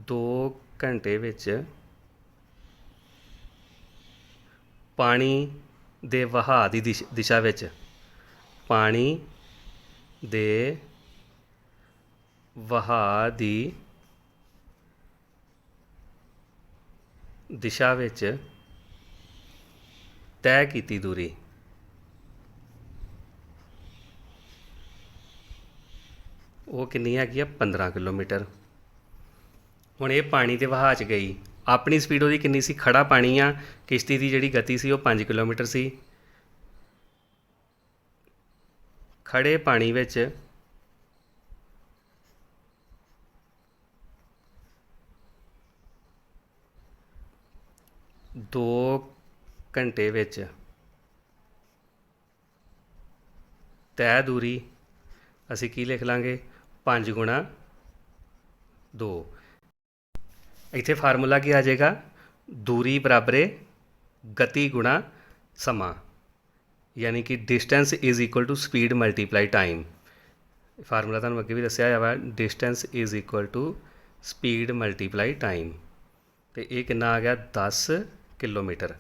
2 ਘੰਟੇ ਵਿੱਚ ਪਾਣੀ ਦੇ ਵਹਾਅ ਦੀ ਦਿਸ਼ਾ ਵਿੱਚ, ਪਾਣੀ ਦੇ ਵਹਾਅ ਦੀ ਦਿਸ਼ਾ ਵਿੱਚ ਤੈਅ ਕੀਤੀ ਦੂਰੀ। ਉਹ ਕਿੰਨੀ ਹੈਗੀ ਆ? 15 ਕਿਲੋਮੀਟਰ। ਹੁਣ ਇਹ ਪਾਣੀ ਦੇ ਵਹਾਅ 'ਚ ਗਈ, ਆਪਣੀ ਸਪੀਡ ਉਹਦੀ ਕਿੰਨੀ ਸੀ? ਖੜਾ ਪਾਣੀ ਆ, ਕਿਸ਼ਤੀ ਦੀ ਜਿਹੜੀ ਗਤੀ ਸੀ ਉਹ 5 ਕਿਲੋਮੀਟਰ ਸੀ। ਖੜੇ ਪਾਣੀ ਵਿੱਚ 2 ਘੰਟੇ ਵਿੱਚ ਤੈਅ ਦੂਰੀ ਅਸੀਂ ਕੀ ਲਿਖ ਲਾਂਗੇ? 5 ਗੁਣਾ 2। ਇੱਥੇ ਫਾਰਮੂਲਾ ਕੀ ਆ ਜਾਏਗਾ? ਦੂਰੀ ਬਰਾਬਰੇ ਗਤੀ ਗੁਣਾ ਸਮਾਂ, ਯਾਨੀ ਕਿ distance is equal to speed multiply time. Formula ਤੁਹਾਨੂੰ ਅੱਗੇ ਵੀ ਦੱਸਿਆ ਹੋਇਆ ਵਾ, distance is equal to speed multiply time. ਅਤੇ ਇਹ ਕਿੰਨਾ ਆ ਗਿਆ? 10 ਕਿਲੋਮੀਟਰ।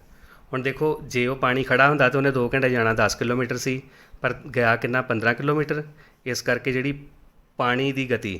ਹੁਣ ਦੇਖੋ ਜੇ ਉਹ ਪਾਣੀ ਖੜਾ ਹੁੰਦਾ ਤਾਂ ਉਹਨੇ 2 ਘੰਟੇ ਜਾਣਾ 10 ਕਿਲੋਮੀਟਰ ਸੀ, ਪਰ ਗਿਆ ਕਿੰਨਾ? 15 ਕਿਲੋਮੀਟਰ। ਇਸ ਕਰਕੇ ਜਿਹੜੀ ਪਾਣੀ ਦੀ ਗਤੀ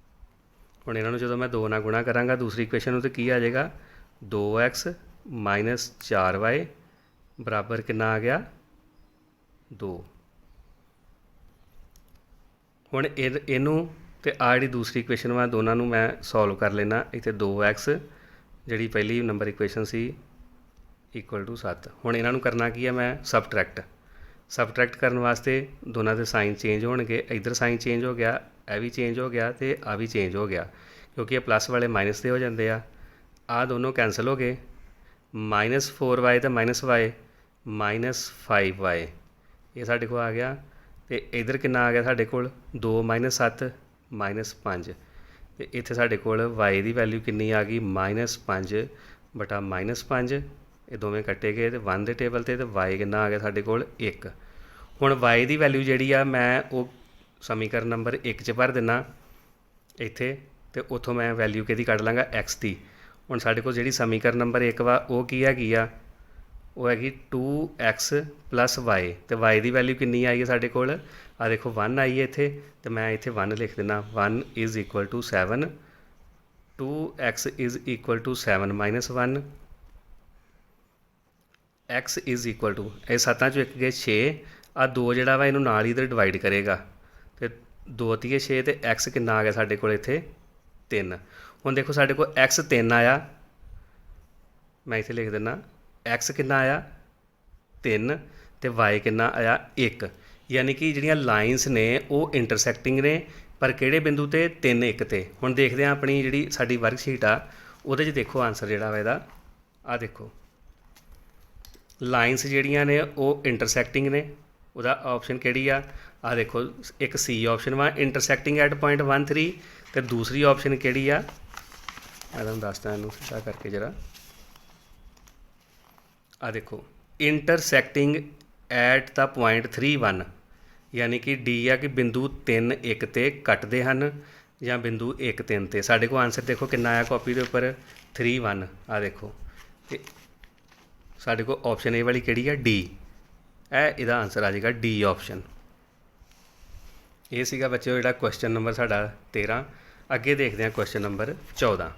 ਹੁਣ ਇਹਨਾਂ ਨੂੰ ਜਦੋਂ ਮੈਂ 2 ਨਾਲ ਗੁਣਾ ਕਰਾਂਗਾ ਦੂਸਰੀ ਇਕੁਏਸ਼ਨ ਨੂੰ, ਤਾਂ ਕੀ ਆ ਜਾਏਗਾ 2x ਮਾਈਨਸ 4y ਬਰਾਬਰ ਕਿੰਨਾ ਆ ਗਿਆ 2। ਹੁਣ ਇਹਨੂੰ ਤੇ ਆ ਜਿਹੜੀ ਦੂਸਰੀ ਇਕੁਏਸ਼ਨ ਵਾ ਦੋਨਾਂ ਨੂੰ ਮੈਂ ਸੋਲਵ ਕਰ ਲੈਣਾ। ਇੱਥੇ 2x ਜਿਹੜੀ ਪਹਿਲੀ ਨੰਬਰ ਇਕੁਏਸ਼ਨ ਸੀ ਇਕੁਅਲ ਟੂ 7। ਹੁਣ ਇਹਨਾਂ ਨੂੰ ਕਰਨਾ ਕੀ ਹੈ, ਮੈਂ ਸਬਟਰੈਕਟ ਕਰਨ ਵਾਸਤੇ ਦੋਨਾਂ ਦੇ ਸਾਈਨ ਚੇਂਜ ਹੋਣਗੇ। ਇੱਧਰ ਸਾਈਨ ਚੇਂਜ ਹੋ ਗਿਆ, ਇਹ ਵੀ ਚੇਂਜ ਹੋ ਗਿਆ ਤੇ ਆ ਵੀ ਚੇਂਜ ਹੋ ਗਿਆ, ਕਿਉਂਕਿ ਇਹ ਪਲੱਸ ਵਾਲੇ ਮਾਈਨਸ ਦੇ ਹੋ ਜਾਂਦੇ ਆ। ਆਹ ਦੋਨੋਂ ਕੈਂਸਲ ਹੋ ਗਏ, -4y ਤੇ -y -5y ਇਹ ਸਾਡੇ ਕੋਲ ਆ ਗਿਆ। ਤੇ ਇੱਧਰ ਕਿੰਨਾ ਆ ਗਿਆ ਸਾਡੇ ਕੋਲ 2 -7 -5 ਤੇ ਇੱਥੇ ਸਾਡੇ ਕੋਲ y ਦੀ ਵੈਲਿਊ ਕਿੰਨੀ ਆ ਗਈ -5 ਬਟਾ -5। ਇਹ ਦੋਵੇਂ ਕੱਟੇ ਗਏ ਤੇ 1 ਦੇ ਟੇਬਲ ਤੇ y ਕਿੰਨਾ ਆ ਗਿਆ ਸਾਡੇ ਕੋਲ 1। ਹੁਣ y ਦੀ ਵੈਲਿਊ ਜਿਹੜੀ ਆ ਮੈਂ ਉਹ ਸਮੀਕਰਨ ਨੰਬਰ 1 'ਚ ਭਰ ਦਿੰਦਾ ਇੱਥੇ, ਤੇ ਉੱਥੋਂ ਮੈਂ ਵੈਲਿਊ ਕਿਹਦੀ ਕੱਢ ਲਾਂਗਾ x ਦੀ। ਹੁਣ ਸਾਡੇ ਕੋਲ ਜਿਹੜੀ ਸਮੀਕਰਨ ਨੰਬਰ 1 ਵਾ ਉਹ ਕੀ ਹੈਗੀ ਆ, ਉਹ ਹੈਗੀ 2x + y ਤੇ y ਦੀ ਵੈਲਿਊ ਕਿੰਨੀ ਆਈ ਹੈ ਸਾਡੇ ਕੋਲ, ਆ ਦੇਖੋ 1 ਆਈ ਹੈ ਇੱਥੇ, ਤੇ ਮੈਂ ਇੱਥੇ 1 ਲਿਖ ਦਿੰਦਾ। 1 = 7, 2x = 7 - 1, x ਇਹ 7 ਚੋਂ 1 ਗਏ 6, ਆ 2 ਜਿਹੜਾ ਵਾ ਇਹਨੂੰ ਨਾਲ ਹੀ ਇੱਧਰ ਡਿਵਾਈਡ ਕਰੇਗਾ ਤੇ 2 × 6 ਤੇ x ਕਿੰਨਾ ਆ ਗਿਆ ਸਾਡੇ ਕੋਲ ਇੱਥੇ 3। ਹੁਣ ਦੇਖੋ ਸਾਡੇ ਕੋਲ x 3 ਆਇਆ, ਮੈਂ ਇੱਥੇ ਲਿਖ ਦਿੰਦਾ x ਕਿੰਨਾ ਆਇਆ 3 ਤੇ y ਕਿੰਨਾ ਆਇਆ 1। ਯਾਨੀ ਕਿ ਜਿਹੜੀਆਂ ਲਾਈਨਸ ਨੇ ਉਹ ਇੰਟਰਸੈਕਟਿੰਗ ਨੇ, ਪਰ ਕਿਹੜੇ ਬਿੰਦੂ ਤੇ 3 1 ਤੇ। ਹੁਣ ਦੇਖਦੇ ਹਾਂ ਆਪਣੀ ਜਿਹੜੀ ਸਾਡੀ ਵਰਕਸ਼ੀਟ ਆ ਉਹਦੇ 'ਚ ਦੇਖੋ ਆਨਸਰ ਜਿਹੜਾ ਵਾ ਇਹਦਾ, ਆ ਦੇਖੋ ਲਾਈਨਸ ਜਿਹੜੀਆਂ ਨੇ ਉਹ ਇੰਟਰਸੈਕਟਿੰਗ ਨੇ। ਉਹਦਾ ਆਪਸ਼ਨ ਕਿਹੜੀ ਆ, ਆ ਦੇਖੋ ਇੱਕ C ਆਪਸ਼ਨ ਵਾ ਇੰਟਰਸੈਕਟਿੰਗ ਐਟ ਪੁਆਇੰਟ 1 3 ਤੇ ਦੂਸਰੀ ਆਪਸ਼ਨ ਕਿਹੜੀ ਆ, ਮੈਂ ਤੁਹਾਨੂੰ ਦੱਸਦਾ ਇਹਨੂੰ ਸਿੱਧਾ ਕਰਕੇ ਜਰਾ। ਆ ਦੇਖੋ ਇੰਟਰਸੈਕਟਿੰਗ ਐਟ ਦਾ ਪੁਆਇੰਟ 3 1, ਯਾਨੀ ਕਿ D ਆ ਕਿ ਬਿੰਦੂ 3 1 ਤੇ ਕੱਟਦੇ ਹਨ ਜਾਂ ਬਿੰਦੂ 1 3 ਤੇ। ਸਾਡੇ ਕੋਲ ਆਨਸਰ ਦੇਖੋ ਕਿੰਨਾ ਆਇਆ ਕਾਪੀ ਦੇ ਉੱਪਰ 3 1। ਆ ਦੇਖੋ ਤੇ ਸਾਡੇ ਕੋਲ ਆਪਸ਼ਨ ਇਹ ਵਾਲੀ ਕਿਹੜੀ ਆ D, ਇਹਦਾ ਆਨਸਰ ਆ ਜਾਏਗਾ D ਆਪਸ਼ਨ। ਇਹ ਸੀਗਾ ਬੱਚਿਓ ਜਿਹੜਾ ਕੁਐਸਚਨ ਨੰਬਰ ਸਾਡਾ 13। ਅੱਗੇ ਦੇਖਦੇ ਹਾਂ ਕੁਐਸਚਨ ਨੰਬਰ 14।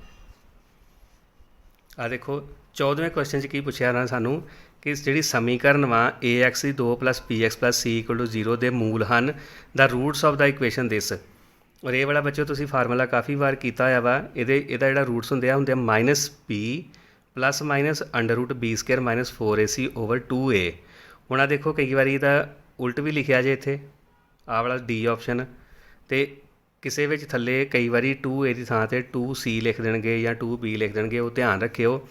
ਆ ਦੇਖੋ 14ਵੇਂ ਕੁਐਸਚਨ 'ਚ ਕੀ ਪੁੱਛਿਆ ਨਾ ਸਾਨੂੰ ਕਿ ਜਿਹੜੀ ਸਮੀਕਰਨ ਵਾ ax 2 + bx + c = 0 ਦੇ ਮੂਲ ਹਨ, ਦਾ ਰੂਟਸ ਆਫ ਦਾ ਇਕੁਏਸ਼ਨ ਦਿਸ। ਔਰ ਇਹ ਵਾਲਾ ਬੱਚਿਓ ਤੁਸੀਂ ਫਾਰਮੂਲਾ ਕਾਫੀ ਵਾਰ ਕੀਤਾ ਹੋਇਆ ਵਾ। ਇਹਦਾ ਜਿਹੜਾ ਰੂਟਸ ਹੁੰਦੇ ਆ -b ± √b² - 4ac/2a। ਹੁਣ ਆ ਦੇਖੋ ਕਈ ਵਾਰੀ ਇਹਦਾ ਉਲਟ ਵੀ ਲਿਖਿਆ ਜੇ ਇੱਥੇ, ਆਹ ਵਾਲਾ D ਆਪਸ਼ਨ, ਤੇ ਕਿਸੇ ਵਿੱਚ ਥੱਲੇ ਕਈ ਵਾਰੀ 2a ਦੀ ਥਾਂ 'ਤੇ 2c ਲਿਖ ਦੇਣਗੇ ਜਾਂ 2b ਲਿਖ ਦੇਣਗੇ, ਉਹ ਧਿਆਨ ਰੱਖਿਓ।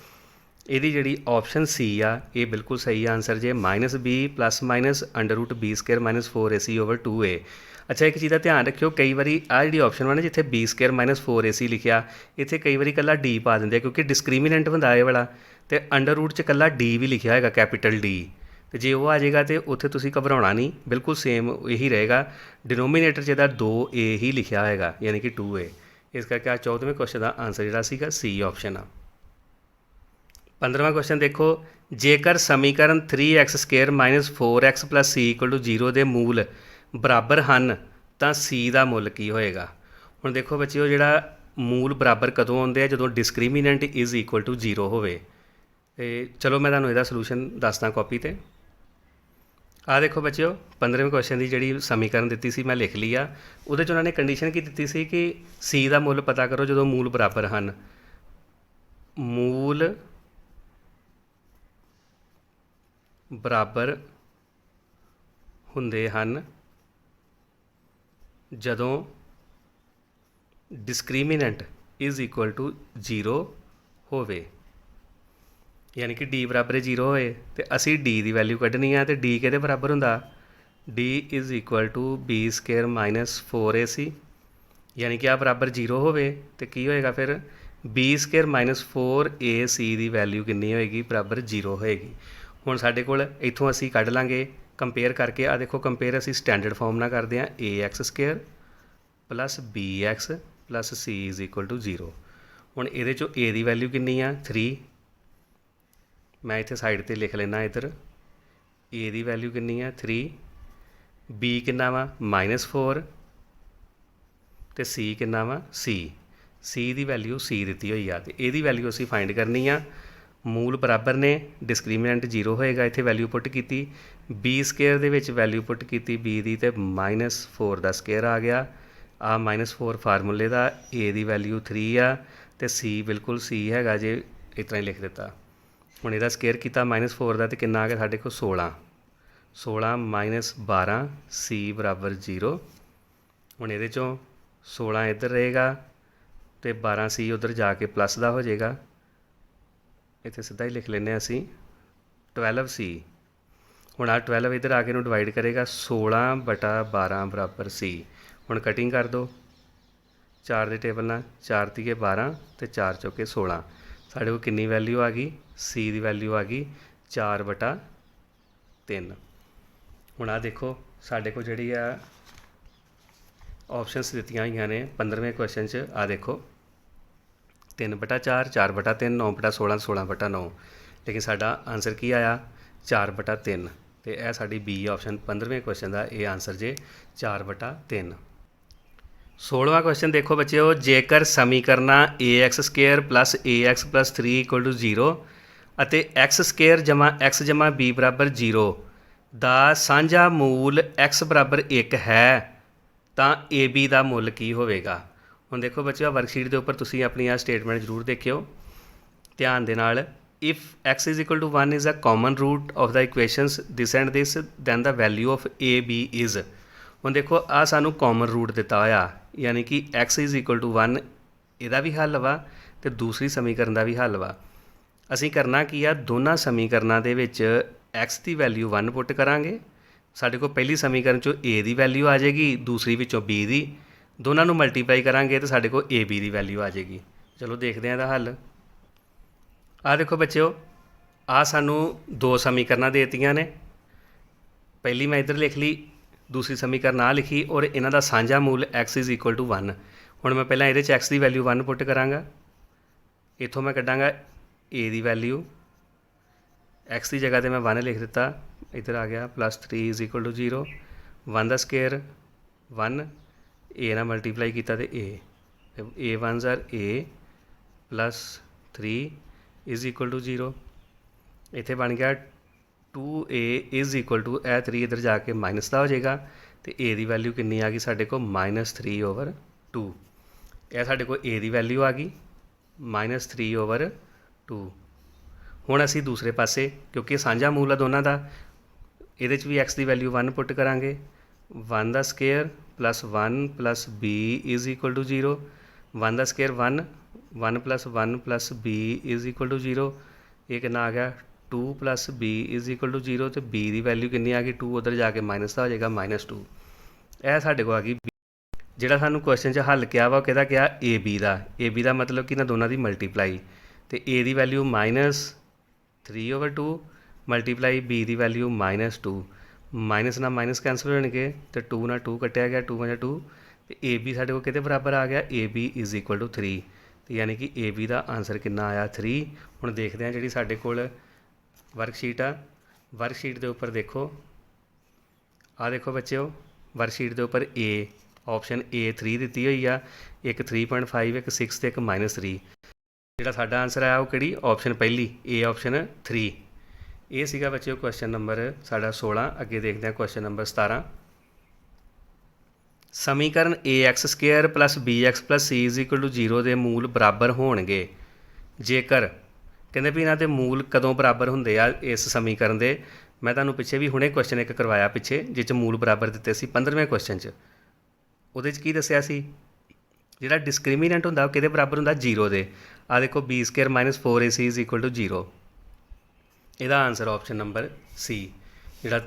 ਇਹਦੀ ਜਿਹੜੀ ਆਪਸ਼ਨ C ਆ ਇਹ ਬਿਲਕੁਲ ਸਹੀ ਆਨਸਰ ਜੇ -b ± √b² - 4ac/2a। ਅੱਛਾ ਇੱਕ ਚੀਜ਼ ਦਾ ਧਿਆਨ ਰੱਖਿਓ, ਕਈ ਵਾਰੀ ਆਹ ਜਿਹੜੀ ਆਪਸ਼ਨ ਵਾ ਨਾ ਜਿੱਥੇ b² - 4ac ਲਿਖਿਆ, ਇੱਥੇ ਕਈ ਵਾਰੀ ਇਕੱਲਾ D ਪਾ ਦਿੰਦੇ ਆ ਕਿਉਂਕਿ ਡਿਸਕ੍ਰੀਮੀਨੈਂਟ ਹੁੰਦਾ ਇਹ ਵਾਲਾ, ਤੇ ਅੰਡਰ ਰੂਟ 'ਚ ਇਕੱਲਾ D ਵੀ ਲਿਖਿਆ ਹੋਏਗਾ ਕੈਪੀਟਲ D। ਤੇ ਜੇ ਉਹ ਆ ਜਾਏਗਾ ਤਾਂ ਉੱਥੇ ਤੁਸੀਂ ਘਬਰਾਉਣਾ ਨਹੀਂ, ਬਿਲਕੁਲ ਸੇਮ ਇਹੀ ਰਹੇਗਾ। ਡਿਨੋਮੀਨੇਟਰ 'ਚ ਇਹਦਾ 2a ਹੀ ਲਿਖਿਆ ਹੋਏਗਾ, ਯਾਨੀ ਕਿ 2a। ਇਸ ਕਰਕੇ ਆ 14ਵੇਂ ਕੁਐਸਚਨ ਦਾ ਆਨਸਰ ਜਿਹੜਾ ਸੀਗਾ C ਆਪਸ਼ਨ ਆ। 15ਵਾਂ ਕੁਐਸਚਨ ਦੇਖੋ, ਜੇਕਰ ਸਮੀਕਰਨ 3x² - 4x + c = 0 ਦੇ ਮੂਲ ਬਰਾਬਰ ਹਨ ਤਾਂ C ਦਾ ਮੁੱਲ ਕੀ ਹੋਏਗਾ। ਹੁਣ ਦੇਖੋ ਬੱਚਿਓ ਜਿਹੜਾ ਮੂਲ ਬਰਾਬਰ ਕਦੋਂ ਆਉਂਦੇ ਆ, ਜਦੋਂ ਡਿਸਕ੍ਰੀਮੀਨੈਂਟ = 0 ਹੋਵੇ। ਤੇ ਚਲੋ ਮੈਂ ਤੁਹਾਨੂੰ ਇਹਦਾ ਸੋਲੂਸ਼ਨ ਦੱਸਦਾ ਕਾਪੀ 'ਤੇ। ਆਹ ਦੇਖੋ ਬੱਚਿਓ 15ਵੇਂ ਕੁਐਸਚਨ ਦੀ ਜਿਹੜੀ ਸਮੀਕਰਨ ਦਿੱਤੀ ਸੀ ਮੈਂ ਲਿਖ ਲਈ ਆ। ਉਹਦੇ 'ਚ ਉਹਨਾਂ ਨੇ ਕੰਡੀਸ਼ਨ ਕੀ ਦਿੱਤੀ ਸੀ ਕਿ C ਦਾ ਮੁੱਲ ਪਤਾ ਕਰੋ ਜਦੋਂ ਮੂਲ ਬਰਾਬਰ ਹਨ। ਮੂਲ ਬਰਾਬਰ ਹੁੰਦੇ ਹਨ ਜਦੋਂ ਡਿਸਕ੍ਰੀਮੀਨੈਂਟ = 0 ਹੋਵੇ, ਯਾਨੀ ਕਿ D ਬਰਾਬਰ 0 ਹੋਏ ਤੇ ਅਸੀਂ D ਦੀ ਵੈਲਿਊ ਕੱਢਣੀ ਆ। ਤੇ D ਕਿਹਦੇ ਬਰਾਬਰ ਹੁੰਦਾ, D = b² - 4ac, ਯਾਨੀ ਕਿ ਆ ਬਰਾਬਰ 0 ਹੋਵੇ ਤੇ ਕੀ ਹੋਏਗਾ ਫਿਰ b² - 4ac ਦੀ ਵੈਲਿਊ ਕਿੰਨੀ ਹੋਏਗੀ, ਬਰਾਬਰ 0 ਹੋਏਗੀ। ਹੁਣ ਸਾਡੇ ਕੋਲ ਇੱਥੋਂ ਅਸੀਂ ਕੱਢ ਲਾਂਗੇ ਕੰਪੇਅਰ ਕਰਕੇ। ਆ ਦੇਖੋ ਕੰਪੇਅਰ ਅਸੀਂ ਸਟੈਂਡਰਡ ਫਾਰਮ ਨਾਲ ਕਰਦੇ ਹਾਂ, ax² + bx + c = 0। ਹੁਣ ਇਹਦੇ 'ਚੋਂ a ਦੀ ਵੈਲਿਊ ਕਿੰਨੀ ਆ 3, ਮੈਂ ਇੱਥੇ ਸਾਈਡ 'ਤੇ ਲਿਖ ਲੈਣਾ। ਇੱਧਰ a ਦੀ ਵੈਲਿਊ ਕਿੰਨੀ ਆ 3, b ਕਿੰਨਾ ਵਾ -4 ਤੇ c ਕਿੰਨਾ ਵਾ c। सी की वैल्यू सी दी हुई है तो यदी वैल्यू असी फाइंड करनी आ। मूल बराबर ने, डिस्क्रीमिनेंट 0 होएगा, इत्थे वैल्यू पुट की बी स्केयर दे विच वैल्यू पुट की बी दी ते -4 का स्केयर आ गया। आ -4 फार्मूले का, ए दी वैल्यू 3 आ ते सी बिल्कुल सी हैगा जे, इस तरह ही लिख दिता। हुण इहदा स्केयर किया -4 का तो कितना आ गया साढ़े को 16 -12 सी बराबर 0। हुण इहदे चों 16 इधर रहेगा तो 12 सी उधर जाके प्लस का हो जाएगा। इत्थे सीधा ही लिख लें असी 12 सी। हुण आ 12 इधर आके नूं डिवाइड करेगा 16/12 बराबर सी। हुण कटिंग कर दो 4 के टेबल नाल, 4 तीए 12 तो 4 चौके 16। साढ़े को कितनी वैल्यू आ गई, सी की वैल्यू आ गई 4/3। हुण आ देखो साढ़े को जिहड़ी आ ऑप्शनस दित्तियां होईयां ने 15वें क्वेश्चन च। आ देखो 3/4, 4/3, 9/16, 16/9। लेकिन साडा आंसर की आया 4/3। तो यह साड़ी बी ऑप्शन 15वें क्वेश्चन का ये आंसर जे 4/3। 16वां क्वेश्चन देखो बच्चों, जेकर समीकरण ax² प्लस ax प्लस 3 = 0 ਅਤੇ x² जमा x जमा b बराबर 0 ਦਾ ਸਾਂਝਾ ਮੂਲ x बराबर 1 है ਤਾਂ ab ਦਾ ਮੁੱਲ ਕੀ ਹੋਵੇਗਾ। ਹੁਣ ਦੇਖੋ ਬੱਚਿਓ ਵਰਕਸ਼ੀਟ ਦੇ ਉੱਪਰ ਤੁਸੀਂ ਆਪਣੀ ਆ ਸਟੇਟਮੈਂਟ ਜ਼ਰੂਰ ਦੇਖਿਓ ਧਿਆਨ ਦੇ ਨਾਲ। If x = 1 is a common root of the equations this and this then the value of ab is। ਹੁਣ ਦੇਖੋ ਆ ਸਾਨੂੰ ਕਾਮਨ रूट ਦਿੱਤਾ ਹੋਇਆ, यानी कि x = 1 ਇਹਦਾ ਵੀ ਹੱਲ ਵਾ ਤੇ ਦੂਸਰੀ ਸਮੀਕਰਨ ਦਾ ਵੀ ਹੱਲ ਵਾ। ਅਸੀਂ ਕਰਨਾ ਕੀ ਆ, ਦੋਨਾਂ ਸਮੀਕਰਨਾਂ ਦੇ ਵਿੱਚ x ਦੀ ਵੈਲਿਊ 1 ਪੁੱਟ ਕਰਾਂਗੇ। ਸਾਡੇ ਕੋਲ ਪਹਿਲੀ ਸਮੀਕਰਨ 'ਚੋਂ a ਦੀ ਵੈਲਿਊ ਆ ਜਾਏਗੀ, ਦੂਸਰੀ ਵਿੱਚੋਂ b ਦੀ, ਦੋਨਾਂ ਨੂੰ ਮਲਟੀਪਲਾਈ ਕਰਾਂਗੇ तो ਸਾਡੇ ਕੋਲ ab ਦੀ ਵੈਲਿਊ ਆ ਜਾਏਗੀ। ਚਲੋ ਦੇਖਦੇ ਹਾਂ ਇਹਦਾ ਹੱਲ। ਆ ਦੇਖੋ ਬੱਚਿਓ ਆ ਸਾਨੂੰ ਦੋ ਸਮੀਕਰਨਾਂ ਦੇ ਦਿੱਤੀਆਂ ਨੇ। ਪਹਿਲੀ ਮੈਂ ਇੱਧਰ ਲਿਖ ਲਈ, दूसरी समीकरण आ लिखी और इन्हां दा साझा मूल x = 1। हुण मैं पहलां इहदे च x की वैल्यू 1 पुट करांगा, इत्थों मैं कड्डांगा a की वैल्यू, x की जगह ते मैं 1 लिख दिता, इधर आ गया +3 = 0, 1 का स्केयर 1, a नाल मल्टीप्लाई किया तो a 1 a +3 = 0। इत्थे बन गया 2a = 3 इधर जाके माइनस का हो जाएगा तो a की वैल्यू कितनी आ गई साढ़े को -3/2। यह साढ़े को a की वैल्यू आ गई -3/2। हुण असी दूसरे पासे क्योंकि साझा मूल है दोनों का, ये भी x की वैल्यू 1 पुट करांगे, 1 का स्केयर +1 + b = 0, 1 का स्केयर 1, 1 + 1 + b = 0। ये कितना आ गया 2 + b = 0 तो b की वैल्यू कितनी आ गई 2, उधर जाके माइनस का हो जाएगा -2। यह साढ़े को आ गई जिहड़ा सानू क्वेश्चन च हल किया वा किहदा किया ए बी का। ए बी का मतलब कि इन्हां दोनों की मल्टीप्लाई, तो ए की वैल्यू -3/2 मल्टीप्लाई b की वैल्यू -2, माइनस ना माइनस कैंसल हो जाएंगे तो 2 ना 2 कटिया गया, 2 × 2 तो ए बी साढ़े को किहदे बराबर आ गया ab = 3। तो यानी कि ए बी का आंसर कितना आया 3। हुण देखते हैं जिहड़ी साढ़े कोल वर्कशीट आ, वर्कशीट के उपर देखो आ देखो बच्चों वर्कशीट के उपर ए ऑप्शन A 3 दी हुई आ, एक 3.5, एक 6 तो एक -3। जिहड़ा साडा आंसर आया वो किहड़ी ऑप्शन पहली ए ऑप्शन 3। ये सीगा बच्चों क्वेश्चन नंबर साडा 16। अगे देखते हैं क्वेश्चन नंबर 17। समीकरण ax² + bx + c = 0 के मूल बराबर होणगे जेकर, कहते भी इन्हां दे मूल कदों बराबर होंदे आ इस समीकरण के। मैं तुहानूं पिछे भी हुणे क्वेश्चन एक करवाया पिछे जिस च मूल बराबर दिते सी 15वें क्वेश्चन च। उहदे च की दस्सिया सी जिहड़ा डिस्क्रिमिनेंट हुंदा किहदे बराबर हुंदा 0 दे। आ देखो b² - 4ac = 0। इहदा आंसर ऑप्शन नंबर सी, जिहड़ा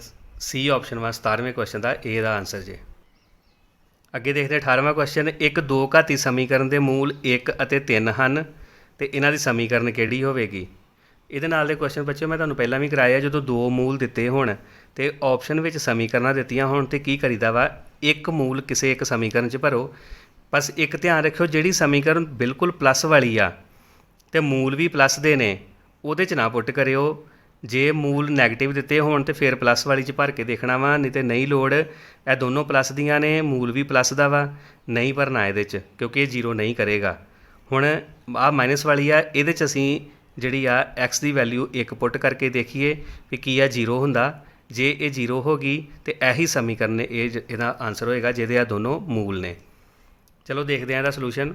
सी ऑप्शन वा 17वें क्वेश्चन का ए दा आंसर जे। अगे देखते 18वां क्वेश्चन, एक दो घाती समीकरण के मूल 1 ਅਤੇ 3 ਹਨ तो इन्हां दी समीकरण किहड़ी होवेगी। ਇਹਦੇ ਨਾਲ ਦੇ क्वेश्चन बच्चों मैं ਤੁਹਾਨੂੰ ਪਹਿਲਾਂ भी कराया, जो दो मूल दिते होण तो ऑप्शन में समीकरण दित्तियां होण तो की करीदा वा एक मूल किसी एक समीकरण च भरो। बस एक ध्यान रखियो जिहड़ी समीकरण बिल्कुल प्लस वाली आ तो मूल भी प्लस दे ने उहदे च ना पुट करियो। जे मूल नैगेटिव दिते होण तो फिर प्लस वाली च भर के देखना वा, नहीं तो नहीं लोड़। ਇਹ दोनों प्लस दियां ने, मूल भी प्लस का वा, नहीं भरना ये क्योंकि ये 0 नहीं करेगा। ਹੁਣ ਆ ਮਾਈਨਸ ਵਾਲੀ ਆ, ਇਹਦੇ 'ਚ ਅਸੀਂ ਜਿਹੜੀ ਆ x ਦੀ ਵੈਲਿਊ 1 ਪੁੱਟ ਕਰਕੇ ਦੇਖੀਏ ਵੀ ਕੀ ਆ 0 ਹੁੰਦਾ। ਜੇ ਇਹ 0 ਹੋ ਗਈ ਤਾਂ ਇਹੀ ਸਮੀਕਰਨ ਇਹਦਾ ਆਨਸਰ ਹੋਏਗਾ ਜਿਹਦੇ ਆ ਦੋਨੋਂ ਮੂਲ ਨੇ। ਚਲੋ ਦੇਖਦੇ ਹਾਂ ਇਹਦਾ ਸੋਲੂਸ਼ਨ।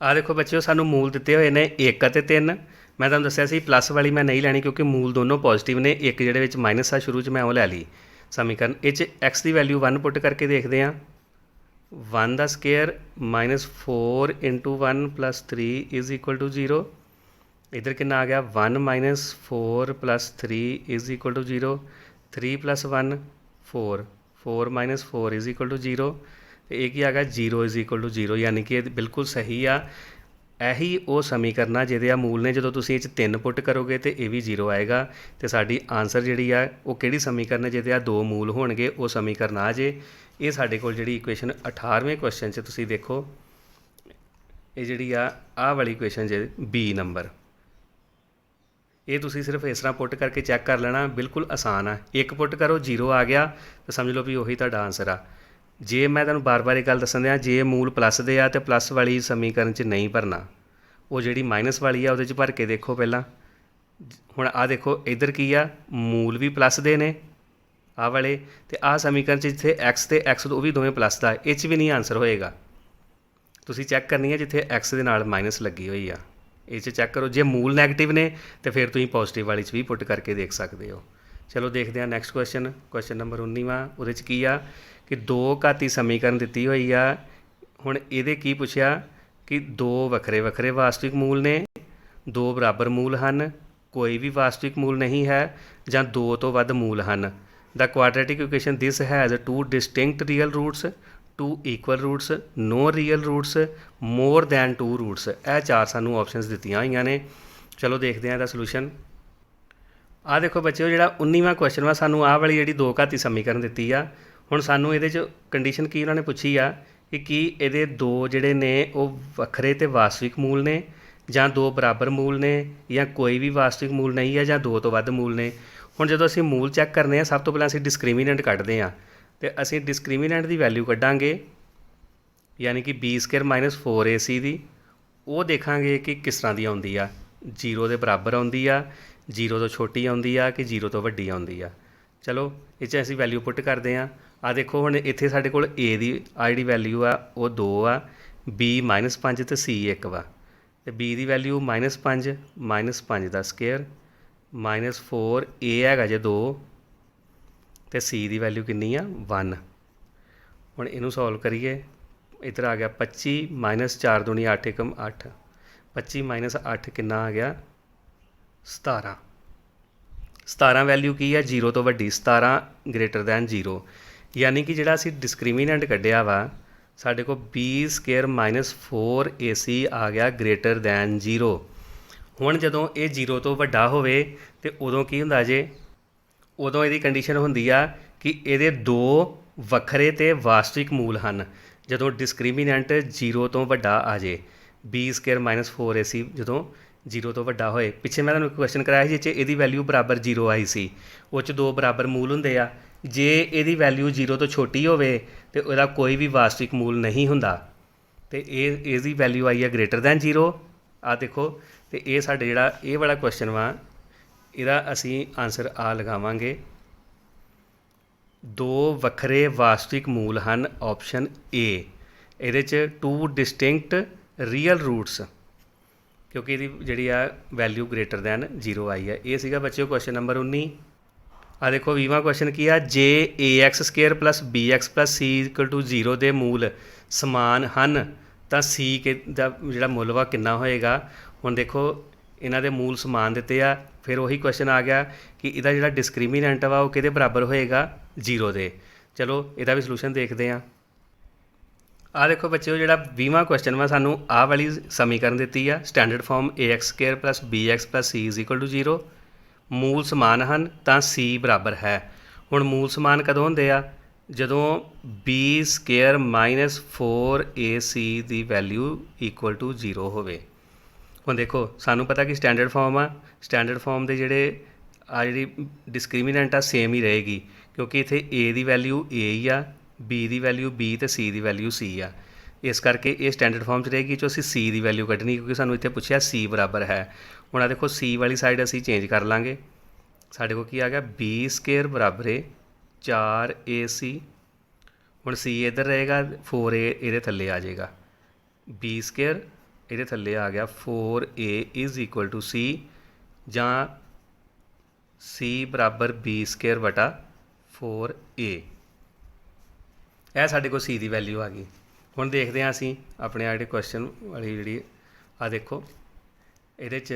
ਆ ਦੇਖੋ ਬੱਚਿਓ, ਸਾਨੂੰ ਮੂਲ ਦਿੱਤੇ ਹੋਏ ਨੇ 1 ਅਤੇ 3। ਮੈਂ ਤੁਹਾਨੂੰ ਦੱਸਿਆ ਸੀ ਪਲੱਸ ਵਾਲੀ ਮੈਂ ਨਹੀਂ ਲੈਣੀ ਕਿਉਂਕਿ ਮੂਲ ਦੋਨੋਂ ਪੋਜ਼ਿਟਿਵ ਨੇ। ਇੱਕ ਜਿਹੜੇ ਵਿੱਚ ਮਾਈਨਸ ਆ ਸ਼ੁਰੂ 'ਚ ਮੈਂ ਉਹ ਲੈ ਲਈ ਸਮੀਕਰਨ। ਇਹ 'ਚ x ਦੀ ਵੈਲਿਊ 1 ਪੁੱਟ ਕਰਕੇ ਦੇਖਦੇ ਹਾਂ। 1 ਦਾ ਸਕੇਅਰ -4 × 1 + 3 = 0। इधर कितना आ गया 1 - 4 + 3 = 0। 3 + 1 4, 4 - 4 = 0। तो एक ही आ गया 0 = 0, यानी कि बिल्कुल सही आ। यही वो समीकरण जिहदे आ मूल ने। जो तुसीं इह 'च 3 पुट करोगे तो यह भी 0 आएगा। तो साडी आंसर जिहड़ी आ वो किहड़ी समीकरण जिहदे आ 2 मूल होणगे वो समीकरण आ जे। ये साडे कोल जिहड़ी इक्वेशन 18वें क्वेश्चन 'च तुसीं देखो, ये जिहड़ी आ वाली इक्वेशन जे B नंबर, ये तुसीं सिर्फ इस तरह पुट करके चैक कर लेना, बिल्कुल आसान है। 1 पुट करो 0 आ गया तो समझ लो भी उही तुहाडा आंसर आ। जे मैं तुहानूं बार बार एक गल दस्सण दिया, जे मूल प्लस दे आ तो प्लस वाली समीकरण च नहीं भरना, वो जिहड़ी माइनस वाली आ उहदे च भर के देखो पहला। हुण आ देखो इधर की आ, मूल भी प्लस दे ने आ वाले, तो आ समीकरण च जिथे एक्स तो एक्स वो भी दोवें प्लस का, इह च भी नहीं आंसर होएगा। तुसीं चैक करनी है जिथे एक्स दे नाल माइनस लगी हुई आ, ये चैक करो। जे मूल नैगेटिव ने तो फिर तुम पॉजिटिव वाली भी पुट करके देख सकते हो। चलो देखते हैं नैक्सट क्वेश्चन, क्वेश्चन नंबर 19वां। उहदे च की आ कि 2 घाती समीकरण दी हुई आ। हुण इहदे की पुछया कि 2 वखरे वखरे वास्तविक मूल ने, 2 बराबर मूल हैं, कोई भी वास्तविक मूल नहीं है, जां 2 तो वध मूल हैं। The quadratic equation this has 2 distinct real roots, 2 equal roots, no real roots, more than 2 roots. यह 4 सानू ऑप्शनस दित्तियां होईयां ने। चलो देखते हैं इसका सोल्यूशन। आ देखो बच्चों, जो 19वां क्वेश्चन वा सानू आ वाली जी 2 घाती समीकरण दित्ती आ। हुण सानू इहदे च कंडीशन की उन्होंने पुछी आ कि इहदे 2 जिहड़े ने वो वखरे ते वास्तविक मूल ने, जां 2 बराबर मूल ने, या कोई भी वास्तविक मूल नहीं है, जां 2 तो वध मूल ने। हुण जदों असीं मूल चैक करने सब तो पहलां असीं डिस्क्रिमिनेंट कढदे हां, तो असीं डिस्क्रिमिनेंट की वैल्यू कढांगे, यानी कि B² - 4AC दी। वो देखांगे कि किस तरह की आउंदी आ, 0 के बराबर आउंदी आ, 0 तो छोटी आउंदी आ कि 0 तो वड्डी आउंदी आ। चलो इस असीं वैल्यू पुट करते हैं। आ देखो हुण इत्थे साडे कोल A दी आ जिहड़ी वैल्यू आ वो 2 आ, B -5 तो C 1 वा। तो B की वैल्यू -5 - 5 का स्केयर -4, A हैगा जे 2, तो C की वैल्यू कितनी आ 1। हुण इहनूं सॉल्व करिए। इधर आ गया 25 - 4 दूनी 8 एकम 8, 25 - 8 कितना आ गया 17। 17 वैल्यू की है 0 तो वड्डी, 17 ग्रेटर दैन 0, यानी कि जिहड़ा असीं डिस्क्रिमिनेंट कढ़िया वा साडे को B² - 4AC आ गया ग्रेटर दैन 0। हुण जदों ये 0 तो वड्डा होवे ते उदों की हुंदा जे, उदों इहदी कंडीशन हुंदी आ कि इहदे 2 वखरे ते वास्तविक मूल हैं। जदों डिस्क्रिमिनेंट 0 तो वड्डा आ जाए, B² - 4AC जदों 0 तो वड्डा होए। पिछे मैं तुहानूं क्वेश्चन कराया जिस इहदी वैल्यू बराबर 0 आई सी, उह 'च 2 बराबर मूल हुंदे आ। जे इहदी वैल्यू 0 तो छोटी होवे ते उहदा कोई भी वास्तविक मूल नहीं हुंदा, ते इहदी वैल्यू आई है ग्रेटर दैन 0। आ देखो, तो ये साडे जिहड़ा ये वाला क्वेश्चन वा इहदा असीं आंसर आ लगावांगे, 2 वखरे वास्तविक मूल हैं, ऑप्शन ए। इहदे च 2 डिस्टिंक्ट रियल रूट्स, क्योंकि इहदी जिहड़ी आ वैल्यू ग्रेटर दैन 0 आई है। ये सीगा बच्चों क्वेश्चन नंबर 19। आ देखो 20वां क्वेश्चन की आ, जे AX² + BX + C = 0 के मूल समान हैं तो C के जिहड़ा मुल वा कितना होएगा। हुण देखो इन्हां दे मूल समान दिते आ, फिर वही क्वेश्चन आ गया कि इहदा जिहड़ा डिस्क्रिमिनेंट वा वो किहदे बराबर होएगा 0 दे। चलो इहदा भी सलूशन देखते हैं। आ देखो बच्चों, जिहड़ा 20वां क्वेश्चन वा सानू आ वाली समीकरण दित्ती आ, standard form AX² + BX + C = 0, मूल समान हैं तो C बराबर है। हुण मूल समान कदों हुंदे आ, जदों B² - 4AC की वैल्यू = 0 होवे। हुण देखो सानू पता कि स्टैंडर्ड फॉर्म आ, स्टैंडर्ड फॉर्म के जिहड़े आ जिहड़ी डिस्क्रिमिनेंट आ सेम ही रहेगी, क्योंकि इत्थे A की वैल्यू A ही आ, B की वैल्यू B तो C की वैल्यू C आ। इस करके ये स्टैंडर्ड फॉर्म 'ਚ रहेगी जो ਅਸੀਂ c ਦੀ ਵੈਲਿਊ ਕੱਢਣੀ ਕਿਉਂਕਿ ਸਾਨੂੰ ਇੱਥੇ ਪੁੱਛਿਆ c ਬਰਾਬਰ ਹੈ। ਹੁਣ ਆ ਦੇਖੋ c ਵਾਲੀ ਸਾਈਡ ਅਸੀਂ ਚੇਂਜ ਕਰ ਲਾਂਗੇ। ਸਾਡੇ ਕੋਲ ਕੀ ਆ ਗਿਆ b ਸਕੁਏਅਰ ਬਰਾਬਰ 4ac। ਹੁਣ c ਇੱਧਰ ਰਹੇਗਾ 4a ਇਹਦੇ ਥੱਲੇ ਆ ਜਾਏਗਾ। b ਸਕੁਏਅਰ ਇਹਦੇ ਥੱਲੇ ਆ ਗਿਆ 4a is equal to c ਜਾਂ c ਬਰਾਬਰ b ਸਕੁਏਅਰ ਬਟਾ 4a। ਇਹ ਸਾਡੇ ਕੋਲ c ਦੀ ਵੈਲਿਊ ਆ ਗਈ। ਹੁਣ ਦੇਖਦੇ ਹਾਂ ਅਸੀਂ ਆਪਣੇ ਆ ਜਿਹੜੇ ਕੁਐਸਚਨ ਵਾਲੀ ਜਿਹੜੀ ਆ ਦੇਖੋ ਇਹਦੇ 'ਚ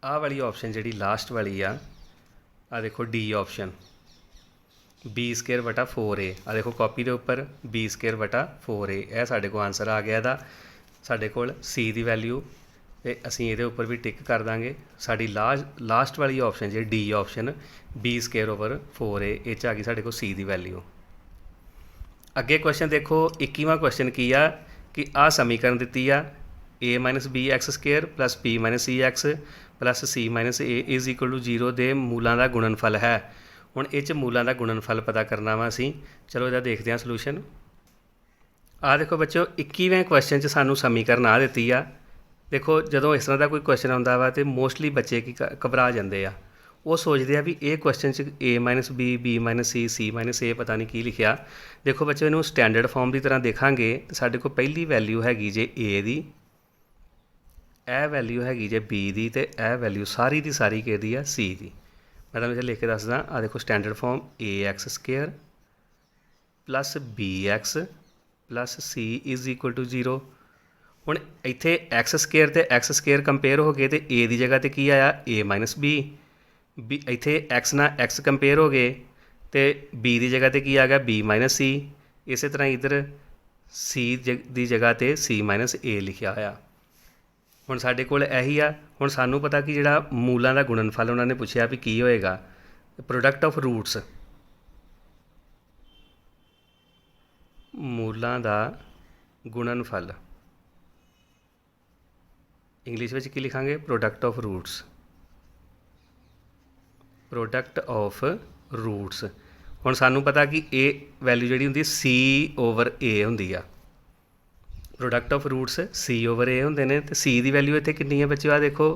ਆਹ ਵਾਲੀ ਆਪਸ਼ਨ ਜਿਹੜੀ ਲਾਸਟ ਵਾਲੀ ਆ ਦੇਖੋ ਡੀ ਆਪਸ਼ਨ b ਸਕੁਏਅਰ ਬਟਾ 4a। ਆ ਦੇਖੋ ਕਾਪੀ ਦੇ ਉੱਪਰ b ਸਕੁਏਅਰ ਬਟਾ 4a ਇਹ ਸਾਡੇ ਕੋਲ ਆਨਸਰ ਆ ਗਿਆ ਇਹਦਾ। ਸਾਡੇ ਕੋਲ c ਦੀ ਵੈਲਿਊ ਤੇ ਅਸੀਂ ਇਹਦੇ ਉੱਪਰ ਵੀ ਟਿਕ ਕਰ ਦਾਂਗੇ। ਸਾਡੀ ਲਾਸਟ ਵਾਲੀ ਆਪਸ਼ਨ ਜਿਹੜੀ D option b square over 4a ਇਹ 'ਚ ਆ ਗਈ ਸਾਡੇ ਕੋਲ c ਦੀ ਵੈਲਿਊ। ਅੱਗੇ ਕੁਐਸਚਨ ਦੇਖੋ 21ਵਾਂ ਕੁਐਸਚਨ ਕੀ ਆ ਕਿ ਆਹ ਸਮੀਕਰਨ ਦਿੱਤੀ ਆ a minus B X square plus b minus C X plus c minus a is equal to 0 ਦੇ ਮੂਲਾਂ ਦਾ ਗੁਣਨਫਲ ਹੈ। ਹੁਣ ਇਹ 'ਚ ਮੂਲਾਂ ਦਾ ਗੁਣਨਫਲ ਪਤਾ ਕਰਨਾ ਵਾ ਅਸੀਂ। ਚਲੋ ਇਹਦਾ ਦੇਖਦੇ ਹਾਂ ਸੋਲੂਸ਼ਨ। ਆਹ ਦੇਖੋ ਬੱਚਿਓ 21ਵੇਂ ਕੁਐਸਚਨ 'ਚ ਸਾਨੂੰ ਸਮੀਕਰਨ ਆ ਦਿੱਤੀ ਆ। ਦੇਖੋ ਜਦੋਂ ਇਸ ਤਰ੍ਹਾਂ ਦਾ ਕੋਈ ਕੁਐਸਚਨ ਆਉਂਦਾ ਵਾ ਤਾਂ ਮੋਸਟਲੀ ਬੱਚੇ ਕੀ ਘਬਰਾ ਜਾਂਦੇ ਆ। ਉਹ ਸੋਚਦੇ ਆ ਵੀ ਇਹ ਕੁਐਸਚਨ 'ਚ a minus B B minus C C minus a ਪਤਾ ਨਹੀਂ ਕੀ ਲਿਖਿਆ। ਦੇਖੋ ਬੱਚੇ ਇਹਨੂੰ ਸਟੈਂਡਰਡ ਫਾਰਮ ਦੀ ਤਰ੍ਹਾਂ ਦੇਖਾਂਗੇ ਤਾਂ ਸਾਡੇ ਕੋਲ ਪਹਿਲੀ ਵੈਲਿਊ ਹੈਗੀ ਜੇ a ਦੀ, ਇਹ ਵੈਲਿਊ ਹੈਗੀ ਜੇ b ਦੀ ਅਤੇ ਇਹ ਵੈਲਿਊ ਸਾਰੀ ਦੀ ਸਾਰੀ ਕਿਹਦੀ ਆ c ਦੀ। ਮੈਂ ਤੁਹਾਨੂੰ ਇੱਥੇ ਲਿਖ ਕੇ ਦੱਸਦਾ। ਆ ਦੇਖੋ standard form ax square plus bx plus c is equal to 0। ਹੁਣ ਇੱਥੇ ਐਕਸ ਸਕੁਏਅਰ ਅਤੇ ਐਕਸ ਸਕੁਏਅਰ ਕੰਪੇਅਰ ਹੋ ਗਏ ਅਤੇ a ਦੀ ਜਗ੍ਹਾ 'ਤੇ ਕੀ ਆਇਆ a ਮਾਈਨਸ b। ਇੱਥੇ x ਨਾਲ x ਕੰਪੇਅਰ ਹੋ ਗਏ ਅਤੇ b ਦੀ ਜਗ੍ਹਾ 'ਤੇ ਕੀ ਆ ਗਿਆ b ਮਾਈਨਸ c। ਇਸੇ ਤਰ੍ਹਾਂ ਇੱਧਰ c ਦੀ ਜਗ੍ਹਾ 'ਤੇ c ਮਾਈਨਸ a ਲਿਖਿਆ ਹੋਇਆ। ਹੁਣ ਸਾਡੇ ਕੋਲ ਇਹੀ ਆ। ਹੁਣ ਸਾਨੂੰ ਪਤਾ ਕਿ ਜਿਹੜਾ ਮੂਲਾਂ ਦਾ ਗੁਣਨਫਲ ਉਹਨਾਂ ਨੇ ਪੁੱਛਿਆ ਵੀ ਕੀ ਹੋਏਗਾ। ਪ੍ਰੋਡਕਟ ਆਫ ਰੂਟਸ, ਮੂਲਾਂ ਦਾ ਗੁਣਨਫਲ ਇੰਗਲਿਸ਼ ਵਿੱਚ ਕੀ ਲਿਖਾਂਗੇ product of roots. Product of roots. ਹੁਣ ਸਾਨੂੰ ਪਤਾ ਕਿ ਇਹ ਵੈਲਿਊ ਜਿਹੜੀ ਹੁੰਦੀ c ਓਵਰ a ਹੁੰਦੀ ਆ। Product of roots c over a ਹੁੰਦੇ ਨੇ ਅਤੇ c ਦੀ ਵੈਲਿਊ ਇੱਥੇ ਕਿੰਨੀ ਹੈ ਬੱਚਿਓ। ਆ ਦੇਖੋ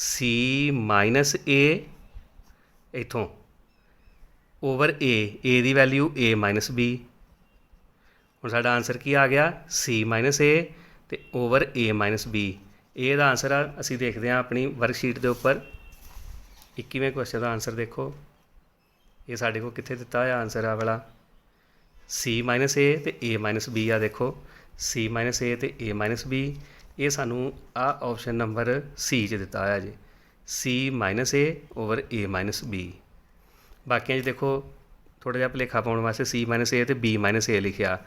c ਮਾਈਨਸ a ਇੱਥੋਂ over a the value a minus b। ਹੁਣ ਸਾਡਾ ਆਨਸਰ ਕੀ ਆ ਗਿਆ c ਮਾਈਨਸ a ਅਤੇ ਓਵਰ a ਮਾਈਨਸ b। ਇਹ ਦਾ ਆਨਸਰ ਆ। ਅਸੀਂ ਦੇਖਦੇ ਹਾਂ ਆਪਣੀ ਵਰਕਸ਼ੀਟ ਦੇ ਉੱਪਰ 21ਵੇਂ ਕੁਐਸਚਨ ਦਾ ਆਨਸਰ ਦੇਖੋ। ਇਹ ਸਾਡੇ ਕੋਲ ਕਿੱਥੇ ਦਿੱਤਾ ਹੋਇਆ ਆਨਸਰ ਆ ਵਾਲਾ c ਮਾਈਨਸ a ਅਤੇ a ਮਾਈਨਸ b ਆ। ਦੇਖੋ c ਮਾਈਨਸ a ਅਤੇ a ਮਾਈਨਸ b ਇਹ ਸਾਨੂੰ ਆਹ ਆਪਸ਼ਨ ਨੰਬਰ c 'ਚ ਦਿੱਤਾ ਹੋਇਆ ਜੀ c minus a over a minus b। ਬਾਕੀਆਂ 'ਚ ਦੇਖੋ ਥੋੜ੍ਹਾ ਜਿਹਾ ਭੁਲੇਖਾ ਪਾਉਣ ਵਾਸਤੇ c ਮਾਈਨਸ a ਅਤੇ b ਮਾਈਨਸ a ਲਿਖਿਆ।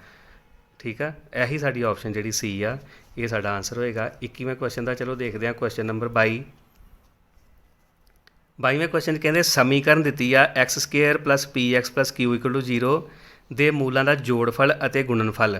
ਠੀਕ ਆ, ਇਹੀ ਸਾਡੀ ਆਪਸ਼ਨ ਜਿਹੜੀ c ਆ ਇਹ ਸਾਡਾ ਆਨਸਰ ਹੋਏਗਾ 21ਵੇਂ ਕੁਐਸਚਨ ਦਾ। ਚਲੋ ਦੇਖਦੇ ਹਾਂ ਕੁਐਸਚਨ ਨੰਬਰ 22। 22ਵੇਂ ਕੁਐਸਚਨ 'ਚ ਕਹਿੰਦੇ ਸਮੀਕਰਨ ਦਿੱਤੀ ਆ X square plus P X plus Q equal to 0 ਦੇ ਮੂਲਾਂ ਦਾ ਜੋੜਫਲ ਅਤੇ ਗੁਣਨਫਲ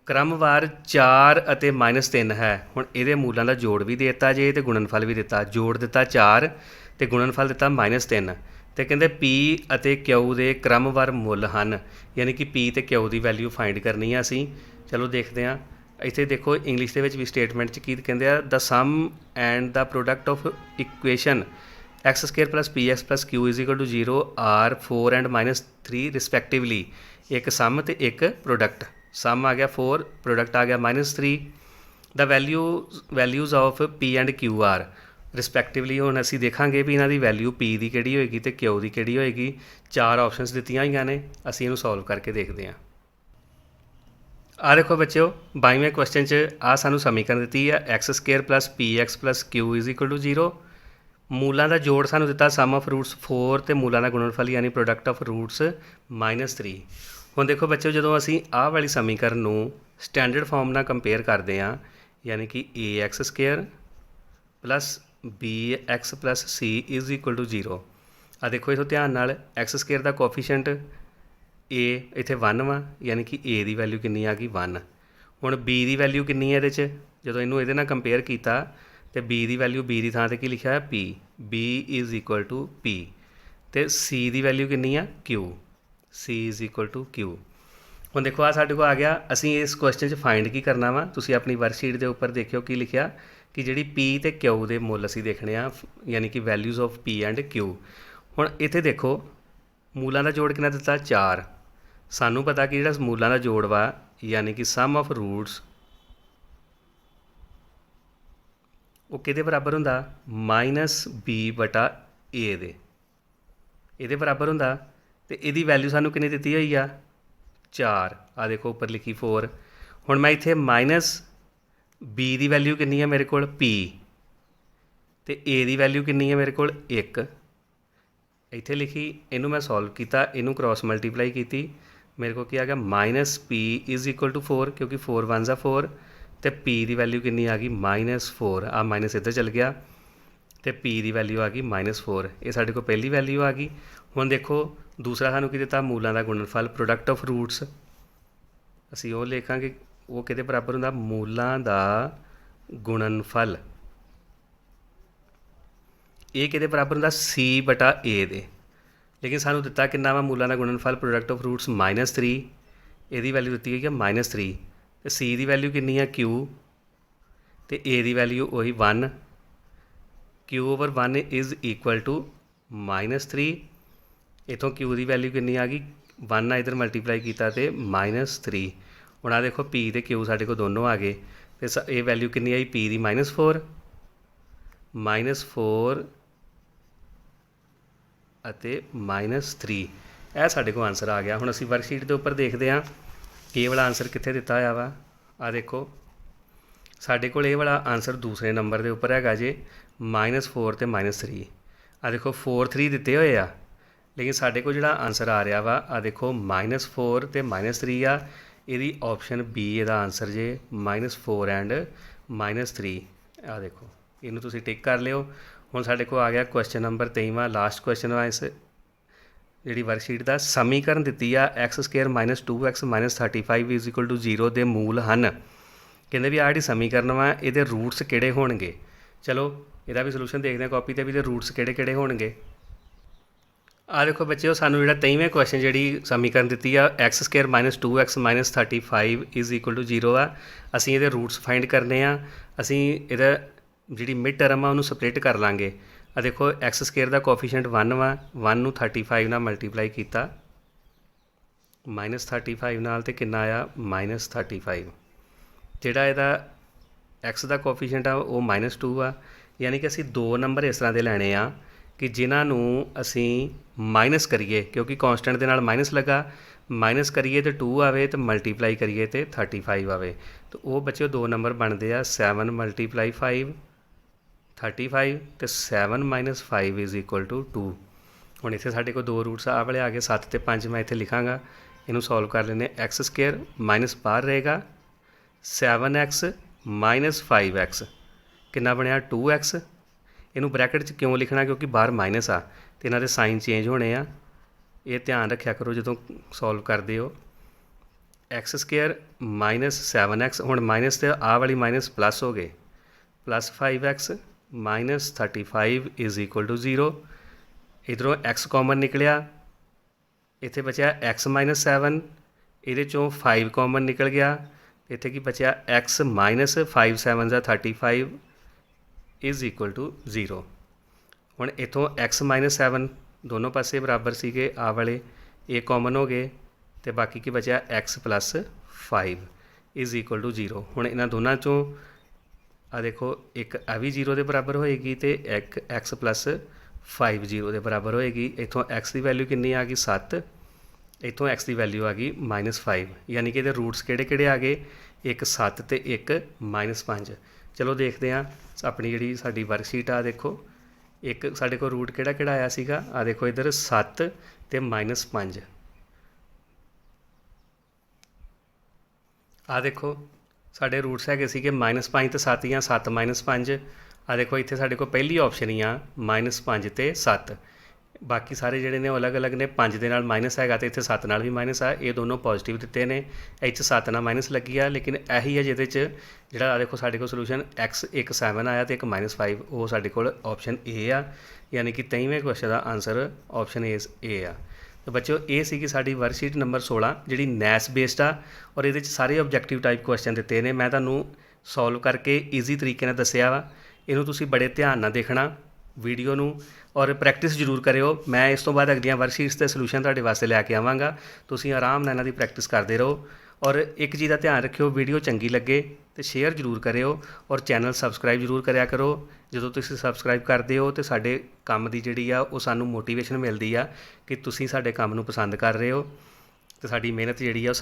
ਕ੍ਰਮਵਾਰ 4 ਅਤੇ -3 ਹੈ। ਹੁਣ ਇਹਦੇ ਮੂਲਾਂ ਦਾ ਜੋੜ ਵੀ ਦੇ ਦਿੱਤਾ ਜੇ ਅਤੇ ਗੁਣਨਫਲ ਵੀ ਦਿੱਤਾ। ਜੋੜ ਦਿੱਤਾ 4 ਅਤੇ ਗੁਣਨਫਲ ਦਿੱਤਾ -3 ਅਤੇ ਕਹਿੰਦੇ P ਅਤੇ Q ਦੇ ਕ੍ਰਮਵਾਰ ਮੁੱਲ ਹਨ। ਯਾਨੀ ਕਿ P ਅਤੇ Q ਦੀ ਵੈਲਿਊ ਫਾਈਂਡ ਕਰਨੀ ਆ ਅਸੀਂ। ਚਲੋ ਦੇਖਦੇ ਹਾਂ। ਇੱਥੇ ਦੇਖੋ ਇੰਗਲਿਸ਼ ਦੇ ਵਿੱਚ ਵੀ ਸਟੇਟਮੈਂਟ 'ਚ ਕੀ ਕਹਿੰਦੇ ਆ ਦ ਸਮ ਐਂਡ ਦਾ product of equation x square plus P X plus Q is equal to 0 are 4 and -3 respectively. ਇੱਕ ਸਮ ਅਤੇ ਇੱਕ ਪ੍ਰੋਡਕਟ। ਸਮ ਆ ਗਿਆ 4, ਪ੍ਰੋਡਕਟ ਆ ਗਿਆ -3। ਦਾ values of p and q are respectively. ਹੁਣ ਅਸੀਂ ਦੇਖਾਂਗੇ ਵੀ ਇਹਨਾਂ ਦੀ ਵੈਲਿਊ ਪੀ ਦੀ ਕਿਹੜੀ ਹੋਏਗੀ ਅਤੇ ਕਿਊ ਦੀ ਕਿਹੜੀ ਹੋਏਗੀ। 4 ਆਪਸ਼ਨਸ ਦਿੱਤੀਆਂ ਹੋਈਆਂ ਨੇ, ਅਸੀਂ ਇਹਨੂੰ ਸੋਲਵ ਕਰਕੇ ਦੇਖਦੇ ਹਾਂ। ਆਹ ਦੇਖੋ ਬੱਚਿਓ 22ਵੇਂ ਕੁਐਸਚਨ 'ਚ ਆਹ ਸਾਨੂੰ ਸਮੀਕਰਨ ਦਿੱਤੀ ਆ X square plus P X plus Q is equal to 0। ਮੂਲਾਂ ਦਾ ਜੋੜ ਸਾਨੂੰ ਦਿੱਤਾ ਸਮ ਆਫ ਰੂਟਸ 4 ਅਤੇ ਮੂਲਾਂ ਦਾ ਗੁਣਨਫਲ ਯਾਨੀ ਪ੍ਰੋਡਕਟ ਆਫ ਰੂਟਸ -3। ਹੁਣ ਦੇਖੋ ਬੱਚਿਓ ਜਦੋਂ ਅਸੀਂ ਆਹ ਵਾਲੀ ਸਮੀਕਰਨ ਨੂੰ ਸਟੈਂਡਰਡ ਫਾਰਮ ਨਾਲ ਕੰਪੇਅਰ ਕਰਦੇ ਹਾਂ ਯਾਨੀ ਕਿ a x square plus b x plus c is equal to 0। ਆ ਦੇਖੋ ਇੱਥੋਂ ਧਿਆਨ ਨਾਲ ਐਕਸ ਸਕੁਏਅਰ ਦਾ ਕੋਫੀਸ਼ੀਐਂਟ ਏ ਇੱਥੇ 1 ਵਾ ਯਾਨੀ ਕਿ ਏ ਦੀ ਵੈਲਿਊ ਕਿੰਨੀ ਆ ਗਈ 1। ਹੁਣ ਬੀ ਦੀ ਵੈਲਿਊ ਕਿੰਨੀ ਹੈ ਇਹਦੇ 'ਚ ਜਦੋਂ ਇਹਨੂੰ ਇਹਦੇ ਨਾਲ ਕੰਪੇਅਰ ਕੀਤਾ ਅਤੇ ਬੀ ਦੀ ਵੈਲਿਊ ਬੀ ਦੀ ਥਾਂ 'ਤੇ ਕੀ ਲਿਖਿਆ ਹੈ ਪੀ। ਬੀ ਇਜ਼ ਇਕੁਅਲ ਟੂ ਪੀ ਅਤੇ ਸੀ ਦੀ ਵੈਲਿਊ ਕਿੰਨੀ ਆ ਕਿਊ। ਸੀ ਇਜ਼ ਇਕੁਅਲ ਟੂ ਕਿਊ। ਹੁਣ ਦੇਖੋ ਆ ਸਾਡੇ ਕੋਲ ਆ ਗਿਆ। ਅਸੀਂ ਇਸ ਕੁਐਸਚਨ 'ਚ ਫਾइंड ਕੀ ਕਰਨਾ ਵਾ, ਤੁਸੀਂ ਆਪਣੀ ਵਰਕਸ਼ੀਟ ਦੇ ਉੱਪਰ ਦੇਖਿਓ ਕੀ ਲਿਖਿਆ ਕਿ ਜਿਹੜੀ ਪੀ ਤੇ ਕਿਊ ਦੇ ਮੁੱਲ ਅਸੀਂ ਦੇਖਣੇ ਆ, ਯਾਨੀ ਕਿ ਵੈਲਿਊਜ਼ ਆਫ ਪੀ ਐਂਡ ਕਿਊ। ਹੁਣ ਇੱਥੇ ਦੇਖੋ ਮੂਲਾਂ ਦਾ ਜੋੜ ਕਿੰਨਾ ਦਿੱਤਾ 4। ਸਾਨੂੰ ਪਤਾ ਕਿ ਜਿਹੜਾ ਮੂਲਾਂ ਦਾ ਜੋੜ ਵਾ ਯਾਨੀ ਕਿ ਸਮ ਆਫ ਰੂਟਸ ਉਹ ਕਿਹਦੇ ਬਰਾਬਰ ਹੁੰਦਾ -b/a ਦੇ, ਇਹਦੇ ਬਰਾਬਰ ਹੁੰਦਾ। ਤੇ ਇਹਦੀ ਵੈਲਿਊ ਸਾਨੂੰ ਕਿੰਨੀ ਦਿੱਤੀ ਹੋਈ ਆ 4। ਆ ਦੇਖੋ ਉੱਪਰ ਲਿਖੀ 4। ਹੁਣ ਮੈਂ ਇੱਥੇ -b ਦੀ ਵੈਲਿਊ ਕਿੰਨੀ ਆ ਮੇਰੇ ਕੋਲ p, ਤੇ a ਦੀ ਵੈਲਿਊ ਕਿੰਨੀ ਆ ਮੇਰੇ ਕੋਲ 1 ਇੱਥੇ ਲਿਖੀ। ਇਹਨੂੰ ਮੈਂ ਸੋਲਵ ਕੀਤਾ, ਇਹਨੂੰ ਕ੍ਰੋਸ ਮਲਟੀਪਲਾਈ ਕੀਤੀ, ਮੇਰੇ ਕੋਲ ਕੀ ਆ ਗਿਆ -p = 4 ਕਿਉਂਕਿ 4 1 4 ਤੇ p ਦੀ ਵੈਲਿਊ ਕਿੰਨੀ ਆ ਗਈ -4। ਆ ਮਾਈਨਸ ਇੱਧਰ ਚਲ ਗਿਆ ਤੇ p ਦੀ ਵੈਲਿਊ ਆ ਗਈ -4। ਇਹ ਸਾਡੇ ਕੋਲ ਪਹਿਲੀ ਵੈਲਿਊ ਆ ਗਈ। ਹੁਣ ਦੇਖੋ ਦੂਸਰਾ ਸਾਨੂੰ ਕੀ ਦਿੱਤਾ ਮੂਲਾਂ ਦਾ ਗੁਣਨਫਲ ਪ੍ਰੋਡਕਟ ਆਫ ਰੂਟਸ। ਅਸੀਂ ਉਹ ਲਿਖਾਂਗੇ ਉਹ ਕਿਹਦੇ ਬਰਾਬਰ ਹੁੰਦਾ ਮੂਲਾਂ ਦਾ ਗੁਣਨਫਲ। ਇਹ ਕਿਹਦੇ ਬਰਾਬਰ ਹੁੰਦਾ c/a ਦੇ। ਲੇਕਿਨ ਸਾਨੂੰ ਦਿੱਤਾ ਕਿੰਨਾ ਵਾ ਮੂਲਾਂ ਦਾ ਗੁਣਨਫਲ ਪ੍ਰੋਡਕਟ ਆਫ ਰੂਟਸ -3। ਇਹਦੀ ਵੈਲਿਊ ਦਿੱਤੀ ਗਈ ਹੈ -3 ਤੇ c ਦੀ ਵੈਲਿਊ ਕਿੰਨੀ ਆ q ਤੇ a ਦੀ ਵੈਲਿਊ ਉਹੀ 1। q/1 = -3। ਇੱਥੋਂ q ਦੀ ਵੈਲਿਊ ਕਿੰਨੀ ਆ ਗਈ 1 ਆ, ਇੱਧਰ ਮਲਟੀਪਲਾਈ ਕੀਤਾ ਤੇ -3। ਹੁਣ ਆ ਦੇਖੋ p ਤੇ q ਸਾਡੇ ਕੋਲ ਦੋਨੋਂ ਆ ਗਏ ਤੇ ਇਹ ਵੈਲਿਊ ਕਿੰਨੀ ਆਈ p ਦੀ -4 ਅਤੇ -3। ਇਹ ਸਾਡੇ ਕੋਲ ਆਨਸਰ ਆ ਗਿਆ। ਹੁਣ ਅਸੀਂ ਵਰਕਸ਼ੀਟ ਦੇ ਉੱਪਰ ਦੇਖਦੇ ਹਾਂ ਕਿ ਇਹ ਵਾਲਾ ਆਨਸਰ ਕਿੱਥੇ ਦਿੱਤਾ ਹੋਇਆ ਵਾ। ਆ ਦੇਖੋ ਸਾਡੇ ਕੋਲ ਇਹ ਵਾਲਾ ਆਨਸਰ ਦੂਸਰੇ ਨੰਬਰ ਦੇ ਉੱਪਰ ਹੈਗਾ ਜੇ -4 ਤੇ -3। ਆ ਦੇਖੋ 4 3 ਦਿੱਤੇ ਹੋਏ ਆ, ਲੇਕਿਨ ਸਾਡੇ ਕੋਲ ਜਿਹੜਾ ਆਨਸਰ ਆ ਰਿਹਾ ਵਾ ਆ ਦੇਖੋ -4 ਤੇ -3 ਆ। ਇਹਦੀ ਆਪਸ਼ਨ B ਇਹਦਾ ਆਨਸਰ ਜੇ -4 ਐਂਡ -3। ਆ ਦੇਖੋ ਇਹਨੂੰ ਤੁਸੀਂ ਟਿਕ ਕਰ ਲਿਓ। ਹੁਣ ਸਾਡੇ ਕੋਲ ਆ ਗਿਆ ਕੁਐਸਚਨ ਨੰਬਰ 23ਵਾਂ, ਲਾਸਟ ਕੁਐਸਚਨ ਵਾ ਇਸ ਜਿਹੜੀ ਵਰਕਸ਼ੀਟ ਦਾ। ਸਮੀਕਰਨ ਦਿੱਤੀ ਆ x² - 2x - 35 = 0 ਦੇ ਮੂਲ ਹਨ। ਕਹਿੰਦੇ ਵੀ ਆਹ ਜਿਹੜੀ ਸਮੀਕਰਨ ਵਾ ਇਹਦੇ ਰੂਟਸ ਕਿਹੜੇ ਹੋਣਗੇ। ਚਲੋ ਇਹਦਾ ਵੀ ਸੋਲੂਸ਼ਨ ਦੇਖਦੇ ਹਾਂ ਕਾਪੀ 'ਤੇ ਵੀ ਇਹਦੇ ਰੂਟਸ ਕਿਹੜੇ ਹੋਣਗੇ। ਆ ਦੇਖੋ ਬੱਚਿਓ ਸਾਨੂੰ ਜਿਹੜਾ 23ਵੇਂ ਕੁਐਸਚਨ ਜਿਹੜੀ ਸਮੀਕਰਨ ਦਿੱਤੀ ਆ x² - 2x - 35 = 0 ਆ। ਅਸੀਂ ਇਹਦੇ ਰੂਟਸ ਫਾਈਂਡ ਕਰਨੇ ਆ। ਅਸੀਂ ਇਹਦਾ ਜਿਹੜੀ ਮਿਡ ਟਰਮ ਆ ਉਹਨੂੰ ਸਪਲਿਟ ਕਰ ਲਾਂਗੇ। ਆ ਦੇਖੋ x² ਦਾ ਕੋਐਫੀਸ਼ੀਐਂਟ 1 ਵਾ, 1 ਨੂੰ 35 ਨਾਲ ਮਲਟੀਪਲਾਈ ਕੀਤਾ -35 ਨਾਲ ਤੇ ਕਿੰਨਾ ਆਇਆ -35। ਜਿਹੜਾ ਇਹਦਾ x ਦਾ ਕੋਐਫੀਸ਼ੀਐਂਟ ਆ ਉਹ -2 ਆ। ਯਾਨੀ ਕਿ ਅਸੀਂ 2 ਨੰਬਰ ਇਸ ਤਰ੍ਹਾਂ ਦੇ ਲੈਣੇ ਆ ਕਿ ਜਿਨ੍ਹਾਂ ਨੂੰ ਅਸੀਂ ਮਾਈਨਸ ਕਰੀਏ, ਕਿਉਂਕਿ ਕੌਂਸਟੈਂਟ ਦੇ ਨਾਲ ਮਾਈਨਸ ਲੱਗਾ, ਮਾਈਨਸ ਕਰੀਏ ਤੇ 2 ਆਵੇ ਤੇ ਮਲਟੀਪਲਾਈ ਕਰੀਏ ਤੇ 35 ਆਵੇ। ਤਾਂ ਉਹ ਬੱਚਿਓ 2 ਨੰਬਰ ਬਣਦੇ ਆ 7 × 5 35 ਤੇ 7 - 5 = 2। ਹੁਣ ਇੱਥੇ ਸਾਡੇ ਕੋਲ 2 ਰੂਟਸ ਆਹ ਵਾਲੇ ਆ ਗਏ 7 ਤੇ 5। ਮੈਂ ਇੱਥੇ ਲਿਖਾਂਗਾ, ਇਹਨੂੰ ਸੋਲਵ ਕਰ ਲੈਂਦੇ। x² ਮਾਈਨਸ ਬਾਹਰ ਰਹੇਗਾ 7x - 5x ਕਿੰਨਾ ਬਣਿਆ 2x। ਇਹਨੂੰ ਬ੍ਰੈਕਟ 'ਚ ਕਿਉਂ ਲਿਖਣਾ ਕਿਉਂਕਿ ਬਾਹਰ ਮਾਈਨਸ ਆ ਅਤੇ ਇਹਨਾਂ ਦੇ ਸਾਈਨ ਚੇਂਜ ਹੋਣੇ ਆ। ਇਹ ਧਿਆਨ ਰੱਖਿਆ ਕਰੋ ਜਦੋਂ ਸੋਲਵ ਕਰਦੇ ਹੋ। x² - 7x ਹੁਣ ਮਾਈਨਸ ਤੇ ਆਹ ਵਾਲੀ ਮਾਈਨਸ ਪਲੱਸ ਹੋ ਗਏ +5x - 35 = 0। ਇੱਧਰੋਂ x ਕਾਮਨ ਨਿਕਲਿਆ, ਇੱਥੇ ਬਚਿਆ x - 7, ਇਹਦੇ 'ਚੋਂ 5 ਕਾਮਨ ਨਿਕਲ ਗਿਆ, ਇੱਥੇ ਕੀ ਬਚਿਆ x - 5 7 35 = 0। ਹੁਣ ਇੱਥੋਂ x - 7 ਦੋਨੋਂ ਪਾਸੇ ਬਰਾਬਰ ਸੀਗੇ, ਆਹ ਵਾਲੇ ਇਹ ਕਾਮਨ ਹੋ ਗਏ ਅਤੇ ਬਾਕੀ ਕੀ ਬਚਿਆ x + 5 = 0। ਹੁਣ ਇਹਨਾਂ ਦੋਨਾਂ 'ਚੋਂ ਆ ਦੇਖੋ ਇੱਕ ਇਹ ਵੀ 0 ਦੇ ਬਰਾਬਰ ਹੋਏਗੀ ਅਤੇ ਇੱਕ x + 5 0 ਦੇ ਬਰਾਬਰ ਹੋਏਗੀ। ਇੱਥੋਂ x ਦੀ ਵੈਲਿਊ ਕਿੰਨੀ ਆ ਗਈ 7, ਇੱਥੋਂ x ਦੀ ਵੈਲਿਊ ਆ ਗਈ -5। ਯਾਨੀ ਕਿ ਇਹਦੇ ਰੂਟਸ ਕਿਹੜੇ ਆ ਗਏ, ਇੱਕ 7 ਤੇ ਇੱਕ -5। ਚਲੋ ਦੇਖਦੇ ਹਾਂ ਆਪਣੀ ਜਿਹੜੀ ਸਾਡੀ ਵਰਕਸ਼ੀਟ ਆ। ਦੇਖੋ ਇੱਕ ਸਾਡੇ ਕੋਲ ਰੂਟ ਕਿਹੜਾ ਆਇਆ ਸੀਗਾ, ਆ ਦੇਖੋ ਇੱਧਰ 7 ਤੇ -5। ਆ ਦੇਖੋ ਸਾਡੇ ਰੂਟਸ ਹੈਗੇ ਸੀਗੇ -5 ਤੇ 7 ਜਾਂ 7 - 5। ਆ ਦੇਖੋ ਇੱਥੇ ਸਾਡੇ ਕੋਲ ਪਹਿਲੀ ਆਪਸ਼ਨ ਹੀ ਆ -5 ਤੇ 7। ਬਾਕੀ ਸਾਰੇ ਜਿਹੜੇ ਨੇ ਉਹ ਅਲੱਗ ਨੇ। 5 ਦੇ ਨਾਲ ਮਾਈਨਸ ਹੈਗਾ ਅਤੇ ਇੱਥੇ 7 ਨਾਲ ਵੀ ਮਾਈਨਸ ਆ। ਇਹ ਦੋਨੋਂ ਪੋਜ਼ੀਟਿਵ ਦਿੱਤੇ ਨੇ, ਇਹ 'ਚ 7 ਨਾਲ ਮਾਈਨਸ ਲੱਗੀ ਆ। ਲੇਕਿਨ ਇਹੀ ਹੈ ਜਿਹਦੇ 'ਚ ਜਿਹੜਾ ਆ ਦੇਖੋ ਸਾਡੇ ਕੋਲ ਸੋਲੂਸ਼ਨ x ਇੱਕ 7 ਆਇਆ ਅਤੇ ਇੱਕ -5, ਉਹ ਸਾਡੇ ਕੋਲ ਆਪਸ਼ਨ A ਆ। ਯਾਨੀ ਕਿ 23ਵੇਂ ਕੁਐਸਚਨ ਦਾ ਆਨਸਰ ਆਪਸ਼ਨ A ਆ। तो बच्चों ये सी साडी वर्कशीट नंबर 16 ਜਿਹੜੀ ਨੈਸ ਬੇਸਡ ਆ ਔਰ ਇਹਦੇ 'ਚ ਸਾਰੇ ਆਬਜੈਕਟਿਵ ਟਾਈਪ ਕੁਐਸਚਨ ਦਿੱਤੇ ਨੇ। ਮੈਂ ਤੁਹਾਨੂੰ ਸੋਲਵ ਕਰਕੇ ਈਜ਼ੀ ਤਰੀਕੇ ਨਾਲ ਦੱਸਿਆ ਵਾ। ਇਹਨੂੰ ਤੁਸੀਂ ਬੜੇ ਧਿਆਨ ਨਾਲ ਦੇਖਣਾ ਵੀਡੀਓ ਨੂੰ ਔਰ ਪ੍ਰੈਕਟਿਸ ਜ਼ਰੂਰ ਕਰਿਓ। ਮੈਂ ਇਸ ਤੋਂ ਬਾਅਦ ਅਗਲੀਆਂ ਵਰਕਸ਼ੀਟਸ ਤੇ ਸੋਲੂਸ਼ਨ ਤੁਹਾਡੇ ਵਾਸਤੇ ਲੈ ਕੇ ਆਵਾਂਗਾ। ਤੁਸੀਂ ਆਰਾਮ ਨਾਲ ਇਹਨਾਂ ਦੀ ਪ੍ਰੈਕਟਿਸ ਕਰਦੇ ਰਹੋ ਔਰ ਇੱਕ ਚੀਜ਼ ਦਾ ਧਿਆਨ ਰੱਖਿਓ, ਵੀਡੀਓ ਚੰਗੀ ਲੱਗੇ ਤੇ ਸ਼ੇਅਰ ਜ਼ਰੂਰ ਕਰਿਓ ਔਰ ਚੈਨਲ ਸਬਸਕ੍ਰਾਈਬ ਜ਼ਰੂਰ ਕਰਿਆ ਕਰੋ। ਜਦੋਂ ਤੁਸੀਂ ਸਬਸਕ੍ਰਾਈਬ ਕਰਦੇ ਹੋ ਤੇ ਸਾਡੇ ਕੰਮ ਦੀ ਜਿਹੜੀ ਆ ਉਹ ਸਾਨੂੰ ਮੋਟੀਵੇਸ਼ਨ ਮਿਲਦੀ ਆ ਕਿ ਤੁਸੀਂ ਸਾਡੇ ਕੰਮ ਨੂੰ ਪਸੰਦ ਕਰ ਰਹੇ ਹੋ ਤੇ ਸਾਡੀ ਮਿਹਨਤ ਜਿਹੜੀ ਆ ਉਹ